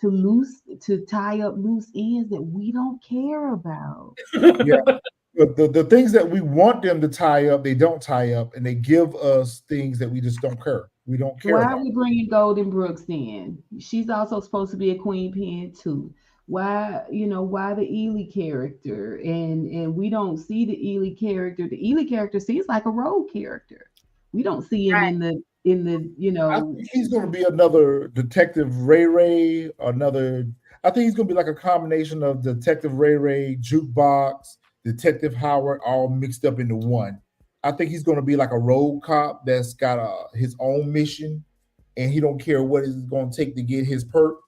to tie up loose ends that we don't care about. Yeah. But the things that we want them to tie up, they don't tie up, and they give us things that we just don't care. We don't care. Why are we bringing Golden Brooks in? She's also supposed to be a queen pin too. Why the Ealy character? And we don't see the Ealy character. The Ealy character seems like a rogue character. We don't see him in the I think he's going to be another Detective Ray. I think he's going to be like a combination of Detective Ray, Jukebox, Detective Howard, all mixed up into one. I think he's going to be like a rogue cop that's got his own mission, and he don't care what it's going to take to get his perk.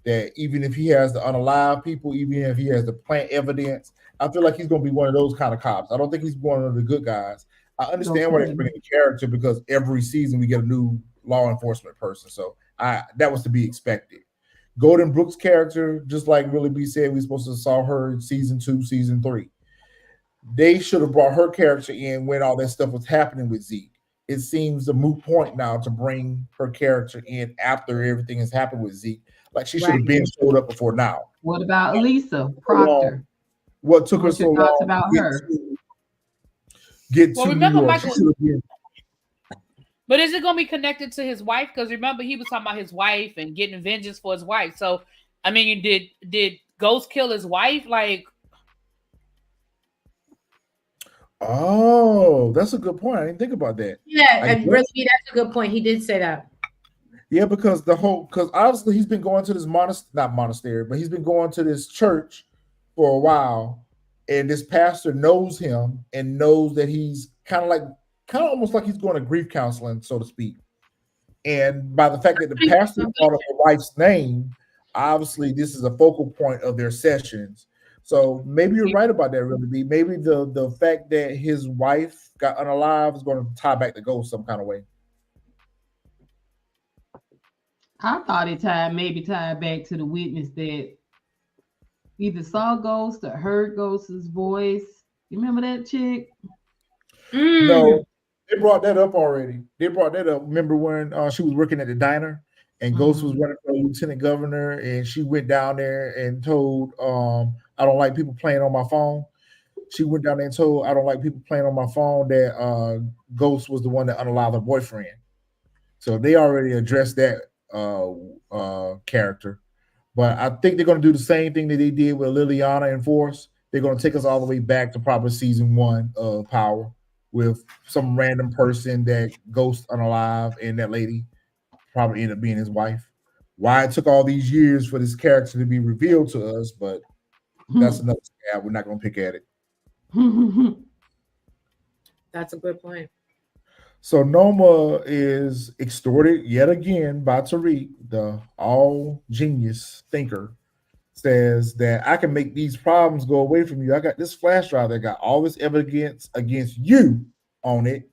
That even if he has to unalive people, even if he has to plant evidence, I feel like he's going to be one of those kind of cops. I don't think he's one of the good guys. I understand why they're bringing the character because every season we get a new law enforcement person. So that was to be expected. Golden Brooks' character, just like Really B said, we supposed to saw her in season 2, season 3. They should have brought her character in when all that stuff was happening with Zeke. It seems a moot point now to bring her character in after everything has happened with Zeke. Like she should have been showed up before now. What about Lisa Proctor? What took her so long about her? Get to remember New York? Michael, but is it going to be connected to his wife? Because remember, he was talking about his wife and getting vengeance for his wife. So, I mean, did Ghost kill his wife? Like, oh, that's a good point. I didn't think about that. Yeah, and really, that's a good point. He did say that. Yeah, because obviously he's been going to this monastery, but he's been going to this church for a while, and this pastor knows him and knows that he's kind of almost like he's going to grief counseling, so to speak. And by the fact that the pastor brought up the wife's name, obviously this is a focal point of their sessions. So maybe you're right about that, Really B. Maybe the fact that his wife got unalive is going to tie back to Ghost some kind of way. I thought it maybe tied back to the witness that either saw Ghost or heard Ghost's voice. You remember that chick? No, they brought that up already. They brought that up. Remember when she was working at the diner and Ghost was running for lieutenant governor, and she went down there and told, I don't like people playing on my phone. She went down there and told, I don't like people playing on my phone, that Ghost was the one that unalived her boyfriend. So they already addressed that character. But I think they're going to do the same thing that they did with Liliana and Force. They're going to take us all the way back to probably season 1 of Power with some random person that Ghost unalive, and that lady probably ended up being his wife. Why it took all these years for this character to be revealed to us, but that's another stab. We're not going to pick at it. That's a good point. So Noma is extorted yet again by Tariq, the all genius thinker, says that I can make these problems go away from you. I got this flash drive that got all this evidence against you on it.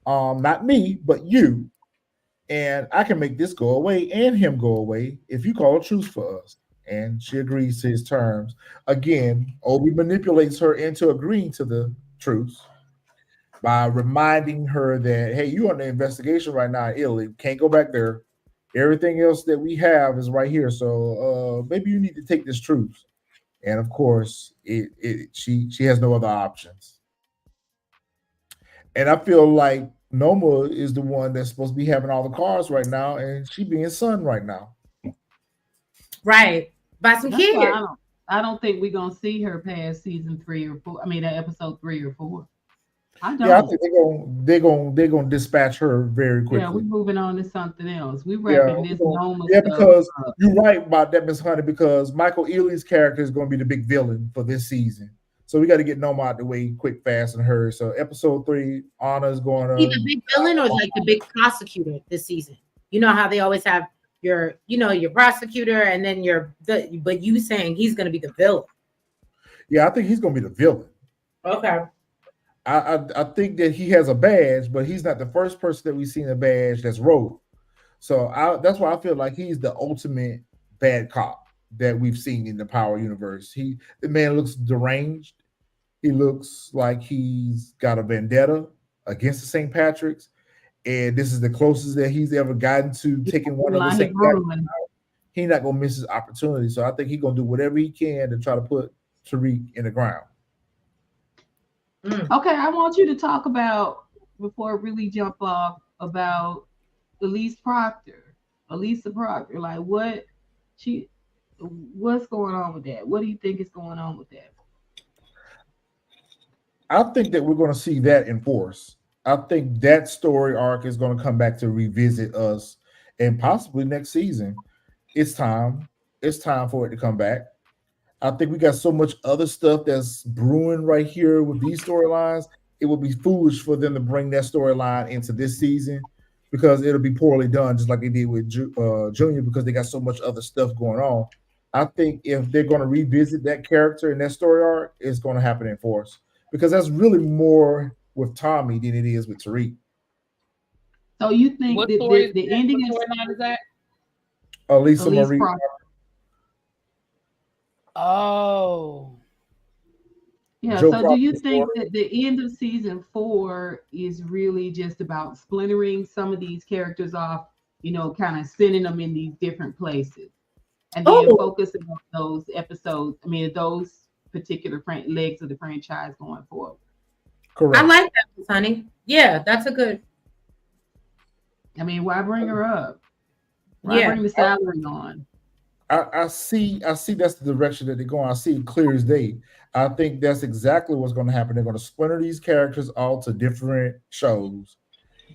Not me, but you. And I can make this go away and him go away if you call a truce for us. And she agrees to his terms. Again, Obi manipulates her into agreeing to the truce by reminding her that, hey, you're under investigation right now in Italy. Can't go back there. Everything else that we have is right here. So maybe you need to take this truce. And of course, she has no other options. And I feel like Noma is the one that's supposed to be having all the cards right now, and she being son right now. Right. By some kids. I don't think we're gonna see her past season 3 or 4. I mean, episode 3 or 4. I don't. Yeah, I think they're gonna dispatch her very quickly. Yeah, we're moving on to something else. We're wrapping this Noma stuff because up. You're right about that, Miss Honey, because Michael Ealy's character is going to be the big villain for this season. So we got to get Noma out the way quick, fast, and hurry. So episode 3, Anna is going to be the big villain or like the big prosecutor this season. You know how they always have your prosecutor and then but you saying he's going to be the villain. Yeah, I think he's going to be the villain. Okay. I think that he has a badge, but he's not the first person that we've seen a badge that's rogue. So that's why I feel like he's the ultimate bad cop that we've seen in the Power universe. The man looks deranged. He looks like he's got a vendetta against the St. Patrick's, and this is the closest that he's ever gotten to taking one of the St. Patrick's. He's not gonna miss his opportunity. So I think he's gonna do whatever he can to try to put Tariq in the ground. Okay, I want you to talk about, before I really jump off, about Elisa Proctor. Like what's going on with that? What do you think is going on with that? I think that we're going to see that in Force. I think that story arc is going to come back to revisit us, and possibly next season. It's time. It's time for it to come back. I think we got so much other stuff that's brewing right here with these storylines. It would be foolish for them to bring that storyline into this season because it'll be poorly done, just like they did with Junior, because they got so much other stuff going on. I think if they're going to revisit that character and that story arc, it's going to happen in Force because that's really more with Tommy than it is with Tariq. So you think What that story is the that? ending What of storyline is that? Lisa Elise Marie. Cross? Oh. Yeah. Joe So do you Crawford's think story. that the end of season 4 is really just about splintering some of these characters off? Kind of sending them in these different places, and then Oh, focusing on those episodes. I mean, those particular legs of the franchise going forward. I Correct. like that, honey. Yeah, that's a good. I mean, why bring her up? Why Yeah, bring the salary on? I see that's the direction that they're going. I see it clear as day. I think that's exactly what's going to happen. They're going to splinter these characters all to different shows,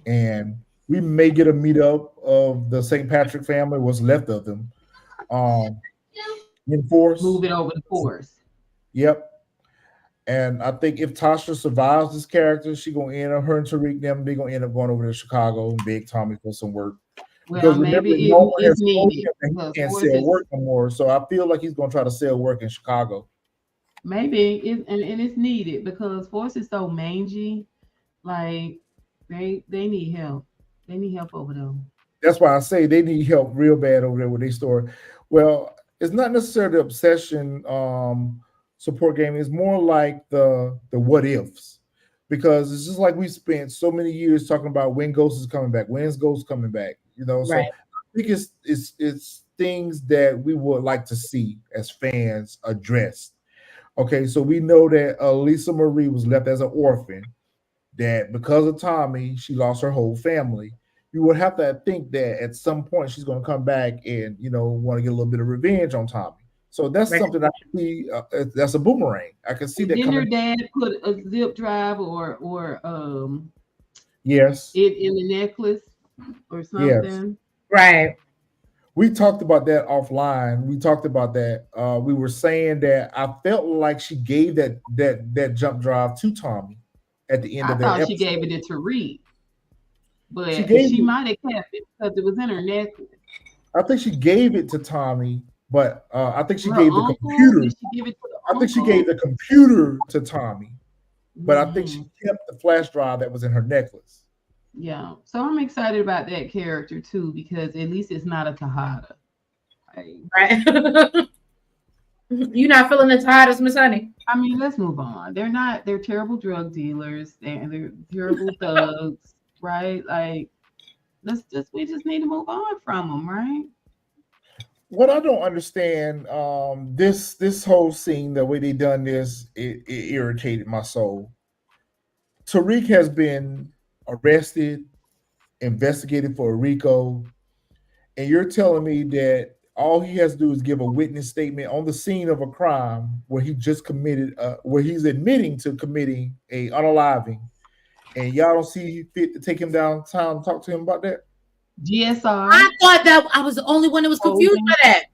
and we may get a meetup of the St. Patrick family, what's left of them, um, in Move Force. it over the force. Yep. And I think if Tasha survives this character, she gonna end up her and Tariq them. They gonna end up going over to Chicago and beg Tommy for some work. Well, Because remember, maybe Noma it's has told needed him that because he can't force sell is work no more. So I feel like he's gonna try to sell work in Chicago. maybe and it's needed because force is so mangy. Like they need help. They need help over them. That's why I say they need help real bad over there with their story. Well, it's not necessarily the obsession support game. It's more like the what ifs. Because it's just like we spent so many years talking about when Ghost is coming back, when's Ghost coming back, So right. I think it's things that we would like to see as fans addressed. Okay, so we know that Lisa Marie was left as an orphan, that because of Tommy, she lost her whole family. You would have to think that at some point she's going to come back and want to get a little bit of revenge on Tommy. So that's Right. something I can see. That's a boomerang. I can see that Didn't her coming. dad put a zip drive or Yes, it in the necklace or yes. something? Right. We talked about that offline. We talked about that. We were saying that I felt like she gave that jump drive to Tommy at the end I of that thought she episode. gave it to Tariq, She but gave she it. might have kept it because it was in her necklace. I think she gave it to Tommy, but I think she Her gave the uncle? computer. Did she give it to I the think she gave uncle? the computer to Tommy, but I think she Hmm. kept the flash drive that was in her necklace. Yeah. So I'm excited about that character too because at least it's not a Tejada. Like, Right. You not feeling the tide, Miss Honey? I mean, let's move on. They're not. They're terrible drug dealers. They're terrible thugs, right? Like, we just need to move on from them, right? What I don't understand, this whole scene, the way they done this, it irritated my soul. Tariq has been arrested, investigated for a RICO, and you're telling me that all he has to do is give a witness statement on the scene of a crime where he just committed, where he's admitting to committing a unaliving, and y'all don't see fit to take him downtown and talk to him about that? GSR. I thought that I was the only one that was confused by Holding. that.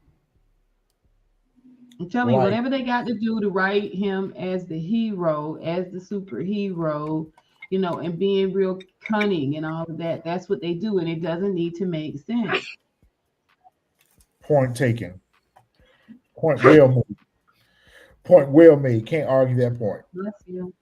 I'm telling you, Like, whatever they got to do to write him as the hero, as the superhero, and being real cunning and all of that. That's what they do, and it doesn't need to make sense. point taken. Point well made. Point well made. Can't argue that point. Bless you.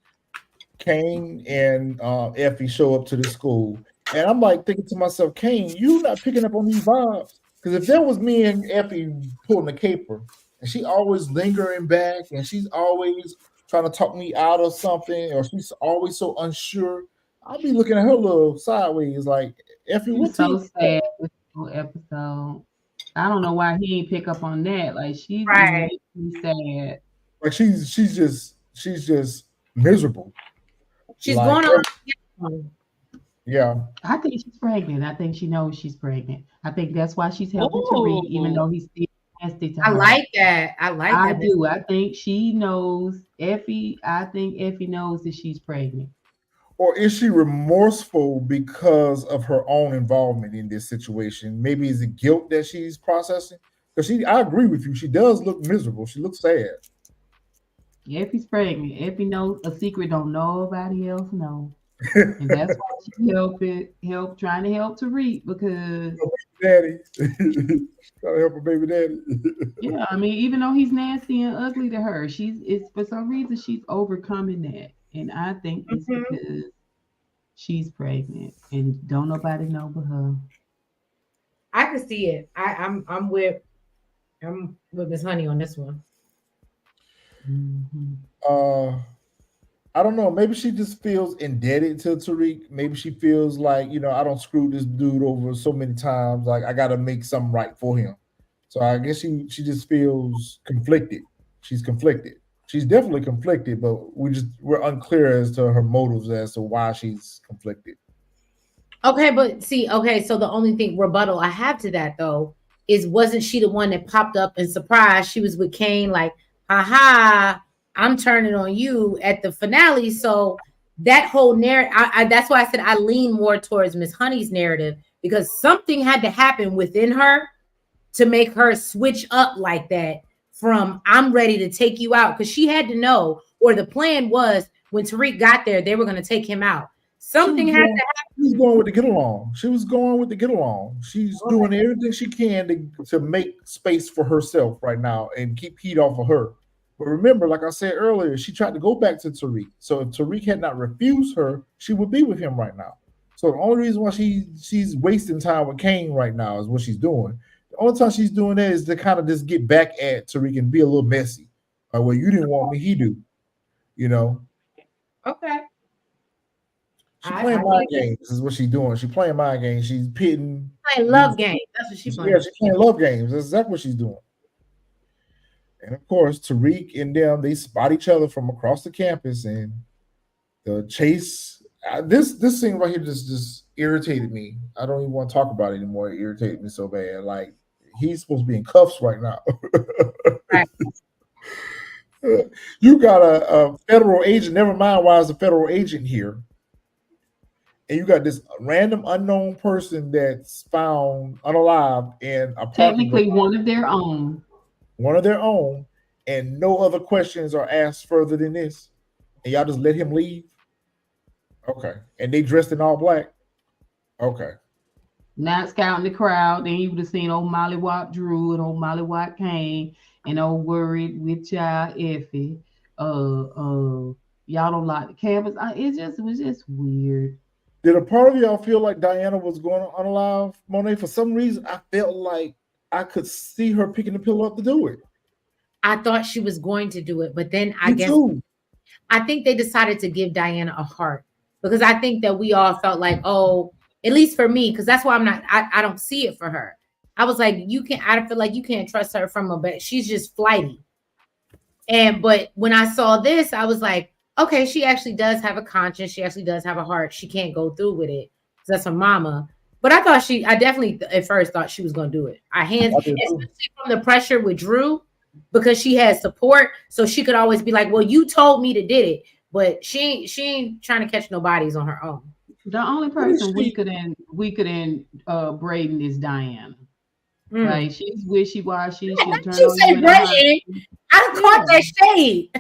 Kane and Effie show up to the school, and I'm like thinking to myself, Kane, you not picking up on these vibes? Because if that was me and Effie pulling the caper, and she always lingering back, and she's always trying to talk me out of something, or she's always so unsure, I'll be looking at her little sideways, like, Effie, She what was team? so sad this whole episode. I don't know why he ain't pick up on that. Like she Right. makes me sad. Like she's just miserable. She's Like, going on. yeah. I think she's pregnant. I think she knows she's pregnant. I think that's why she's helping Tariq, even Ooh. though he's still nasty to I her. like that. I like I that. do. I think she knows Effie. I think Effie knows that she's pregnant. Or is she remorseful because of her own involvement in this situation? Maybe is it guilt that she's processing? Because I agree with you. She does look miserable. She looks sad. Effie's pregnant. Effie knows a secret don't nobody else know. And that's why she trying to help Tariq because daddy. Trying to help her baby daddy. yeah, I mean, even though he's nasty and ugly to her, it's for some reason she's overcoming that. And I think it's because she's pregnant and don't nobody know but her. I can see it. I'm with Miss Honey on this one. Mm-hmm. I don't know. Maybe she just feels indebted to Tariq. Maybe she feels like, I don't screw this dude over so many times. Like I gotta make something right for him. So I guess she just feels conflicted. She's conflicted. She's definitely conflicted, but we're unclear as to her motives as to why she's conflicted. Okay, but see, so the only thing rebuttal I have to that though is wasn't she the one that popped up and surprised she was with Kane like, haha, I'm turning on you at the finale. So that whole narrative, that's why I said I lean more towards Miss Honey's narrative because something had to happen within her to make her switch up like that from I'm ready to take you out because she had to know, or the plan was when Tariq got there, they were going to take him out. Something had to happen. She was going with the get along. She was going with the get along. She's doing everything she can to make space for herself right now and keep heat off of her. But remember, like I said earlier, she tried to go back to Tariq. So if Tariq had not refused her, she would be with him right now. So the only reason why she's wasting time with Kane right now is what she's doing. The only time she's doing that is to kind of just get back at Tariq and be a little messy. Like, well, you didn't want me, he do. Okay. She playing mind games. This is what she's doing. She's playing mind games. She's pitting. Playing love games. That's what she's playing. Yeah, she's playing love games. That's exactly what she's doing. And of course, Tariq and them, they spot each other from across the campus, and the chase. This scene right here just irritated me. I don't even want to talk about it anymore. It irritated me so bad. Like he's supposed to be in cuffs right now. Right. You got a federal agent. Never mind why is a federal agent here. And you got this random unknown person that's found unalive in a technically one of their own. One of their own, and no other questions are asked further than this. And y'all just let him leave? Okay. And they dressed in all black? Okay. Not scouting the crowd. Then you would have seen old Molly Wop Drew and old Molly Wop Kane and old worried with child Effie. Y'all don't like the campus. It was just weird. Did a part of y'all feel like Diana was going unalive, Monet? For some reason, I felt like I could see her picking the pillow up to do it. I thought she was going to do it, but then I think they decided to give Diana a heart because I think that we all felt like, oh, at least for me, because that's why I don't see it for her. I was like, I feel like you can't trust her from a bed. She's just flighty. But when I saw this, I was like, okay, she actually does have a conscience. She actually does have a heart. She can't go through with it. That's her mama. But I definitely at first thought she was going to do it. Especially from the pressure with Drew, because she had support. So she could always be like, well, you told me to did it. But she ain't trying to catch no bodies on her own. The only person weaker than Braden is Diana. Like she's wishy-washy. She'll turn she say Braden. I caught that shade.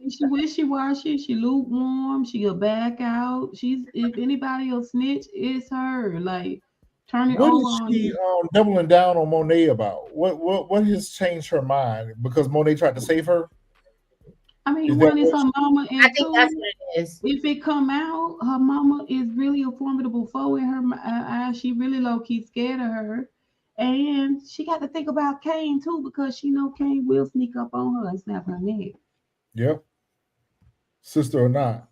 She wishy-washy. She lukewarm. She'll back out. If anybody will snitch, it's her. Like turn it over. What is she doubling down on Monet about? What has changed her mind? Because Monet tried to save her. I mean, one is her mama, and I think that's what it is. If it come out, her mama is really a formidable foe in her eyes. She really low key scared of her, and she got to think about Kane too because she know Kane will sneak up on her and snap her neck. Yep, sister or not.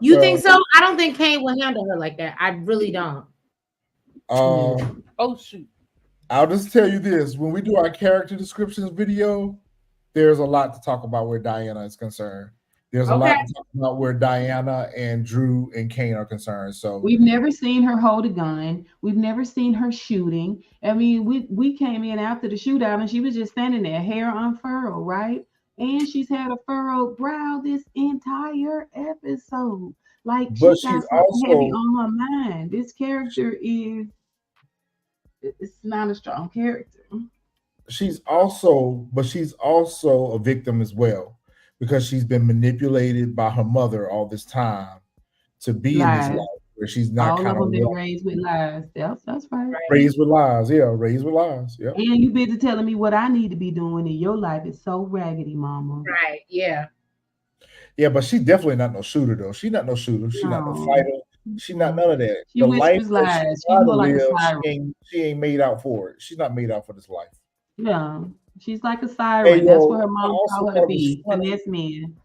You think so? I don't think Kane will handle her like that. I really don't. Oh shoot! I'll just tell you this: when we do our character descriptions video, there's a lot to talk about where Diana is concerned. There's a lot to talk about where Diana and Drew and Kane are concerned. So we've never seen her hold a gun. We've never seen her shooting. I mean, we came in after the shootout and she was just standing there, hair unfurled, right? And she's had a furrowed brow this entire episode. Like she's got something heavy on her mind. This character it's not a strong character. She's also a victim as well because she's been manipulated by her mother all this time to be in this Lies. life where she's not All kind of of them been raised with lies. That's right. raised with lies. Yeah, raised with lies. Yeah. And you busy telling me what I need to be doing in your life is so raggedy, mama. Right. Yeah. Yeah, but she definitely not no shooter though. She not no shooter. She not no No. fighter. She not none of that. She The life whispers that she lies. She's try to more like a live, siren. she ain't made out for it. She's not made out for this life. Yeah. She's like a Hey siren. That's what yo, her I mom also told her thought to it was be. funny. Finesse men.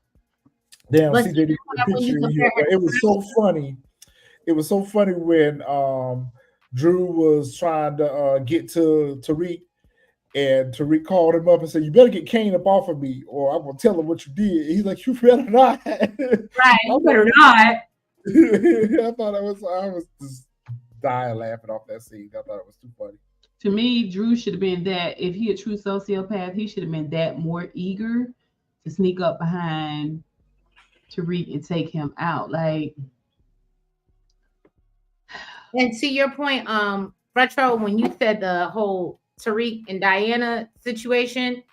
Damn, But see, they didn't put a when you picture in compare here, her but it was so funny. It was so funny when Drew was trying to get to Tariq, and Tariq called him up and said, "You better get Kane up off of me, or I'm gonna tell him what you did." He's like, "You better not." right, you better not. I was just dying laughing off that scene. I thought it was too funny. To me, Drew should have been that. If he a true sociopath, he should have been that more eager to sneak up behind Tariq and take him out. Like, And to your point, Retro, when you said the whole Tariq and Diana situation,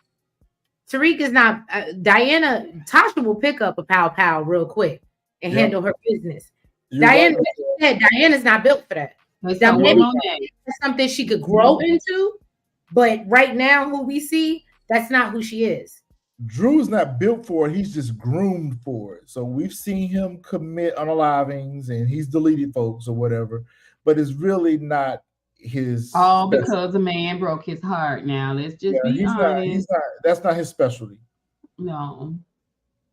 Tariq is not Diana. Tasha will pick up a pow real quick and handle her business. Diana, right, Diana's not built for that. So maybe that's something she could grow into, but right now, who we see, that's not who she is. Drew's not built for it. He's just groomed for it. So we've seen him commit unalivings and he's deleted folks or whatever, but it's really not his. All because a man broke his heart. Now let's just be honest. He's not. That's not his specialty. No.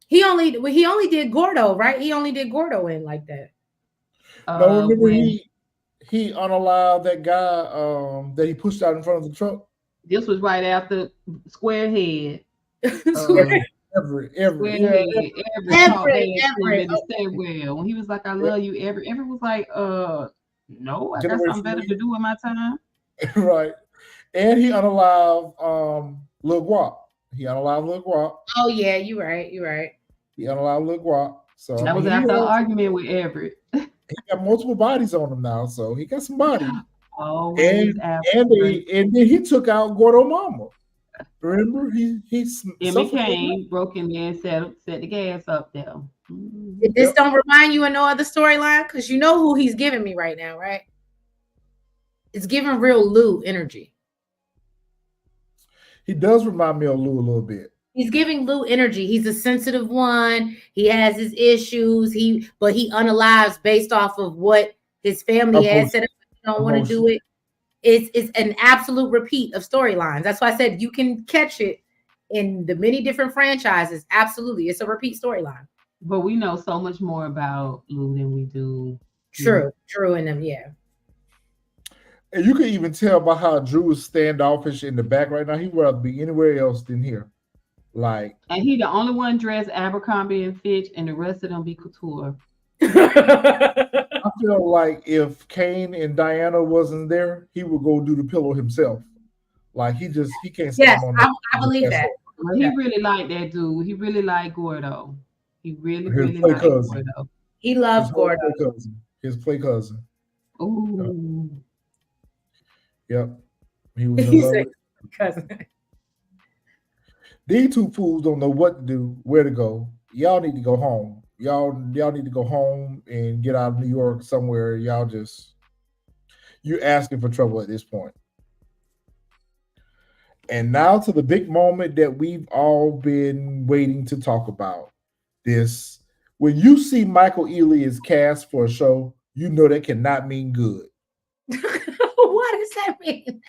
He only did Gordo, right? He only did Gordo in like that. No, remember he unalived that guy that he pushed out in front of the truck. This was right after Squarehead. Everett when he was like, "I love you," Everett was like, no, I got something better to do with my time." Right, and he unalived Lil Guap. He unalived Lil Guap. Oh yeah, you're right. He unalived Lil Guap. So that was after an argument with Everett. He got multiple bodies on him now, so he got some bodies. Always and then he took out Gordo Mama. Remember, he Emmy Kane broke in there and set the gas up there. This don't remind you of no other storyline, because you know who he's giving me right now, right? It's giving real Lou energy. He does remind me of Lou a little bit. He's giving Lou energy. He's a sensitive one. He has his issues. But he unalives based off of what his family has said. He don't want to do it. It's an absolute repeat of storylines. That's why I said you can catch it in the many different franchises. Absolutely, it's a repeat storyline. But we know so much more about Lou than we do. True in them, yeah. And you can even tell by how Drew is standoffish in the back right now. He would rather be anywhere else than here. Like, and he the only one dressed Abercrombie and Fitch, and the rest of them be couture. I feel like if Kane and Diana wasn't there, he would go do the pillow himself. Like he can't. Yes, I believe that. He really liked that dude. He really liked Gordo. He really liked Gordo. He loves Gordo. His play cousin. Ooh. Yep. He was in love with cousin. These two fools don't know what to do, where to go. Y'all need to go home. Y'all need to go home and get out of New York somewhere. You're asking for trouble at this point. And now to the big moment that we've all been waiting to talk about. This, when you see Michael Ealy is cast for a show, you know that cannot mean good. What does that mean?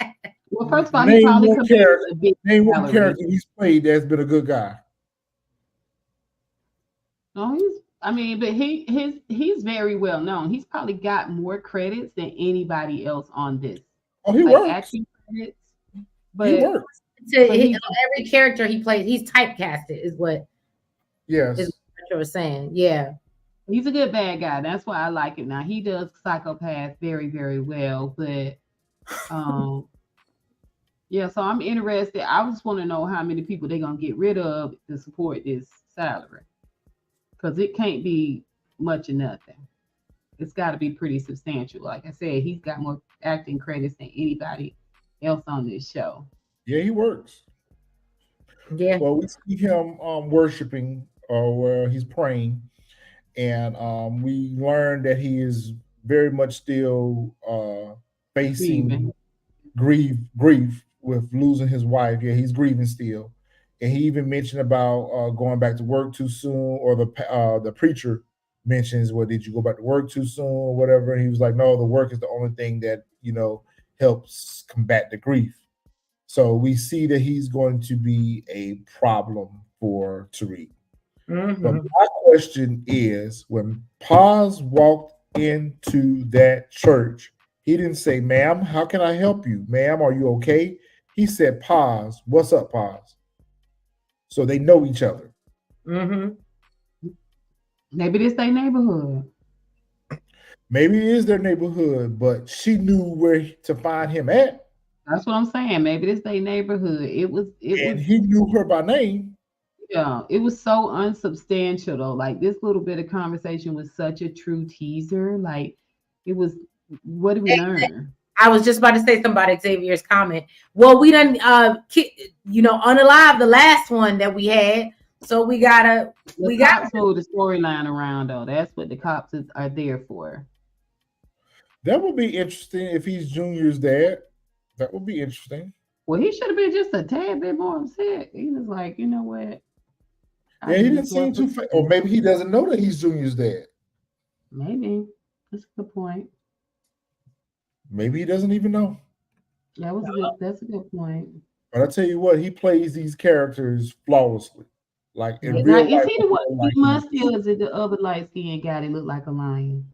Well, first of all, he probably name one character he's played that's been a good guy. No, but he's very well known. He's probably got more credits than anybody else on this. Oh, he works. Acting credits, but he works. Every character he plays, he's typecasted, is what. Yes. Is what you were saying. Yeah. He's a good bad guy. That's why I like it. Now he does psychopath very, very well, but yeah. So I'm interested. I just want to know how many people they're gonna get rid of to support this salary, because it can't be much of nothing. It's got to be pretty substantial. Like I said, he's got more acting credits than anybody else on this show. Yeah, he works. Yeah. Well, we see him worshiping, or he's praying. and we learned that he is very much still facing Grieving. grief with losing his wife. Yeah, he's grieving still, and he even mentioned about going back to work too soon, or the preacher mentions, "Well, did you go back to work too soon, or whatever?" And he was like, "No, the work is the only thing that helps combat the grief." So we see that he's going to be a problem for Tariq. But my question is, when Paz walked into that church, he didn't say, "Ma'am, how can I help you? Ma'am, are you okay?" He said, "Paz, what's up, Paz?" So they know each other. Maybe this their neighborhood. Maybe it is their neighborhood, but she knew where to find him at. That's what I'm saying. Maybe this their neighborhood. It was And he knew her by name. yeah, it was so unsubstantial though. Like this little bit of conversation was such a true teaser. Like it was what did we learn? I was just about to say something about Xavier's comment. Well, we done unalive the last one that we had. So we gotta move the storyline around though. That's what the cops are there for. That would be interesting if he's Junior's dad. That would be interesting. Well, he should have been just a tad bit more upset. He was like, you know what? Yeah, he didn't seem too. Or maybe he doesn't know that he's Junior's dad. Maybe that's a good point. Maybe he doesn't even know. That's a good point. But I tell you what, he plays these characters flawlessly. Like in real life, is he the one? He must be. Is it the other light skinned guy that looked like a lion?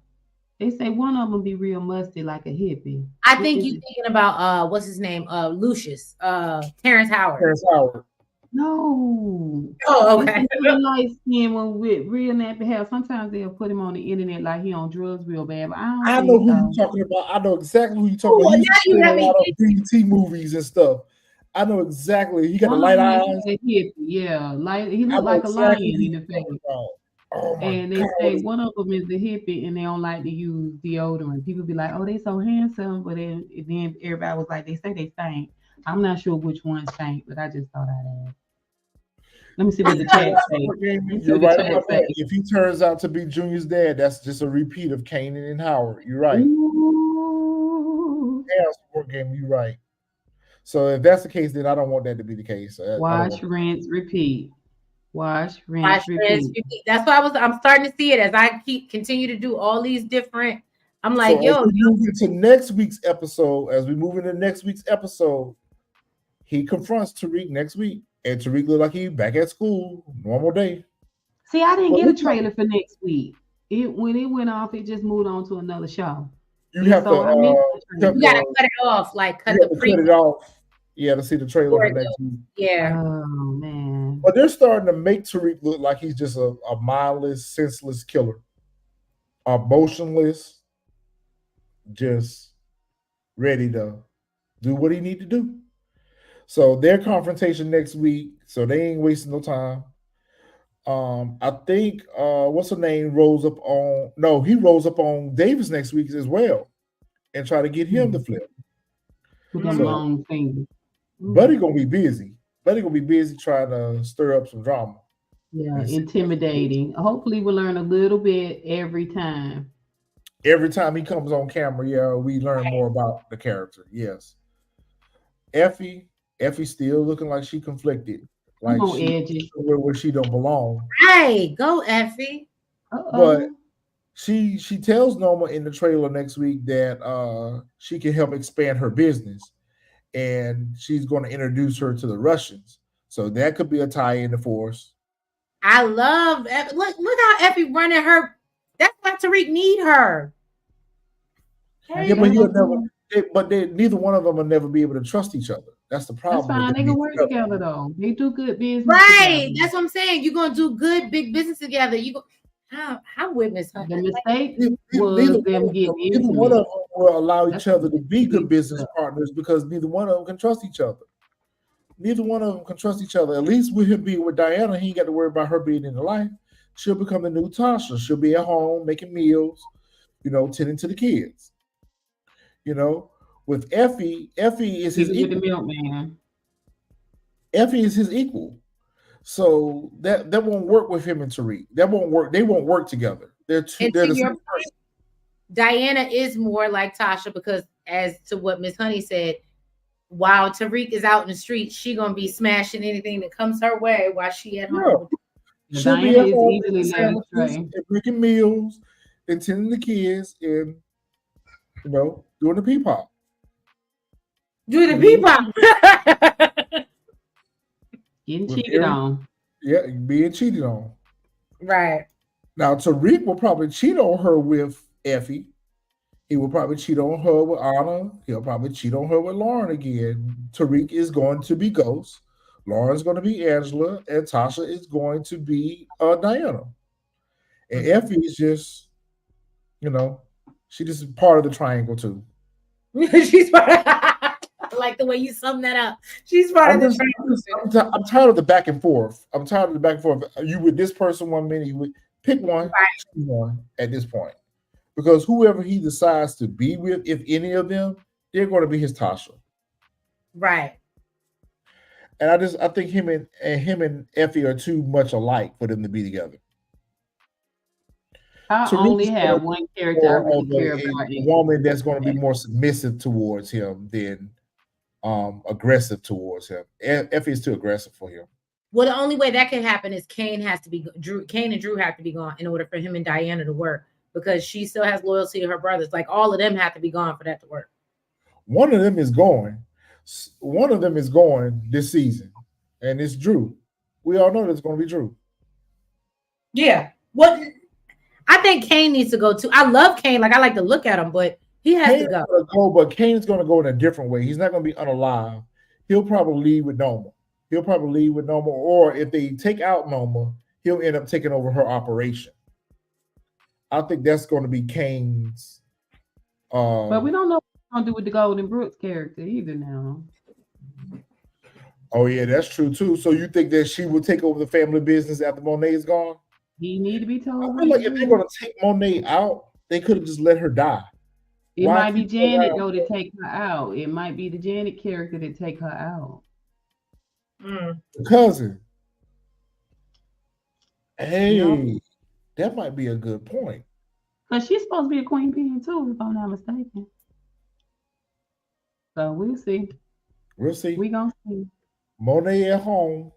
They say one of them be real musty like a hippie. I think you're thinking about what's his name? Lucius. Terrence Howard. Terrence Howard. No. Oh, okay. Light skin one with real nappy hair. Sometimes they'll put him on the internet like he on drugs real bad. But I know who you're talking about. I know exactly who you're talking about. He's in a lot of BT movies and stuff. I know exactly. He got the light eyes. Yeah, he looked like a lion in the face. Oh and they say one of them is a hippie and they don't like to use deodorant. People be like, "Oh, they so handsome," but then everybody was like, "They say they stink." I'm not sure which one stank, but I just thought I'd ask. Let me see what the chat says. You're right about that. If he turns out to be Junior's dad, that's just a repeat of Kane and Howard. You're right. Yeah, sport game. You're right. So if that's the case, then I don't want that to be the case. Watch, rinse, repeat. Watch, rinse, repeat. That's why I'm starting to see it as I continue to do all these different. I'm like, so as we move into next week's episode, he confronts Tariq next week, and Tariq look like he back at school, normal day. See, I didn't get a trailer for next week. When it went off, it just moved on to another show. You have to you gotta cut it off, like cut it off. Yeah, to see the trailer for next week. Yeah. Oh man. But they're starting to make Tariq look like he's just a mindless, senseless killer. Emotionless, just ready to do what he need to do. So their confrontation next week, so they ain't wasting no time. I think what's her name he rolls up on Davis next week as well and try to get him to flip. With them long fingers. Buddy gonna be busy. Trying to stir up some drama. Yeah, intimidating. Hopefully we'll learn a little bit every time. Every time he comes on camera, yeah, we learn more about the character. Yes. Effie still looking like she conflicted. Like she where she don't belong. Hey, go Effie. But she tells Noma in the trailer next week that she can help expand her business, and she's going to introduce her to the Russians. So that could be a tie in the force. I love Effie. Look how Effie running her. That's why Tariq need her. Yeah, but neither one of them will never be able to trust each other. That's the problem. That's fine. They can work together though. They do good business. Right. Together. That's what I'm saying. You're gonna do good big business together. You go. How witness the mistake was them getting into neither one of them will allow each other to be good business partners because neither one of them can trust each other. At least with him being with Diana, he ain't got to worry about her being in the life. She'll become the new Tasha. She'll be at home making meals, tending to the kids. With Effie is his equal. The milkman. Effie is his equal. So that won't work with him and Tariq. That won't work. They won't work together. They're two. And They're to the your same person. point, Diana is more like Tasha because, as to what Miss Honey said, while Tariq is out in the street, she gonna be smashing anything that comes her way while she at home. She'll be Diana at is home easily making led sandwiches astray. and making meals and tending the kids and doing the peepop. Do the peepop. Getting cheated on. Yeah, being cheated on. Right. Now Tariq will probably cheat on her with Effie. He will probably cheat on her with Anna. He'll probably cheat on her with Lauren again. Tariq is going to be Ghost. Lauren's going to be Angela, and Tasha is going to be Diana. And Effie is just, she just is part of the triangle too. She's part of, I like the way you sum that up. She's part of the triangle. I'm tired of the back and forth. I'm tired of the back and forth. You with this person 1 minute, you would pick one, choose one at this point. Because whoever he decides to be with, if any of them, they're going to be his Tasha. Right. And I think him and Effie are too much alike for them to be together. I only have one character I really care about. A woman that's going to be more submissive towards him than aggressive towards him. Effie is too aggressive for him. Well, the only way that can happen is Kane and Drew have to be gone in order for him and Diana to work, because she still has loyalty to her brothers. Like, all of them have to be gone for that to work. One of them is going. One of them is going this season, and it's Drew. We all know that it's going to be Drew. Yeah. What? I think Kane needs to go too. I love Kane. Like, I like to look at him, but he has to go. But Kane's going to go in a different way. He's not going to be unalive. He'll probably leave with Noma. Or if they take out Noma, he'll end up taking over her operation. I think that's going to be Kane's. But we don't know what he's going to do with the Golden Brooks character either now. Oh, yeah, that's true, too. So you think that she will take over the family business after Monet is gone? He need to be told. I feel like if they're going to take Monet out, they could have just let her die. It might be Janet, though, to take her out. It might be the Janet character to take her out. Cousin. Hey, that might be a good point. But she's supposed to be a queen pin too, if I'm not mistaken. So we'll see. We'll see. We're going to see. Monet at home,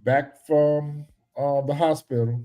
back from the hospital.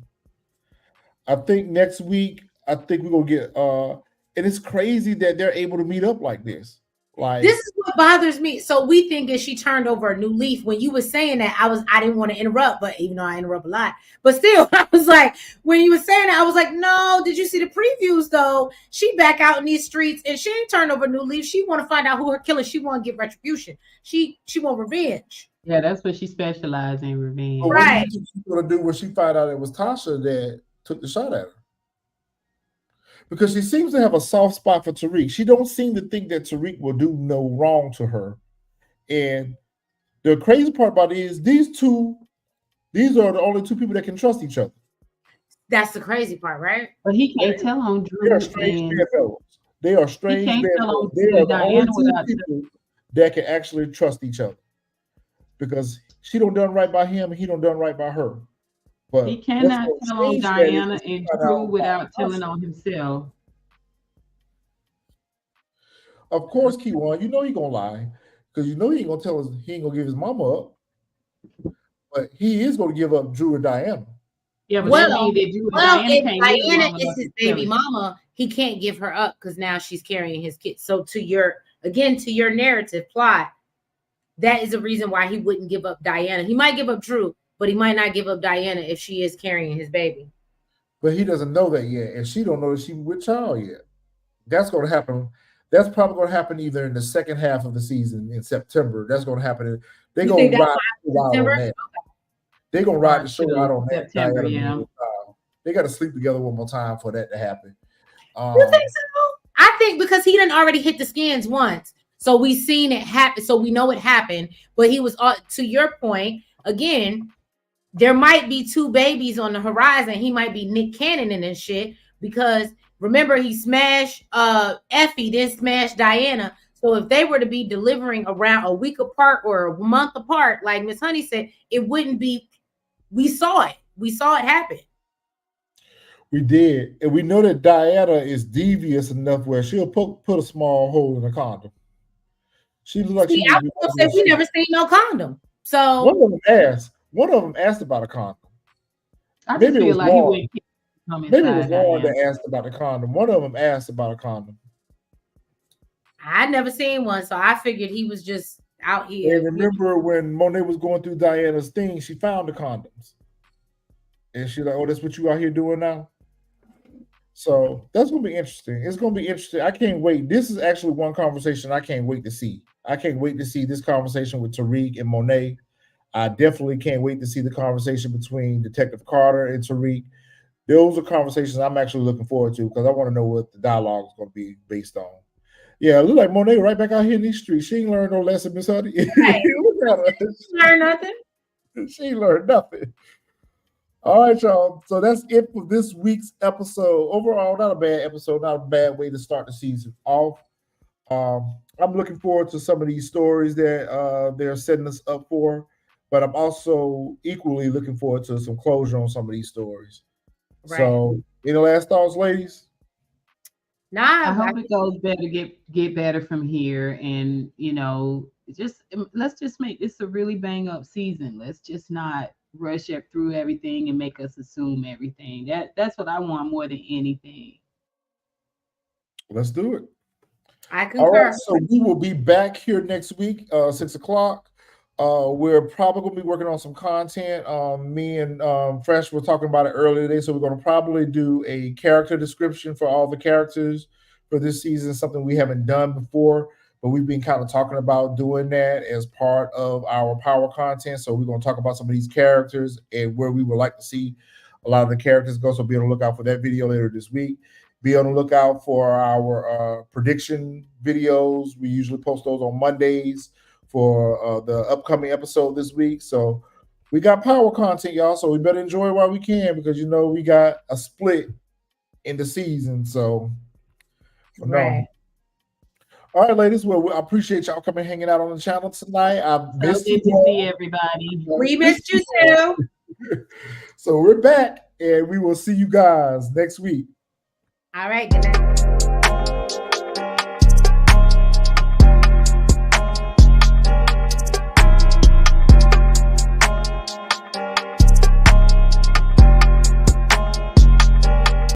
I think next week, we're going to get, and it's crazy that they're able to meet up like this. Like, this is what bothers me. So we think that she turned over a new leaf. When you were saying that, I didn't want to interrupt, but even though I interrupt a lot, but still, I was like, when you were saying that, I was like, no, did you see the previews though? She back out in these streets and she ain't turned over a new leaf. She want to find out who her killer. She want to get retribution. She want revenge. Yeah, that's what she specializes in, revenge. But right. What do you think she's going to do when she find out it was Tasha that took the shot at her? Because she seems to have a soft spot for Tariq. She don't seem to think that Tariq will do no wrong to her. And the crazy part about it is these are the only two people that can trust each other. That's the crazy part, right? But he can't tell on Drew. They are strange bedfellows. They are strange bedfellows. They are the only two people that can actually trust each other. Because she don't done right by him and he don't done right by her. But he cannot tell on Diana and Drew without telling on himself. Of course, Keywan, you know he gonna lie. Because you know he ain't gonna tell us, he ain't gonna give his mama up. But he is gonna give up Drew and Diana. Yeah, but that means that Drew and Diana is his baby mama, he can't give her up because now she's carrying his kids. So to your narrative plot, that is a reason why he wouldn't give up Diana. He might give up Drew, but he might not give up Diana if she is carrying his baby. But he doesn't know that yet, and she don't know that she's with child yet. That's going to happen. That's probably going to happen either in the second half of the season in September. That's going to happen. They're going to ride the show out on that. They're going to ride the show out on that. September, yeah. They got to sleep together one more time for that to happen. You think so? I think because he done already hit the skins once. So we've seen it happen. So we know it happened. But he was, to your point, again, there might be two babies on the horizon. He might be Nick Cannon and shit because remember he smashed Effie, then smashed Diana. So if they were to be delivering around a week apart or a month apart, like Miss Honey said, it wouldn't be. We saw it. We saw it happen. We did, and we know that Diana is devious enough where she'll put a small hole in a condom. She looks like See, I was gonna say we never seen no condom. So one of them asked about a condom. I just feel like he wouldn't. Maybe it was Lauren that asked about the condom. One of them asked about a condom. I never seen one, so I figured he was just out here. And remember when Monet was going through Diana's thing, she found the condoms. And she's like, oh, that's what you out here doing now? So that's going to be interesting. It's going to be interesting. I can't wait. This is actually one conversation I can't wait to see. I can't wait to see this conversation with Tariq and Monet. I definitely can't wait to see the conversation between Detective Carter and Tariq. Those are conversations I'm actually looking forward to because I want to know what the dialogue is going to be based on. Yeah, look like Monet right back out here in these streets. She ain't learned no lesson, Miss Honey. Right. Learn nothing. She ain't learned nothing. All right, y'all. So that's it for this week's episode. Overall, not a bad episode, not a bad way to start the season off. I'm looking forward to some of these stories that they're setting us up for, but I'm also equally looking forward to some closure on some of these stories. Right. So, any last thoughts, ladies? I hope it goes better, get better from here, and let's just make this a really bang up season. Let's just not rush up through everything and make us assume everything. That's what I want more than anything. Let's do it. I concur. All right, so we will be back here next week, 6 o'clock. We're probably going to be working on some content. Me and Fresh were talking about it earlier today, so we're going to probably do a character description for all the characters for this season, something we haven't done before, but we've been kind of talking about doing that as part of our power content. So we're going to talk about some of these characters and where we would like to see a lot of the characters go. So be on the lookout for that video later this week. Be on the lookout for our prediction videos. We usually post those on Mondays for the upcoming episode this week. So we got power content, y'all. So we better enjoy it while we can because we got a split in the season. So right. All right, ladies. Well, I appreciate y'all coming hanging out on the channel tonight. I missed you. Good to see everybody. We missed you too. So we're back, and we will see you guys next week. All right. Good night.